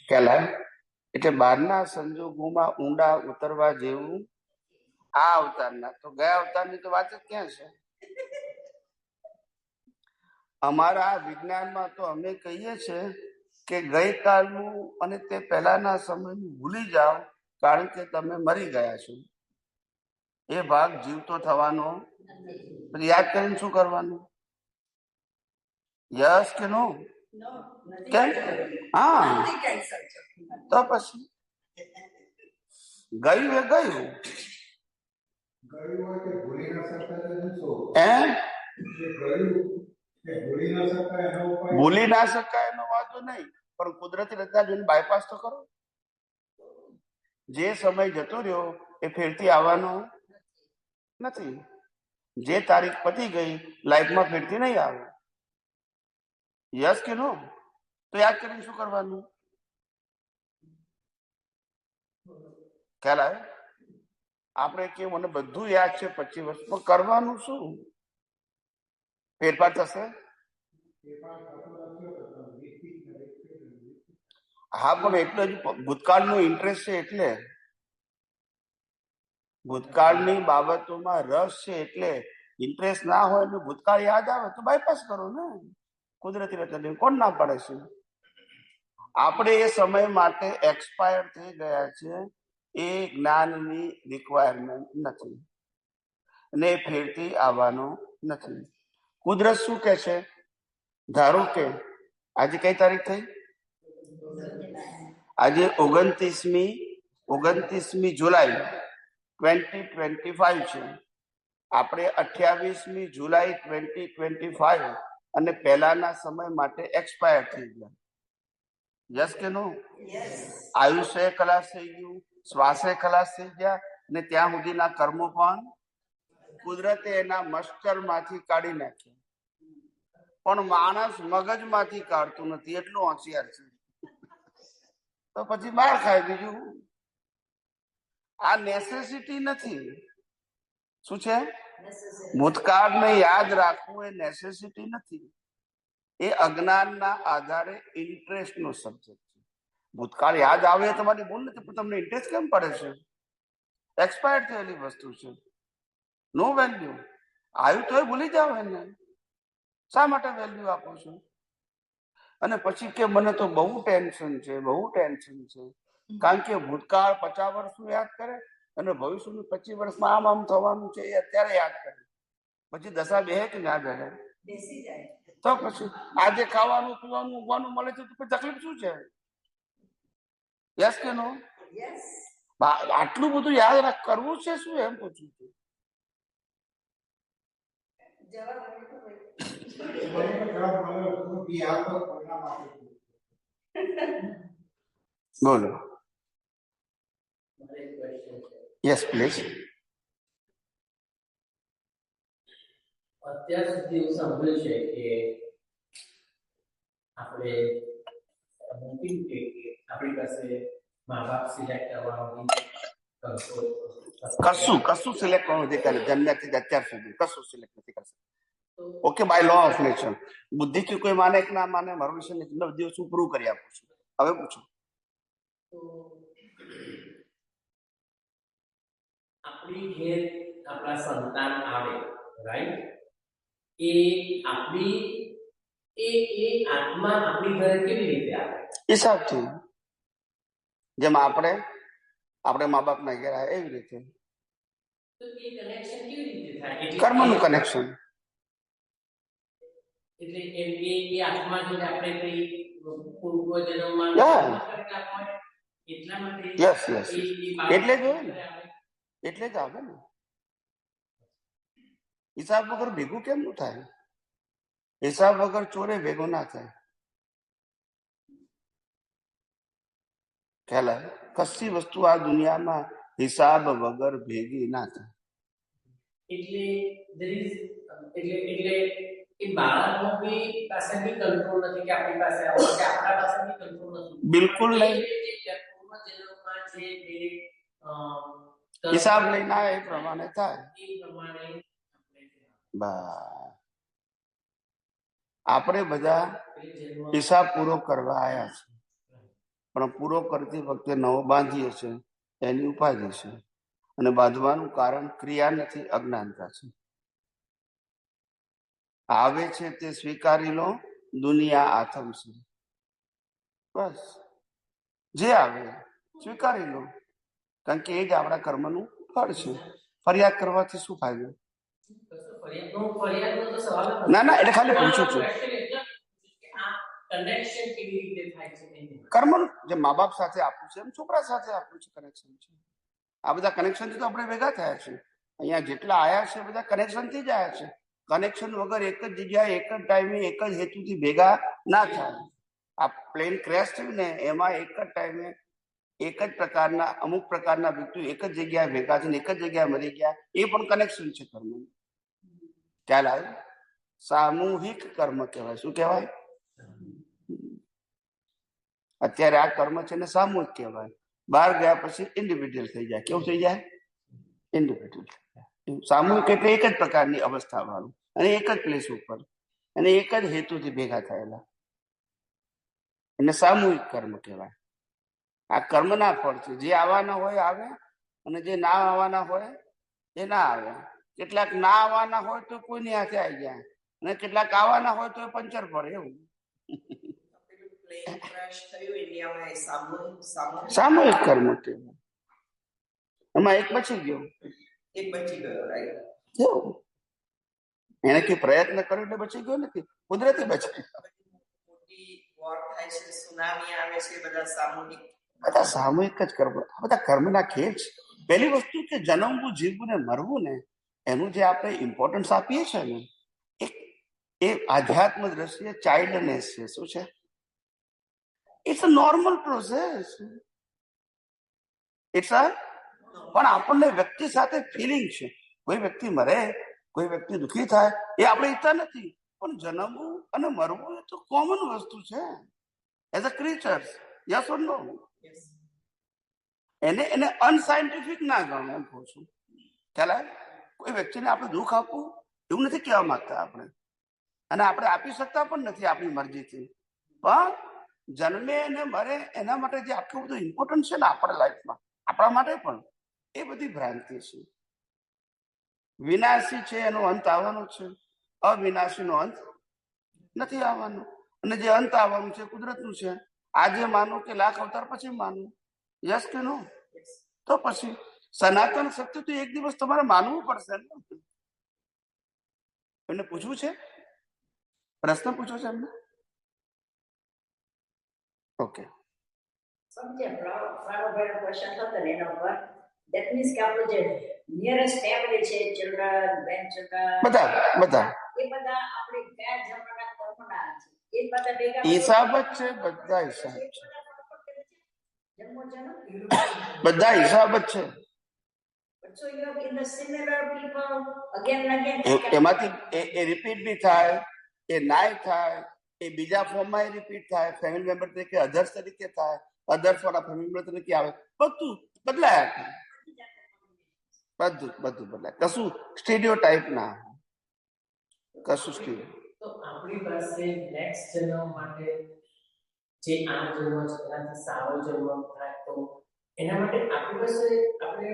ખ્યાલ આવે? એટલે બહારના સંજોગોમાં ઊંડા ઉતરવા જેવું આ અવતારના, તો ગયા અવતારની તો વાત જ ક્યાં છે? અમારા વિજ્ઞાનમાં તો અમે કહીએ છીએ કે ગઈકાલનું અને તે પહેલાના સમયનું ભૂલી જાઓ, કારણ કે તમે મરી ગયા છો. એ ભાગ જીવતો થવાનો યાદ કરીને શું કરવાનું? યસ કે નો? કેમ? હા, તો પછી ગયું એ ગયું. ભૂલી ના શકાય એનો વાંધો નહીં, પણ કુદરતી રચના જોઈને બાયપાસ તો કરો. જે સમય જતો રહ્યો એ ફેરથી આવવાનો નથી. જે તારીખ પતી ગઈ લાઈફમાં ફેરથી નહીં આવે. યસ કે નો? તો યાદ કરીને શું કરવાનું? ખ્યાલ આવે? આપણે કે મને બધું યાદ છે 25 વર્ષમાં, કરવાનું શું? ફેરફાર થશે? હા, પણ એટલે જ ભૂતકાળનો ઇન્ટરેસ્ટ છે, એટલે ભૂતકાળની બાબતોમાં રસ છે, એટલે ઇન્ટરેસ્ટ ના હોય ને ભૂતકાળ યાદ આવે તો બાયપાસ કરો ને, કુદરતી રીતે કોણ ના પાડે છે? આપણે એ સમય માટે એક્સપાયર થઈ ગયા છે, એ જ્ઞાનની રિક્વાયરમેન્ટ નથી ને ફેરથી આવવાનો નથી. કુદરત શું કે છે? ધારો કે આજે કઈ તારીખ થઈ? આજે 29મી જુલાઈ 2025 છે. આપણે 28મી જુલાઈ 2025 અને પહેલાના સમય માટે એક્સપાયર થઈ ગયા. યસ કે નો? આયુષ્ય ખલાસ થઈ ગયું, શ્વાસે ખલાસ થઈ ગયા, ને ત્યાં સુધીના કર્મો પણ કુદરતે એના મસ્તરમાંથી કાઢી નાખ્યા. પણ માણસ મગજમાંથી કાઢતું નથી, એટલું હોશિયાર છે. તો પછી બહાર ખાય. બીજું આ નેસેસિટી નથી. શું છે? ભૂતકાળને યાદ રાખવું એ નેસેસિટી નથી, એ અજ્ઞાનના આધારે ઇન્ટરેસ્ટનો સબ્જેક્ટ છે. ભૂતકાળ યાદ આવે એ તમારી ભૂલ નથી, પણ તમને ઇન્ટરેસ્ટ કેમ પડે છે? એક્સપાયર થયેલી વસ્તુ છે, નો વેલ્યુ. આવ્યું તોય ભૂલી જાવ એને. શા માટે વેલ્યુ આપો છો? અને પછી કે મને તો બહુ ટેન્શન છે, બહુ ટેન્શન છે. કારણ કે ભૂતકાળ 50 વર્ષનું યાદ કરે અને ભવિષ્યનું 25 વર્ષમાં આમ આમ થવાનું છે એ અત્યારે યાદ કરે. પછી દશા બેહે કે ના બેહે? બેસી જાય. તો પછી આજે ખાવાનું પીવાનું ઊંઘવાનું મળે છે તો પછી તકલીફ શું છે? યસ કે નો? યસ. આટલું બધું યાદ કરવું છે શું, એમ પૂછું છું. જવાબ આપો તો ભાઈ. બોલો. Yes please. અત્યાર સુધી એવું સાંભળ્યું છે કે આપણે આપણી પાસે મા બાપ સિલેક્ટ કરવાનું કશું સિલેક્ટ કરવાનું નથી કરે. જન્મથી અત્યાર સુધી કશું સિલેક્ટ નથી કરશે. Okay, by law of nature. બુદ્ધિ થી કોઈ માને કે ના માને, મારું વિશે 9 દિવસ હું પ્રૂવ કરી આપું છું. હવે પૂછો. તો આપણી ઘેર આપણા સંતાન આવે, રાઈટ? એ આપણી એ આત્મા આપણી ઘરે કેવી રીતે આવે? હિસાબથી. જેમ આપણે મા બાપ ના ઘેર આવે એવી રીતે. તો એ કનેક્શન કેવી રીતે થાય? કર્મનું કનેક્શન. એટલે એ આત્મા જોડે આપણે કઈ પૂર્વજન્મમાં એટલા માટે યસ એટલે જ હોય ને, એટલે જ આવે ને. હિસાબ વગર ભેગું કેમ નું થાય? હિસાબ વગર ચોરે ભેગો ના થાય. ખ્યાલ આવે? કશી વસ્તુ આ દુનિયામાં હિસાબ વગર ભેગી ના થાય. એટલે એ બાળકનો બી પાસે બી કંટ્રોલ નથી કે આપણી પાસે આવો, કે આપણા પાસે બી કંટ્રોલ નથી. બિલકુલ નહીં. પૂર્વજન્મમાં જે હિસાબ લઈને આવે એ પ્રમાણે થાય. એ પ્રમાણે આપણે બધા હિસાબ પૂરો કરવા આવ્યા છે, પણ પૂરો કરતી વખતે નવો બાંધીએ છે, એની ઉપાધિ છે. અને બાંધવાનું કારણ ક્રિયા નથી, અજ્ઞાનતા છે. આવે છે તે સ્વીકારી લો, દુનિયા આથમ છે. બસ જે આવે સ્વીકારી લો, કારણ કે એ જ આપણા કર્મનું ફળ છે. ફરિયાદ કરવાથી શું ફાયદો? ના એટલે ખાલી પૂછું છું. કર્મ જે મા બાપ સાથે આપ્યું છે એમ છોકરા સાથે આપ્યું છે કનેક્શન છે. આ બધા કનેક્શન થી તો આપણે ભેગા થયા છે. અહીંયા જેટલા આયા છે બધા કનેક્શન થી જ આયા છે. કનેક્શન વગર એક જ જગ્યાએ એક જ ટાઈમે એક જ હેતુથી ભેગા ના થાય. આ પ્લેન ક્રેશ થયું ને એમાં એક જ ટાઈમે એક જ પ્રકારના અમુક પ્રકારના વ્યક્તિઓ એક જ જગ્યાએ ભેગા થઈને એક જ જગ્યાએ મરી ગયા. એ પણ કનેક્શન છે કર્મ. ખ્યાલ આવે? સામૂહિક કર્મ કહેવાય. શું કહેવાય? અત્યારે આ કર્મ છે ને સામૂહિક કહેવાય. બહાર ગયા પછી ઇન્ડિવિડ્યુઅલ થઈ જાય. કેવું થઈ જાય? ઇન્ડિવિડ્યુઅલ. સામૂહિક એટલે એક જ પ્રકારની અવસ્થા વાળું અને એક જ પ્લેસ ઉપર અને એક જ હેતુથી ભેગા થયેલા, એને સામૂહિક કર્મ કહેવાય. આ કર્મના ફળ છે. જે આવવાના હોય આવે અને જે ના આવવાના હોય એ ના આવે. કેટલાક ના આવવાના હોય તો કોઈની હાથે આવી ગયા, અને કેટલાક આવવાના હોય તો પંચર પડે. એવું પ્લેન ક્રેશ થયું ઇન્ડિયામાં, સામૂહિક સામૂહિક કર્મ તે એમાં એક બચી ગયો. એક બચી ગયો, રાઈટ? કેવું એને કઈ પ્રયત્ન કર્યો એટલે બચી ગયો નથી, કુદરતી બચી ગયો. મોટી વોર થાય છે, સુનામી આવે છે, બધા સામૂહિક જ કર્મ, બધા કર્મના ખેલ છે. પહેલી વસ્તુ કે જન્મવું, જીવવું ને મરવું ને એનું જે આપણે ઇમ્પોર્ટન્સ આપીએ છીએ ને એ આધ્યાત્મ દ્રષ્ટિએ ચાઇલ્ડનેસ છે. શું છે? It's a normal process. It's a પણ આપણને વ્યક્તિ સાથે ફિલિંગ છે. કોઈ વ્યક્તિ મરે, કોઈ વ્યક્તિ દુઃખી થાય એ આપણે ઈચ્છા નથી, પણ જન્મવું અને મરવું એ તો કોમન વસ્તુ છે એઝ અ ક્રીચર્સ. યસ ઓર નો? એને અનસાયન્ટિફિક ના ગમે એમ કહું છું. ખ્યાલ આવે? કોઈ વ્યક્તિને આપણે દુઃખ આપવું એવું નથી કહેવા માંગતા આપણે, અને આપણે આપી શકતા પણ નથી આપણી મરજીથી. પણ જન્મે અને મરે એના માટે જે આટલું બધું ઇમ્પોર્ટન્ટ છે ને આપણા લાઈફમાં, આપણા માટે પણ, એ બધી ભ્રાંતિ છે. વિનાશી છે એનો અંત આવવાનો છે, અવિનાશીનો અંત નથી આવવાનો. અને જે અંત આવવાનું છે કુદરતનું છે. આજે માનો કે લાખ અવતાર પછી માનો. યસ કે નો? તો પછી સનાતન સત્ય તો એક દિવસ તમારે માનવું પડશે. એમને પૂછવું છે, પ્રશ્ન પૂછવો છે એમને? ઓકે. સમજ્યા? ફાળો ક્વેશ્ચન હતો ને એના ઉપર. ધેટ મીન્સ કે આપણું જે નિયરેસ્ટ ફેમિલી છે, ચિલ્ડ્રન, ગ્રેન્ડ ચિલ્ડ્રન, બધા એ બધા આપણે કયા જન્મના કર્મના છે એ બધા ભેગા હિસાબ જ છે. બધા હિસાબ છે. જન્મો જન્મ બધા હિસાબ જ છે. So you have in the similar people again and again. એમાંથી એ રિપીટ બી થાય, એ નાય થાય, એ બીજા ફોર્મમાં એ રિપીટ થાય, ફેમિલી મેમ્બર તરીકે અધર્સ તરીકે થાય, અધર્સ વાળા ફેમિલી મેમ્બર તરીકે આવે, બધું બદલાય. બધું બદલાય. કશું સ્ટીરિયો ટાઈપ ના, કશું સ્ટીરિયો. તો આપણી પાસે નેક્સ્ટ જન્મ માટે જે આ જન્મ છે એનાથી સારો જન્મ થાય તો એના માટે આપણી પાસે આપણે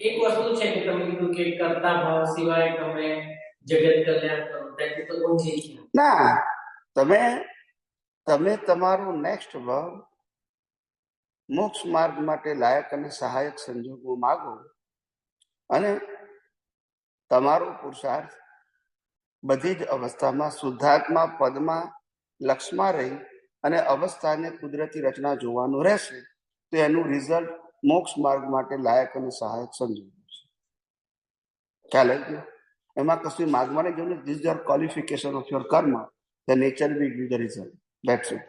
એક વસ્તુ છે કે તમે કીધું કે કરતા ભાવ સિવાય તમે જગત કલ્યાણ કરો, તેથી તો ઓછી છે. ના, તમે તમારું નેક્સ્ટ ભાવ મોક્ષ માર્ગ માટે લાયક અને સહાયક સંજોગો માગો, અને તમારો પુરુષાર્થ બધી જ અવસ્થામાં શુદ્ધાત્મા પદમાં લક્ષમાં રહી અને અવસ્થાને કુદરતી રચના જોવાનું રહેશે, તો એનું રિઝલ્ટ મોક્ષ માર્ગ માટે લાયક અને સહાયક સંજોગો છે. ખ્યાલ આવી ગયો? એમાં કશું માગવાને જો ને, these are qualification of your karma, the nature will give the result. That's it.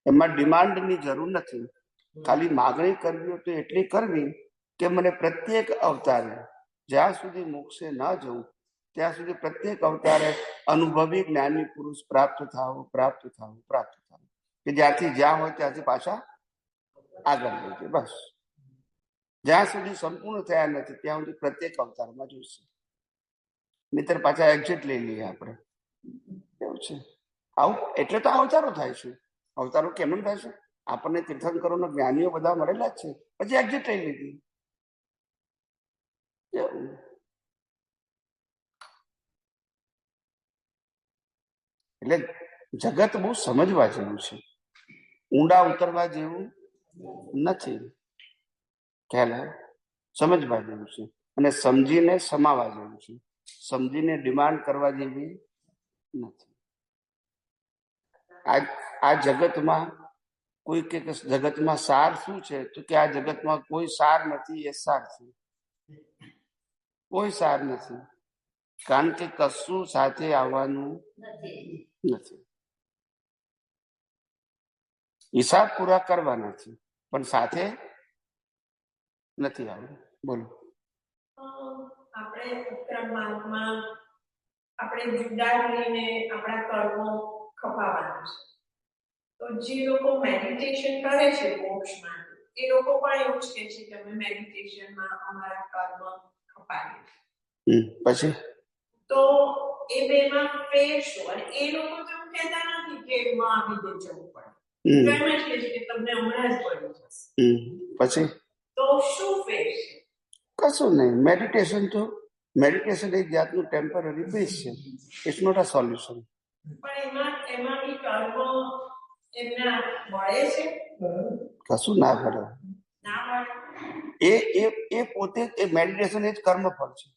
એમાં ડિમાન્ડની જરૂર નથી. ખાલી માગણી કરવી હોય તો એટલી કરવી કે મને પ્રત્યેક અવતારે જ્યાં સુધી મોક્ષે ન જવું ત્યાં સુધી પ્રત્યેક અવતારે અનુભવી જ્ઞાની પુરુષ પ્રાપ્ત થવું, કે જ્યાંથી જ્યાં હોય ત્યાંથી પાછા આગળ વધે. બસ જ્યાં સુધી સંપૂર્ણ થયા નથી ત્યાં સુધી પ્રત્યેક અવતારમાં જોઈશે. નહીતર પાછા એક્ઝિટ લઈ લઈએ આપણે. એવું છે. આવું એટલે તો અવતારો થાય છે. અવતારો કેમ થાય છે? આપણને તીર્થંકરોનો જ્ઞાનીઓ બધા મળેલા જ છે, પછી એક્ઝિટ લઈ લીધી. એટલે જગત બહુ સમજવા જેવું છે, ઊંડા ઉતરવા જેવું નથી. ખ્યાલ આવે? સમજવા જેવું છે, અને સમજીને સમાવા જેવું છે. સમજીને ડિમાન્ડ કરવા જેવી નથી. આ જગતમાં કોઈ કે જગતમાં સાર શું છે, તો કે આ જગતમાં કોઈ સાર નથી, એ સાર છે. કોઈ સાર નથી, કારણ કે કશું સાથે આવવાનું નથી. હિસાબ પૂરા કરવાના છે, પણ સાથે નથી આવવાનું. બોલો. આપણે ઉત્તર માર્ગમાં આપણે જુદા રહીને આપણા કર્મો ખપાવવાના છે. તો જે લોકો મેડિટેશન કરે છે મોક્ષ માટે, એ લોકો પણ એવું જ કહે છે કે અમે મેડિટેશનમાં અમારા કર્મ ખપાવીએ. પછી તો એ બેમાં ફેર શું? અને એ લોકો તો એવું કહેતા નથી કે મહાવિદ્ય જવું પડે, તો એમ જ કહે છે કે તમને હમણાં જ પડી જશે. પછી તો શું ફેર છે? કશું નહીં. મેડિટેશન એક જાતનું ટેમ્પરરી પીસ છે. It's not a solution. પણ એમાં બી કર્મ એમના મળે છે, કશું ના કરે. ના મળે. એ પોતે એ મેડિટેશન એ જ કર્મફળ છે.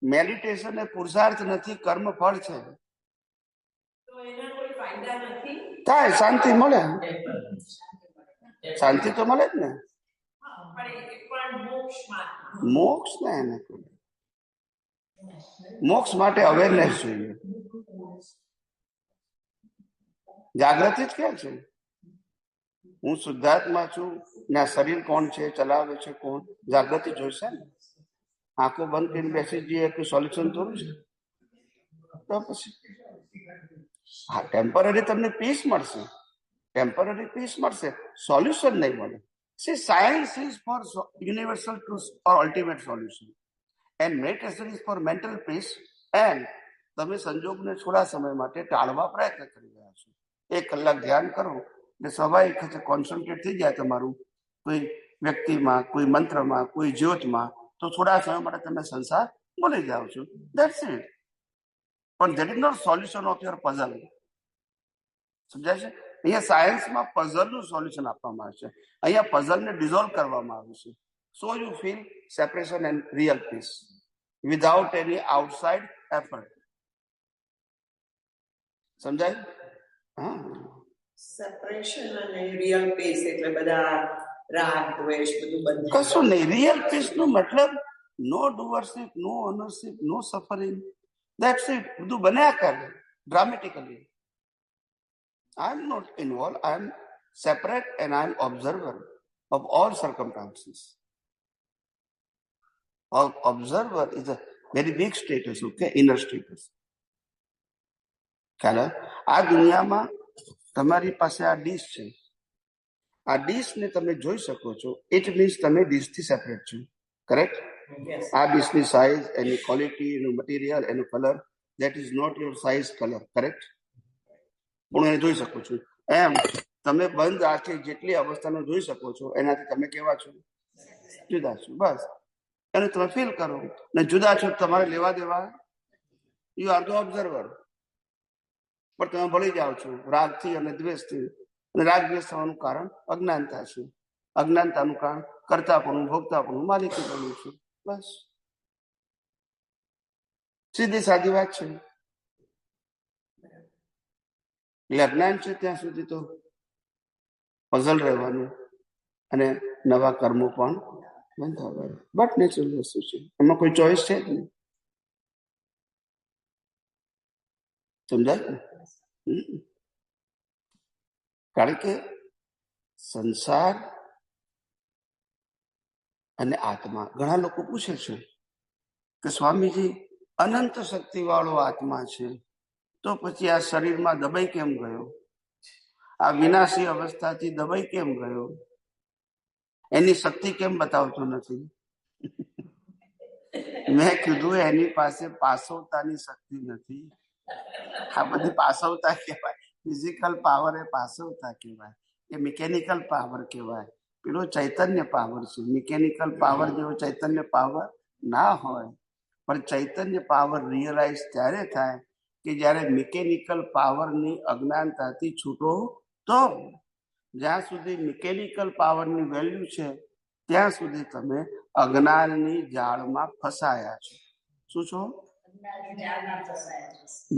મેડિટેશન એ પુરુષાર્થ નથી, કર્મફળ છે. તો એના કોઈ ફાયદા નથી. થાય, શાંતિ મળે. શાંતિ તો મળે જ ને. પણ એ પણ મોક્ષ ને એને મોક્ષ માટે અવેરનેસ જોઈએ. જાગૃતિ જ ક્યાં છે? હું શુદ્ધાત્મા છું ને આ શરીર કોણ છે, ચલાવે છે કોણ? જાગૃતિ જોઈશે ને. આંખો બંધ કરીને બેસી જઈએ કે સોલ્યુશન થોડું છે. તો પછી હા, ટેમ્પરરી તમને પીસ મળશે, ટેમ્પરરી પીસ મળશે, સોલ્યુશન નહીં મળે. See, science is for universal truth or ultimate solution, and meditation is for mental peace. And તમે સંજોગને થોડા સમય માટે ટાળવા પ્રયત્ન કરી રહ્યા છો. 1 કલાક ધ્યાન કરો એટલે સ્વાભાવિક છે કોન્સન્ટ્રેટ થઈ જાય તમારું કોઈ વ્યક્તિમાં, કોઈ મંત્રમાં, કોઈ જ્યોતમાં, તો થોડા સમય માટે તમે સંસાર ભૂલી જાઓ છો. That's it. પણ that is not solution of your puzzle. સમજાય છે? અહીંયા સાયન્સમાં પઝલનું સોલ્યુશન આપવામાં આવે છે. અહીંયા પઝલને ડિઝોલ્વ કરવામાં આવે છે. So you feel separation and real peace without any outside effort. સમજાય? હા. સેપરેશન અને રિયલ પીસ એટલે બધા રાગ દ્વેષ બધું બંધ. કશું નહીં. રિયલ પીસ નો મતલબ no doership, no ownership, no suffering. That's it. બધું બન્યા કરે dramatically. I am not involved. I am separate and I am observer of all circumstances. Observer is a very big status, okay? Inner status. ખ્યાલ? આ દુનિયામાં તમારી પાસે આ dish છે. આ ડીશને તમે જોઈ શકો છો. ઇટ મીન્સ તમે ડીશથી સેપરેટ છો. કરેક્ટ? આ ડીશની સાઇઝ, એની ક્વોલિટી, એનું મટીરિયલ, એનું colour, that is not your size, colour. Correct? હું એને જોઈ શકું છું. એમ તમે બંધ આંખે જેટલી અવસ્થાનો જોઈ શકો છો એનાથી તમે કેવા છો? જુદા છો. બસ એને તમે ફીલ કરો ને જુદા છો. તમારે લેવા દેવા, યુ આર ધ ઓબ્ઝર્વર. પણ તમે ભળી જાઓ છો રાગથી અને દ્વેષથી. અને રાગ દ્વેષ થવાનું કારણ અજ્ઞાનતા છે. અજ્ઞાનતાનું કારણ કરતાપણું, ભોગતાપણું, માલિકીપણું છે. બસ સીધી સાદી વાત છે. એટલે અજ્ઞાન છે ત્યાં સુધી તો પઝલ રહેવાનું અને નવા કર્મો પણ બંધાવવાનું. બટ નેચરલ વસ્તુ છે, એમાં કોઈ ચોઈસ છે જ નહીં. સમજાય? કારણ કે સંસાર અને આત્મા, ઘણા લોકો પૂછે છે કે સ્વામીજી અનંત શક્તિ વાળો આત્મા છે, તો પછી આ શરીરમાં દબાઈ કેમ ગયો? આ વિનાશી અવસ્થાથી દબાઈ કેમ ગયો? એની શક્તિ કેમ બતાવતો નથી? મેં કીધું એની પાસે પાસવતાની શક્તિ નથી. આ બધી પાસવતા કહેવાય. ફિઝિકલ પાવર એ પાસવતા કહેવાય, એ મિકેનિકલ પાવર કહેવાય. પેલો ચૈતન્ય પાવર છે. મિકેનિકલ પાવર જેવો ચૈતન્ય પાવર ના હોય. પણ ચૈતન્ય પાવર રિયલાઇઝ ત્યારે થાય કે જ્યારે મિકેનિકલ પાવરની અજ્ઞાનતાથી છૂટો. તો જ્યાં સુધી મિકેનિકલ પાવરની વેલ્યુ છે ત્યાં સુધી તમે અજ્ઞાનની જાળમાં ફસાયા છો. શું છો?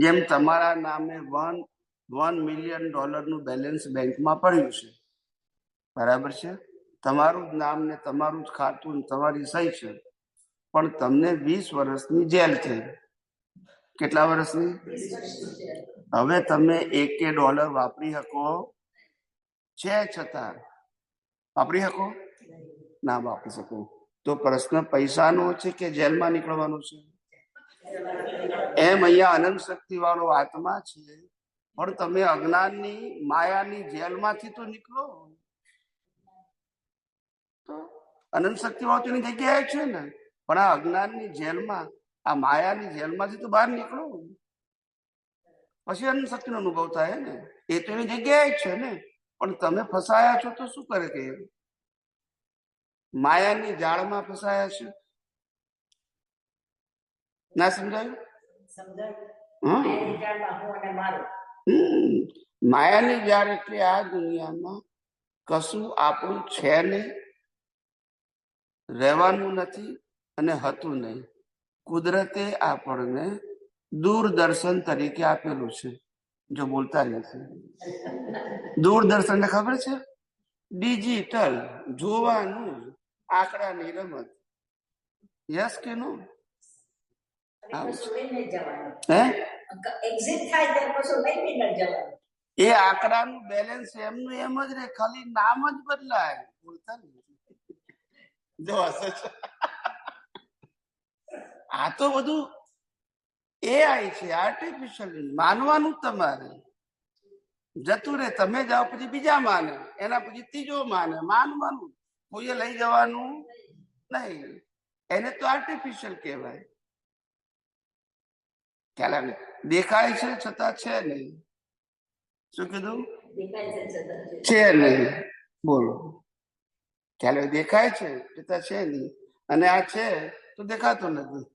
જેમ તમારા નામે $1 મિલિયન બેલેન્સ બેંકમાં પડ્યું છે, બરાબર છે? તમારું જ નામ ને તમારું જ ખાતું ને તમારી સહી છે, પણ તમને 20 વર્ષની જેલ થઈ. કેટલા વર્ષની? હવે તમે $1 વાપરી શકો છે, છતાં વાપરી શકો ના વાપરી શકો. તો પ્રશ્ન પૈસાનો છે કે જેલમાં નીકળવાનો છે? એમ અહીંયા અનંત શક્તિ વાળો આત્મા છે, પણ તમે અજ્ઞાનની માયાની જેલમાંથી તો નીકળો. તો અનંત શક્તિ વાળો તેની જગ્યાએ છે ને, પણ આ અજ્ઞાનની જેલમાં, આ માયાની જેલમાંથી તો બહાર નીકળો, પછી અનંત શક્તિનો અનુભવ થાય ને. એ તો એની જગ્યાએ જ છે ને, પણ તમે ફસાયા છો તો શું કરે કે માયાની જાળમાં ફસાયા છે. ના સમજાયું? માયાની જાળ એટલે આ દુનિયામાં કશું આપણું છે નહીં, રહેવાનું નથી અને હતું નહીં. કુદરતે આપણને દૂરદર્શન તરીકે આપેલું છે. જો બોલતા નથી, દૂરદર્શન ખબર છે? ડિજિટલ, જોવાનું, આંકડાની રમત. યસ કે નો? એ આંકડાનું બેલેન્સ એમનું એમ જ રહે, ખાલી નામ જ બદલાય. બોલતા નથી. જો હશે છે. આ તો બધું એઆઈ છે, આર્ટિફિશિયલ. માનવાનું તમારે જતું રે. તમે જાઓ પછી બીજા માને, એના પછી ત્રીજો માને. માનવાનું કોઈએ લઈ જવાનું નહીં. એને તો આર્ટિફિશિયલ કહેવાય. ખ્યાલ આવે? દેખાય છે છતાં છે નહીં. શું કીધું? છે નહીં. બોલો. ખ્યાલ આવે? દેખાય છે છતાં છે નહીં. અને આ છે તો દેખાતો નથી,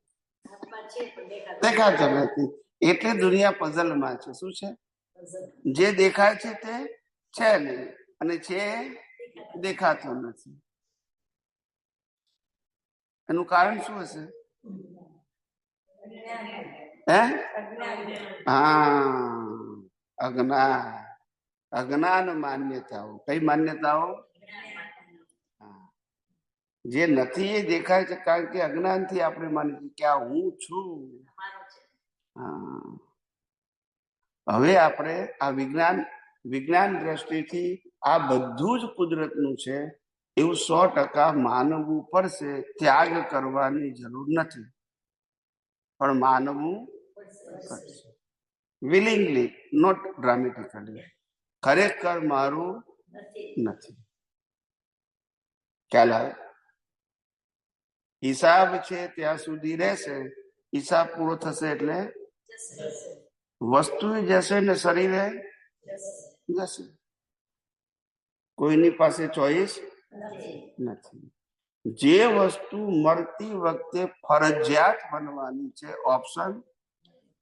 દેખાતો નથી. એટલે દુનિયા પઝલમાં છે. શું છે? જે દેખાય છે તે છે નહીં, અને છે દેખાતો નથી. એનું કારણ શું હશે? હે? હા, અજ્ઞાન. અજ્ઞાન માન્યતાઓ. કઈ માન્યતાઓ? જે નથી એ દેખાય છે, કારણ કે અજ્ઞાનથી આપણે માનીએ કે આ હું છું. હવે આપણે આ વિજ્ઞાન દ્રષ્ટિથી આ બધું જ કુદરતનું છે એવું 100% માનવું પડશે. ત્યાગ કરવાની જરૂર નથી, પણ માનવું પડશે. Willingly, not dramatically. ખરેખર મારું નથી. ખ્યાલ આવે? હિસાબ છે ત્યાં સુધી રહેશે. હિસાબ પૂરો થશે એટલે વસ્તુ જશે ને શરીરે જશે. કોઈની પાસે ચોઈસ નથી. જે વસ્તુ મળતી વખતે ફરજિયાત બનવાની છે, ઓપ્શન,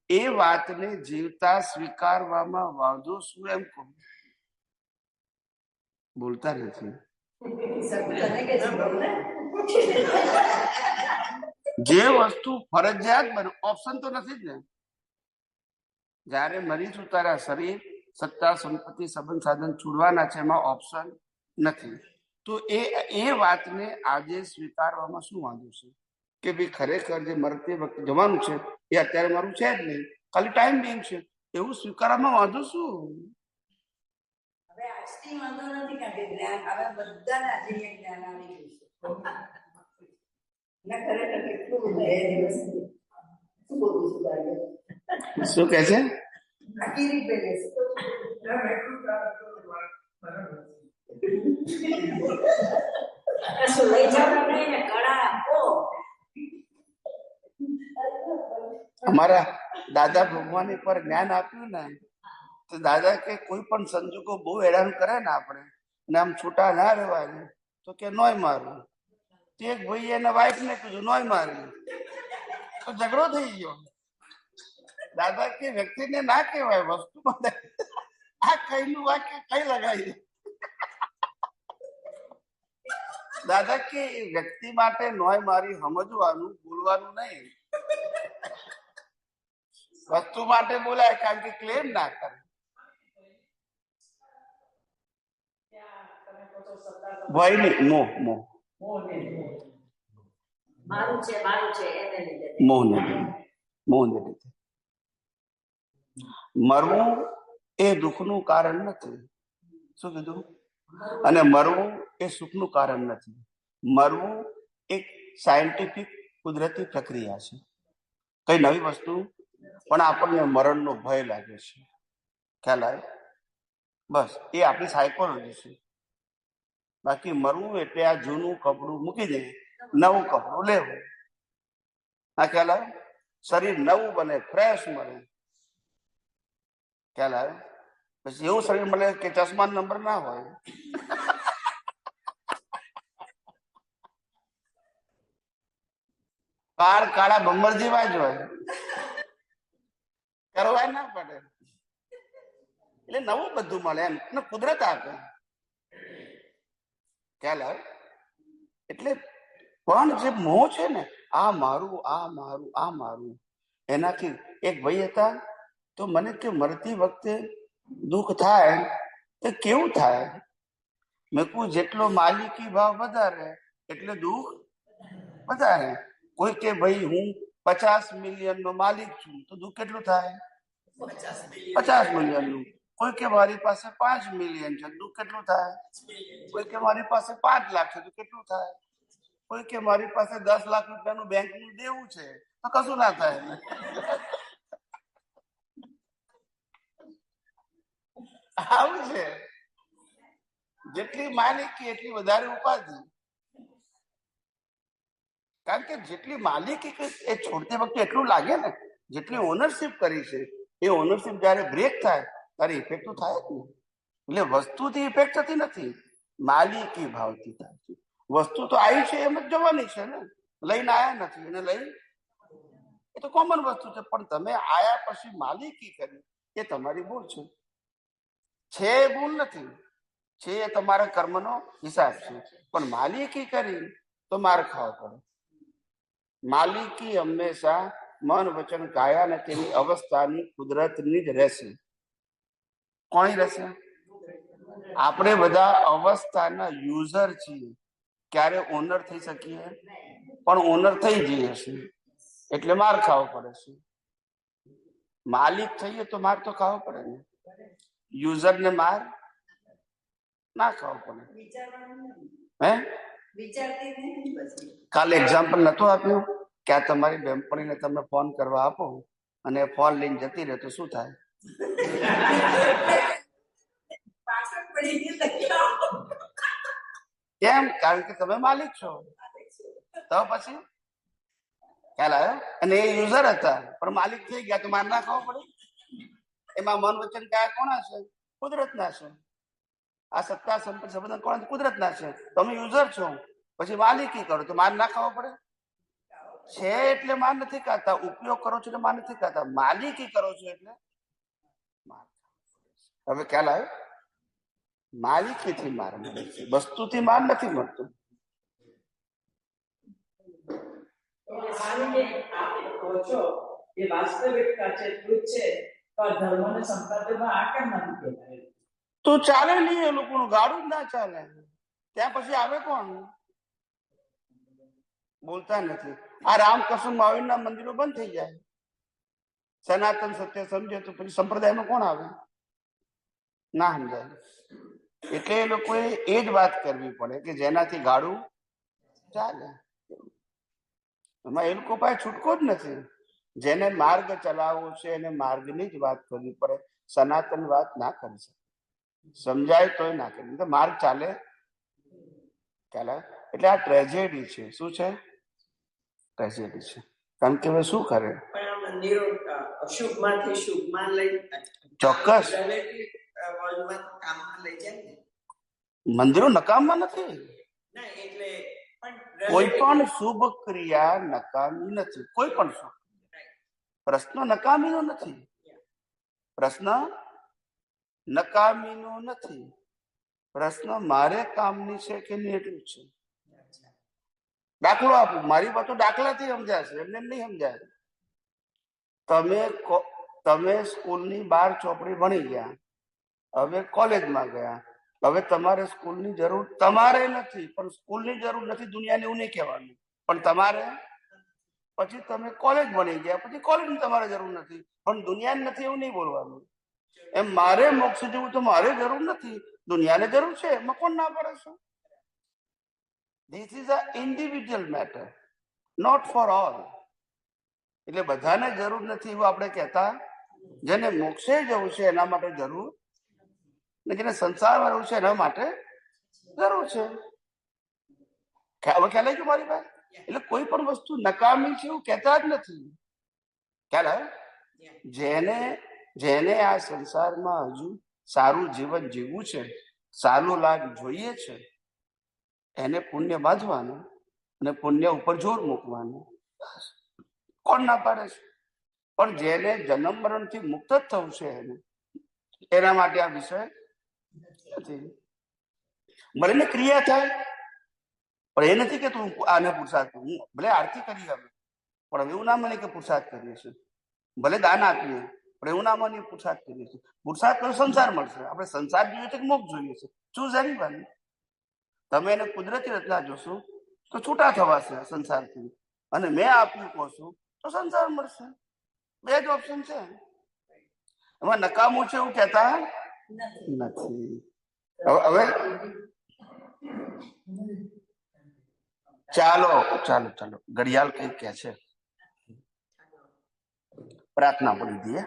એ વાતને જીવતા સ્વીકારવામાં વાંધો શું? એમ કહું. બોલતા નથી. જે વસ્તુ ફરજિયાત બને, ઓપ્શન તો નથી જ ને. જયારે મરીશું ત્યારે શરીર, સત્તા, સંપત્તિ, સંબંધ, સાધન છોડવાના છે, એમાં ઓપ્શન નથી. તો એ વાતને આજે સ્વીકારવામાં શું વાંધો છે? કે ભાઈ ખરેખર જે મરતી વખતે જવાનું છે એ અત્યારે મારું છે જ નહીં, ખાલી ટાઈમ બિંગ છે, એવું સ્વીકારવામાં વાંધો શું? હવે આજથી વાંધો નથી, કારણ કે જ્ઞાન હવે બધાને આજે જ્ઞાન આવી ગયું છે. ખરેખર કેટલું દિવસ શું બોલું છું? શું કે છે? અમારા દાદા ભગવાન પર જ્ઞાન આપ્યું ને, તો દાદા કે કોઈ પણ સંજોગો બહુ હેરાન કરે ને આપણે, ને આમ છૂટા ના રહેવાય, તો કે નોય મારું. એક ભાઈ એના વાઈફ ને કીધું નોય મારી, તો ઝઘડો થઈ ગયો. દાદા કે વ્યક્તિને ના કહેવાય, વસ્તુ આ કઈ નું વાક્ય કઈ લગાવી. દાદા કે વ્યક્તિ માટે નોય મારી સમજવાનું, બોલવાનું નહીં. વસ્તુ માટે બોલાય, કારણ કે ક્લેમ ના કરે. ભય નહીં, મોહ મોહને લીધે. મરવું એ દુઃખનું કારણ નથી. શું કીધું? અને મરવું એ સુખનું કારણ નથી. મરવું એક સાયન્ટિફિક કુદરતી પ્રક્રિયા છે, કઈ નવી વસ્તુ. પણ આપણને મરણનો ભય લાગે છે. ખ્યાલ આવે? બસ એ આપણી સાયકોલોજી છે. બાકી મરવું એટલે આ જૂનું કપડું મૂકી દે, નવું કપડું લેવું. આ ખ્યાલ આવે? શરીર નવું બને, ફ્રેશ મળે. ખ્યાલ આવે? પછી એવું શરીર મળે કે ચશ્મા નંબર ના હોય. વાળ કાળા બમ્બર જેવા જ હોય, કરવા ના પડે. એટલે નવું બધું મળે એમ, કુદરત આપે, ખ્યાલ આવે. એટલે પણ જે મોહ છે ને, આ મારું, આ મારું, આ મારું, એનાથી એક ભાઈ હતા તો મને કે મરતી વખતે દુઃખ થાય તો કેવું થાય? મેં કહું જેટલો માલિકી ભાવ વધારે એટલે દુઃખ વધારે. કોઈ કે ભાઈ હું 50 મિલિયન નો માલિક છું તો દુઃખ કેટલું થાય? 50 મિલિયન નું. કોઈ કે મારી પાસે 5 મિલિયન છે, દુઃખ કેટલું થાય? કોઈ કે મારી પાસે 5 લાખ છે તો કેટલું થાય? કોઈ કે મારી પાસે 10 લાખ રૂપિયાનું બેંક નું દેવું છે તો કશું ના થાય. આવું છે. જેટલી માલિકી એટલી વધારે ઉપાધિ. કારણ કે જેટલી માલિકી એ છોડતી વખતે એટલું લાગે ને, જેટલી ઓનરશિપ કરી છે એ ઓનરશિપ જયારે બ્રેક થાય ત્યારે ઇફેક્ટ તો થાય જ નહીં. એટલે વસ્તુથી ઇફેક્ટ થતી નથી, માલિકી ભાવથી થાય છે. વસ્તુ તો આવી છે એમ જ જવાની છે ને, લઈને આયા નથી એને લઈ, એ તો કોમન વસ્તુ છે. પણ તમે આયા પછી માલિકી કરી એ તમારી ભૂલ છે એ ભૂલ નથી, છે એ તમારા કર્મનો હિસાબ છે. પણ માલિકી કરી તો માર ખાવા પડે. માલિકી હંમેશા મન વચન કાયા અને તેની અવસ્થાની કુદરતની જ રહેશે. કોની રહેશે? આપણે બધા અવસ્થાના યુઝર છીએ. ક્યારે ઓનર થઈ શકીએ? પણ ઓનર થઈ જઈએ છીએ એટલે માર ખાવો પડે છે. માલિક થઈએ તો માર તો ખાવો પડે ને. યુઝર ને માર ના ખાવો પડે. હે કાલે એક્ઝામ્પલ નતું આપ્યું કે આ તમારી બેનપણીને તમે ફોન કરવા આપો અને ફોન લઈને જતી રહે તો શું થાય? કેમ? કારણ કે તમે માલિક છો. તો પછી ખ્યાલ આવ્યો? અને એ યુઝર હતા પણ માલિક થઈ ગયા તો માર ના ખાવો પડે. એમાં મન વચન કાયા કોના છે? કુદરતના છે. આ સત્તા સંપત્તિ સંબંધ કોણ? કુદરતના છે. તમે યુઝર છો પછી માલિકી કરો તો માર ના ખાવો પડે છે. એટલે માર નથી ખાતા, ઉપયોગ કરો છો એટલે માર નથી ખાતા, માલિકી કરો છો એટલે માર. હવે ખ્યાલ આવ્યો? માલિકીથી માર મળે છે, વસ્તુથી માર નથી મળતું. તો ચાલે નહીં, એ લોકોનું ગાડું જ ના ચાલે. ત્યાં પછી આવે કોણ? બોલતા નથી. આ રામકૃષ્ણ મહાવીરના મંદિરો બંધ થઈ જાય, સનાતન સત્ય સમજે તો પછી સંપ્રદાયમાં કોણ આવે? ના સમજાય. એટલે એ લોકોએ એ જ વાત કરવી પડે કે જેનાથી ગાડું ચાલે. એમાં એ લોકો પાસે છૂટકો જ નથી. જેને માર્ગ ચલાવવો છે એને માર્ગની જ વાત કરવી પડે, સનાતન વાત ના કરી શકે. સમજાય તોય ના કરી માર્ગ ચાલે. ચાલે. એટલે આ ટ્રેજેડી છે. શું છે? ટ્રેજેડી છે. કારણ કે હવે શું કરે? મંદિરો અશુભમાંથી શુભમાં લઈ, ચોક્કસ કામમાં લઈ જાય ને. મંદિરો નકામમાં નથી. ના એટલે કોઈ પણ શુભ ક્રિયા નકામી નથી. કોઈ પણ શુભ પ્રશ્ન નકામીનો નથી. પ્રશ્ન નકામીનો નથી. પ્રશ્ન મારે કામની છે કે નહીં એટલું છે. દાખલો આપું, મારી વાત તો દાખલાથી સમજાશે, એમને નહીં સમજાય. તમે સ્કૂલની 12 ચોપડી ભણી ગયા, હવે કોલેજમાં ગયા. હવે તમારે સ્કૂલની જરૂર તમારે નથી, પણ સ્કૂલની જરૂર નથી દુનિયાને એવું નહીં કહેવાનું, પણ તમારે પછી તમે કોલેજ બની ગયા પછી કોલેજની તમારે જરૂર નથી, પણ દુનિયાને નથી એવું નહીં બોલવાનું. એમ મારે મોક્ષ જેવું તો મારે જરૂર નથી, દુનિયાને જરૂર છે, એમાં કોણ ના પડે છે? This is a individual matter, not for all. એટલે બધાને જરૂર નથી એવું આપણે કહેતા. જેને મોક્ષે જવું છે એના માટે જરૂર, ને જેને સંસારમાં રહેવું છે એના માટે જરૂર છે. હવે ખ્યાલ આવી ગયો મારી પાસે? એટલે કોઈ પણ વસ્તુ નકામી છે એવું કહેતા જ નથી. ખ્યાલ આવે? જેને આ સંસારમાં હજુ સારું જીવન જીવવું છે, સારું લાભ જોઈએ છે, એને પુણ્ય બાંધવાનું અને પુણ્ય ઉપર જોર મૂકવાનું. કોણ ના પાડે છે? પણ જેને જન્મ મરણથી મુક્ત જ થવું છે એના માટે આ વિષય નથી. ભલે ને ક્રિયા થાય, પણ એ નથી કે તું આને પુરુષાર્થ કરું. ભલે આરતી કરી અમે, પણ હવે એવું ના મને કે પુરુષાર્થ કરીએ છીએ. ભલે દાન આપીએ, પણ એવું ના મને પુરુષાર્થ કરીએ છીએ. પુરુષાર્થ કરો સંસાર મળશે. આપણે સંસાર જોઈએ છે કે મોક્ષ જોઈએ છે? Choose anyone. તમે એને કુદરતી રચના જોશો તો છૂટા થવાશે સંસારથી, અને મેં આપ્યું કહો છું તો સંસાર મળશે. બે જ ઓપ્શન છે. એમાં નકામું છે એવું કહેતા નથી. હવે ચાલો ચાલો ચાલો, ઘડિયાળ કઈ કે છે? પ્રાર્થના બોલી દઈએ.